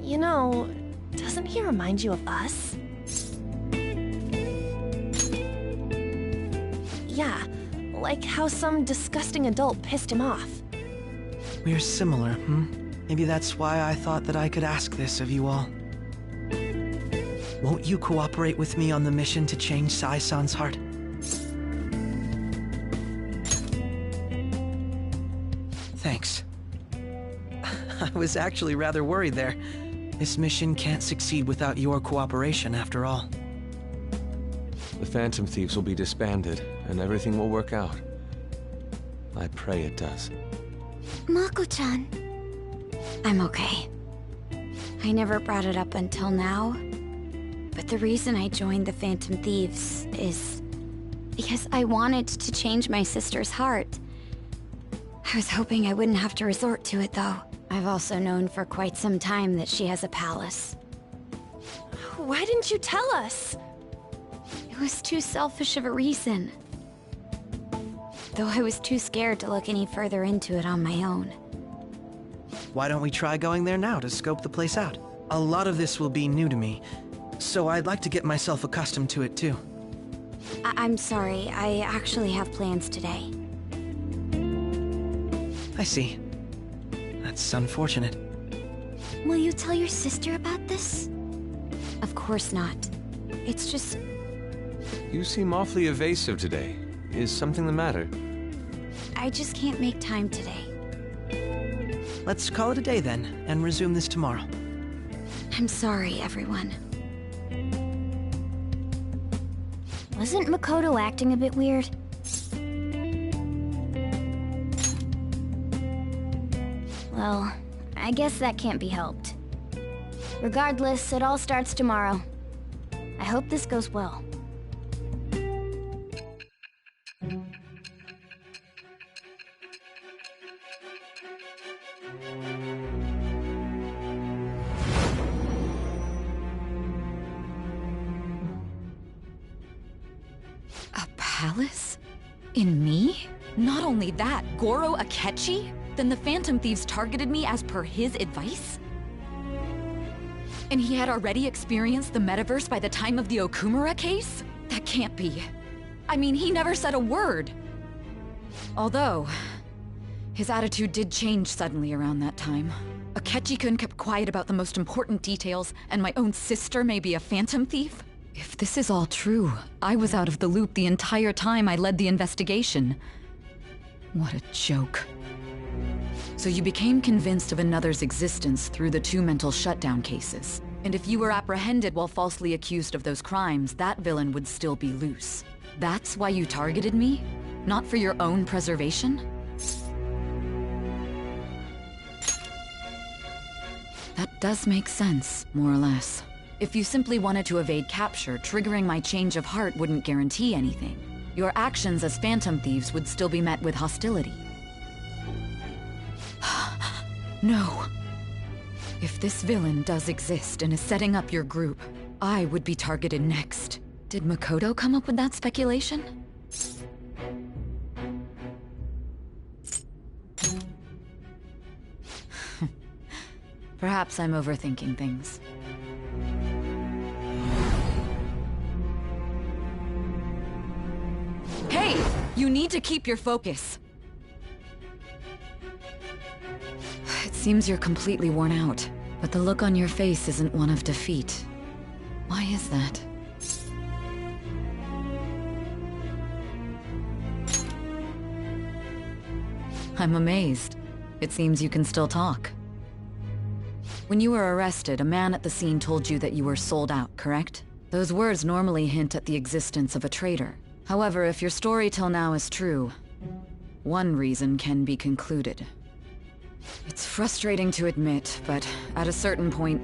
You know, doesn't he remind you of us? Yeah, like how some disgusting adult pissed him off. We're similar, Maybe that's why I thought that I could ask this of you all. Won't you cooperate with me on the mission to change Sai-san's heart? Thanks. I was actually rather worried there. This mission can't succeed without your cooperation, after all. The Phantom Thieves will be disbanded, and everything will work out. I pray it does. Mako-chan. I'm okay. I never brought it up until now, but the reason I joined the Phantom Thieves is because I wanted to change my sister's heart. I was hoping I wouldn't have to resort to it, though. I've also known for quite some time that she has a palace. Why didn't you tell us? It was too selfish of a reason. Though I was too scared to look any further into it on my own. Why don't we try going there now to scope the place out? A lot of this will be new to me, so I'd like to get myself accustomed to it too. I'm sorry, I actually have plans today. I see. That's unfortunate. Will you tell your sister about this? Of course not. It's just... You seem awfully evasive today. Is something the matter? I just can't make time today. Let's call it a day then, and resume this tomorrow. I'm sorry, everyone. Wasn't Makoto acting a bit weird? Well, I guess that can't be helped. Regardless, it all starts tomorrow. I hope this goes well. A palace? In me? Not only that, Goro Akechi? Then the Phantom Thieves targeted me as per his advice? And he had already experienced the metaverse by the time of the Okumura case? That can't be. I mean, he never said a word. Although, his attitude did change suddenly around that time. Akechi-kun kept quiet about the most important details, and my own sister may be a Phantom Thief? If this is all true, I was out of the loop the entire time I led the investigation. What a joke. So you became convinced of another's existence through the 2 mental shutdown cases. And if you were apprehended while falsely accused of those crimes, that villain would still be loose. That's why you targeted me? Not for your own preservation? That does make sense, more or less. If you simply wanted to evade capture, triggering my change of heart wouldn't guarantee anything. Your actions as Phantom Thieves would still be met with hostility. No. If this villain does exist and is setting up your group, I would be targeted next. Did Makoto come up with that speculation? Perhaps I'm overthinking things. Hey! You need to keep your focus. It seems you're completely worn out, but the look on your face isn't one of defeat. Why is that? I'm amazed. It seems you can still talk. When you were arrested, a man at the scene told you that you were sold out, correct? Those words normally hint at the existence of a traitor. However, if your story till now is true, one reason can be concluded. It's frustrating to admit, but at a certain point...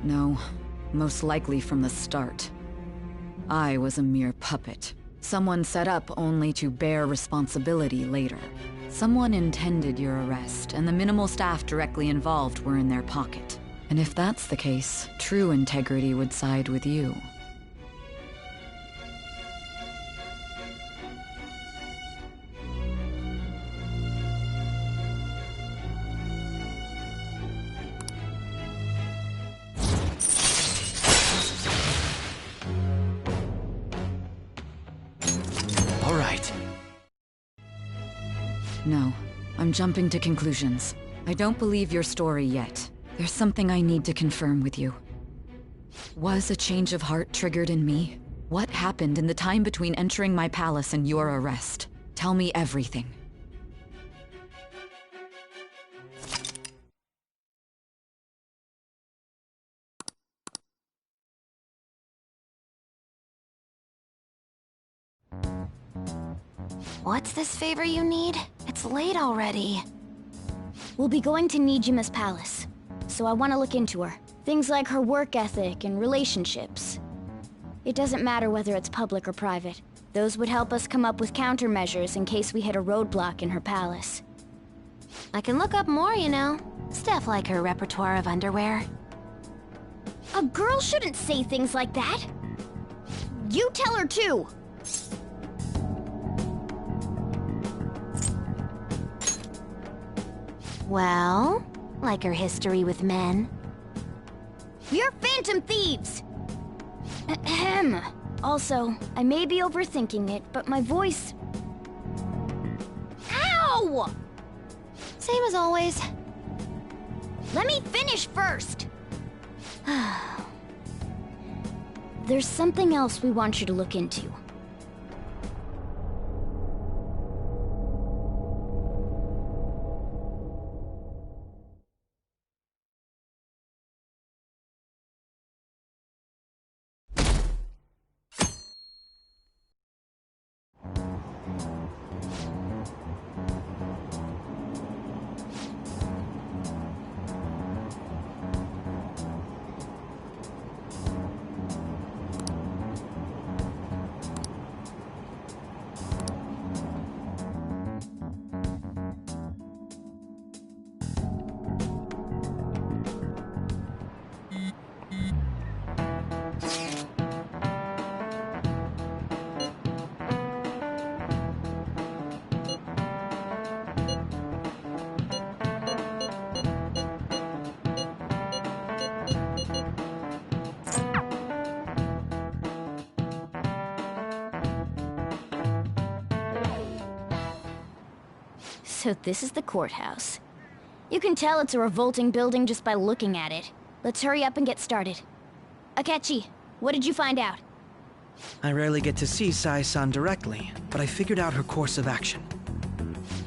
No, most likely from the start. I was a mere puppet. Someone set up only to bear responsibility later. Someone intended your arrest, and the minimal staff directly involved were in their pocket. And if that's the case, true integrity would side with you. All right. No, I'm jumping to conclusions. I don't believe your story yet. There's something I need to confirm with you. Was a change of heart triggered in me? What happened in the time between entering my palace and your arrest? Tell me everything. What's this favor you need? It's late already. We'll be going to Nijima's palace, so I want to look into her. Things like her work ethic and relationships. It doesn't matter whether it's public or private. Those would help us come up with countermeasures in case we hit a roadblock in her palace. I can look up more, you know. Stuff like her repertoire of underwear. A girl shouldn't say things like that. You tell her too! Well, like her history with men. You're phantom thieves! Ahem. Also, I may be overthinking it, but my voice... Ow! Same as always. Let me finish first! There's something else we want you to look into. So this is the courthouse. You can tell it's a revolting building just by looking at it. Let's hurry up and get started. Akechi, what did you find out? I rarely get to see Sai-san directly, but I figured out her course of action.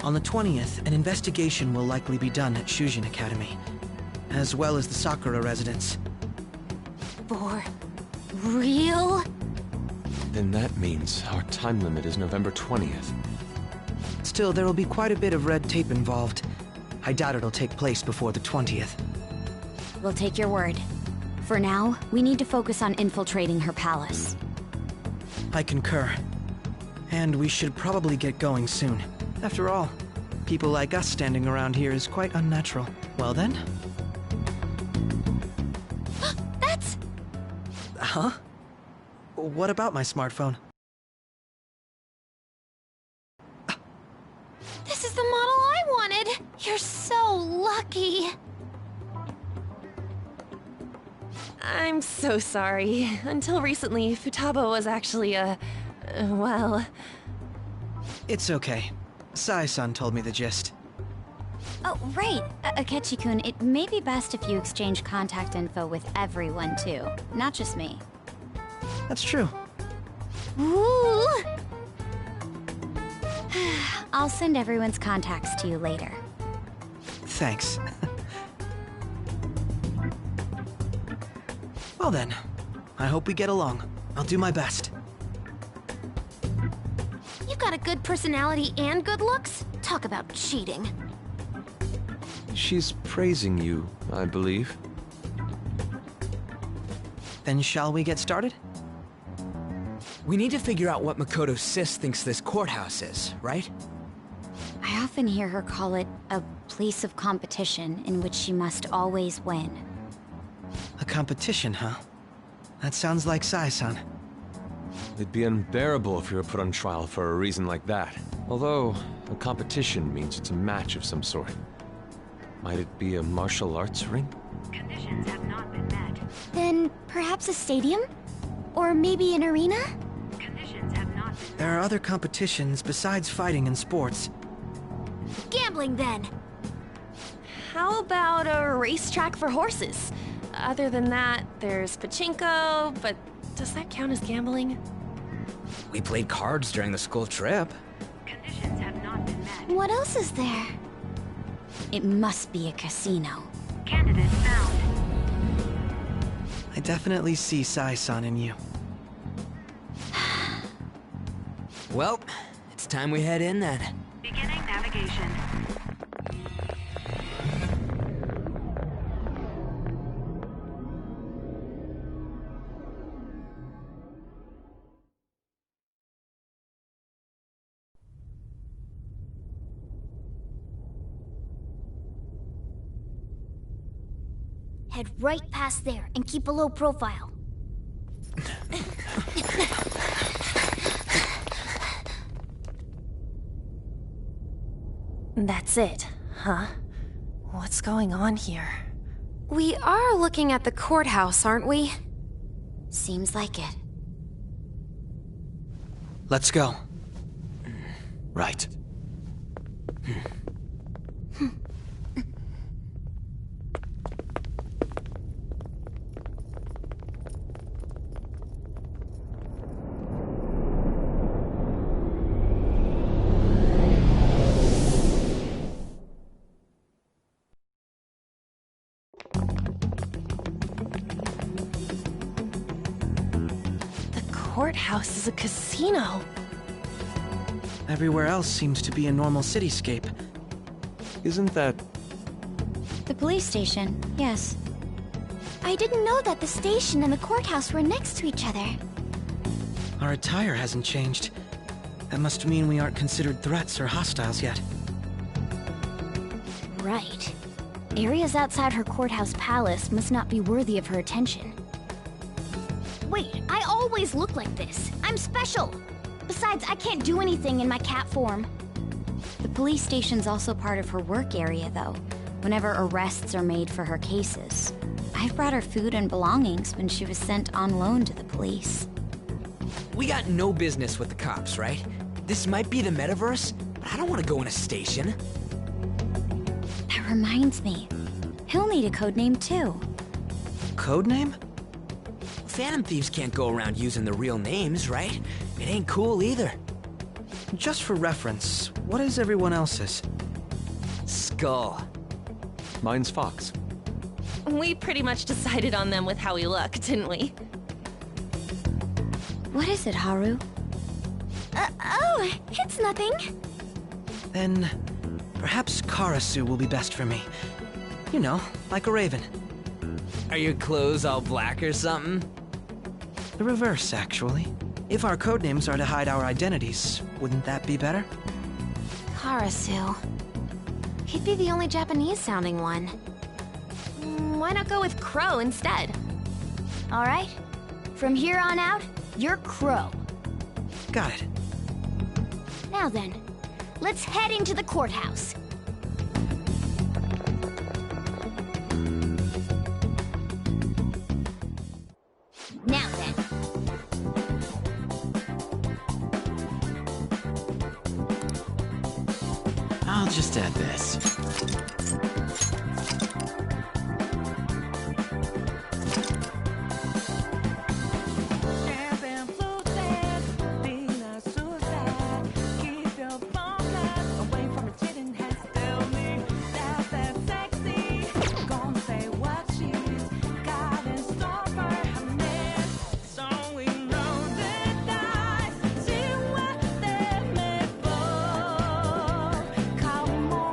On the 20th, an investigation will likely be done at Shujin Academy, as well as the Sakura residence. For real? Then that means our time limit is November 20th. Still, there will be quite a bit of red tape involved. I doubt it'll take place before the 20th. We'll take your word. For now, we need to focus on infiltrating her palace. I concur. And we should probably get going soon. After all, people like us standing around here is quite unnatural. Well then? That's... Huh? What about my smartphone? This is the model I wanted! You're so lucky! I'm so sorry. Until recently, Futaba was actually well... It's okay. Sai-san told me the gist. Oh, right. Akechi-kun, it may be best if you exchange contact info with everyone, too. Not just me. That's true. Ooh! I'll send everyone's contacts to you later. Thanks. Well then, I hope we get along. I'll do my best. You got a good personality and good looks? Talk about cheating. She's praising you, I believe. Then shall we get started? We need to figure out what Makoto Sis thinks this courthouse is, right? I often hear her call it a place of competition in which she must always win. A competition, huh? That sounds like Sai-san. It'd be unbearable if you were put on trial for a reason like that. Although, a competition means it's a match of some sort. Might it be a martial arts ring? Conditions have not been met. Then perhaps a stadium? Or maybe an arena? Conditions have not been met. There are other competitions besides fighting and sports. Gambling, then! How about a racetrack for horses? Other than that, there's pachinko, but does that count as gambling? We played cards during the school trip. Conditions have not been met. What else is there? It must be a casino. Candidate found. I definitely see Sai-san in you. Well, it's time we head in then. Beginning navigation. Head right past there and keep a low profile. That's it, huh? What's going on here? We are looking at the courthouse, aren't we? Seems like it. Let's go. Right. Courthouse is a casino. Everywhere else seems to be a normal cityscape. Isn't that... The police station, yes. I didn't know that the station and the courthouse were next to each other. Our attire hasn't changed. That must mean we aren't considered threats or hostiles yet. Right. Areas outside her courthouse palace must not be worthy of her attention. Wait, I always look like this. I'm special. Besides, I can't do anything in my cat form. The police station's also part of her work area, though, whenever arrests are made for her cases. I've brought her food and belongings when she was sent on loan to the police. We got no business with the cops, right? This might be the metaverse, but I don't want to go in a station. That reminds me. He'll need a codename, too. Codename? Phantom thieves can't go around using their real names, right? It ain't cool either. Just for reference, what is everyone else's? Skull. Mine's Fox. We pretty much decided on them with how we look, didn't we? What is it, Haru? Oh, it's nothing. Then, perhaps Karasu will be best for me. You know, like a raven. Are your clothes all black or something? The reverse, actually. If our codenames are to hide our identities, wouldn't that be better? Karasu. He'd be the only Japanese-sounding one. Why not go with Crow instead? All right. From here on out, you're Crow. Got it. Now then, let's head into the courthouse. Now then. I'll just add this.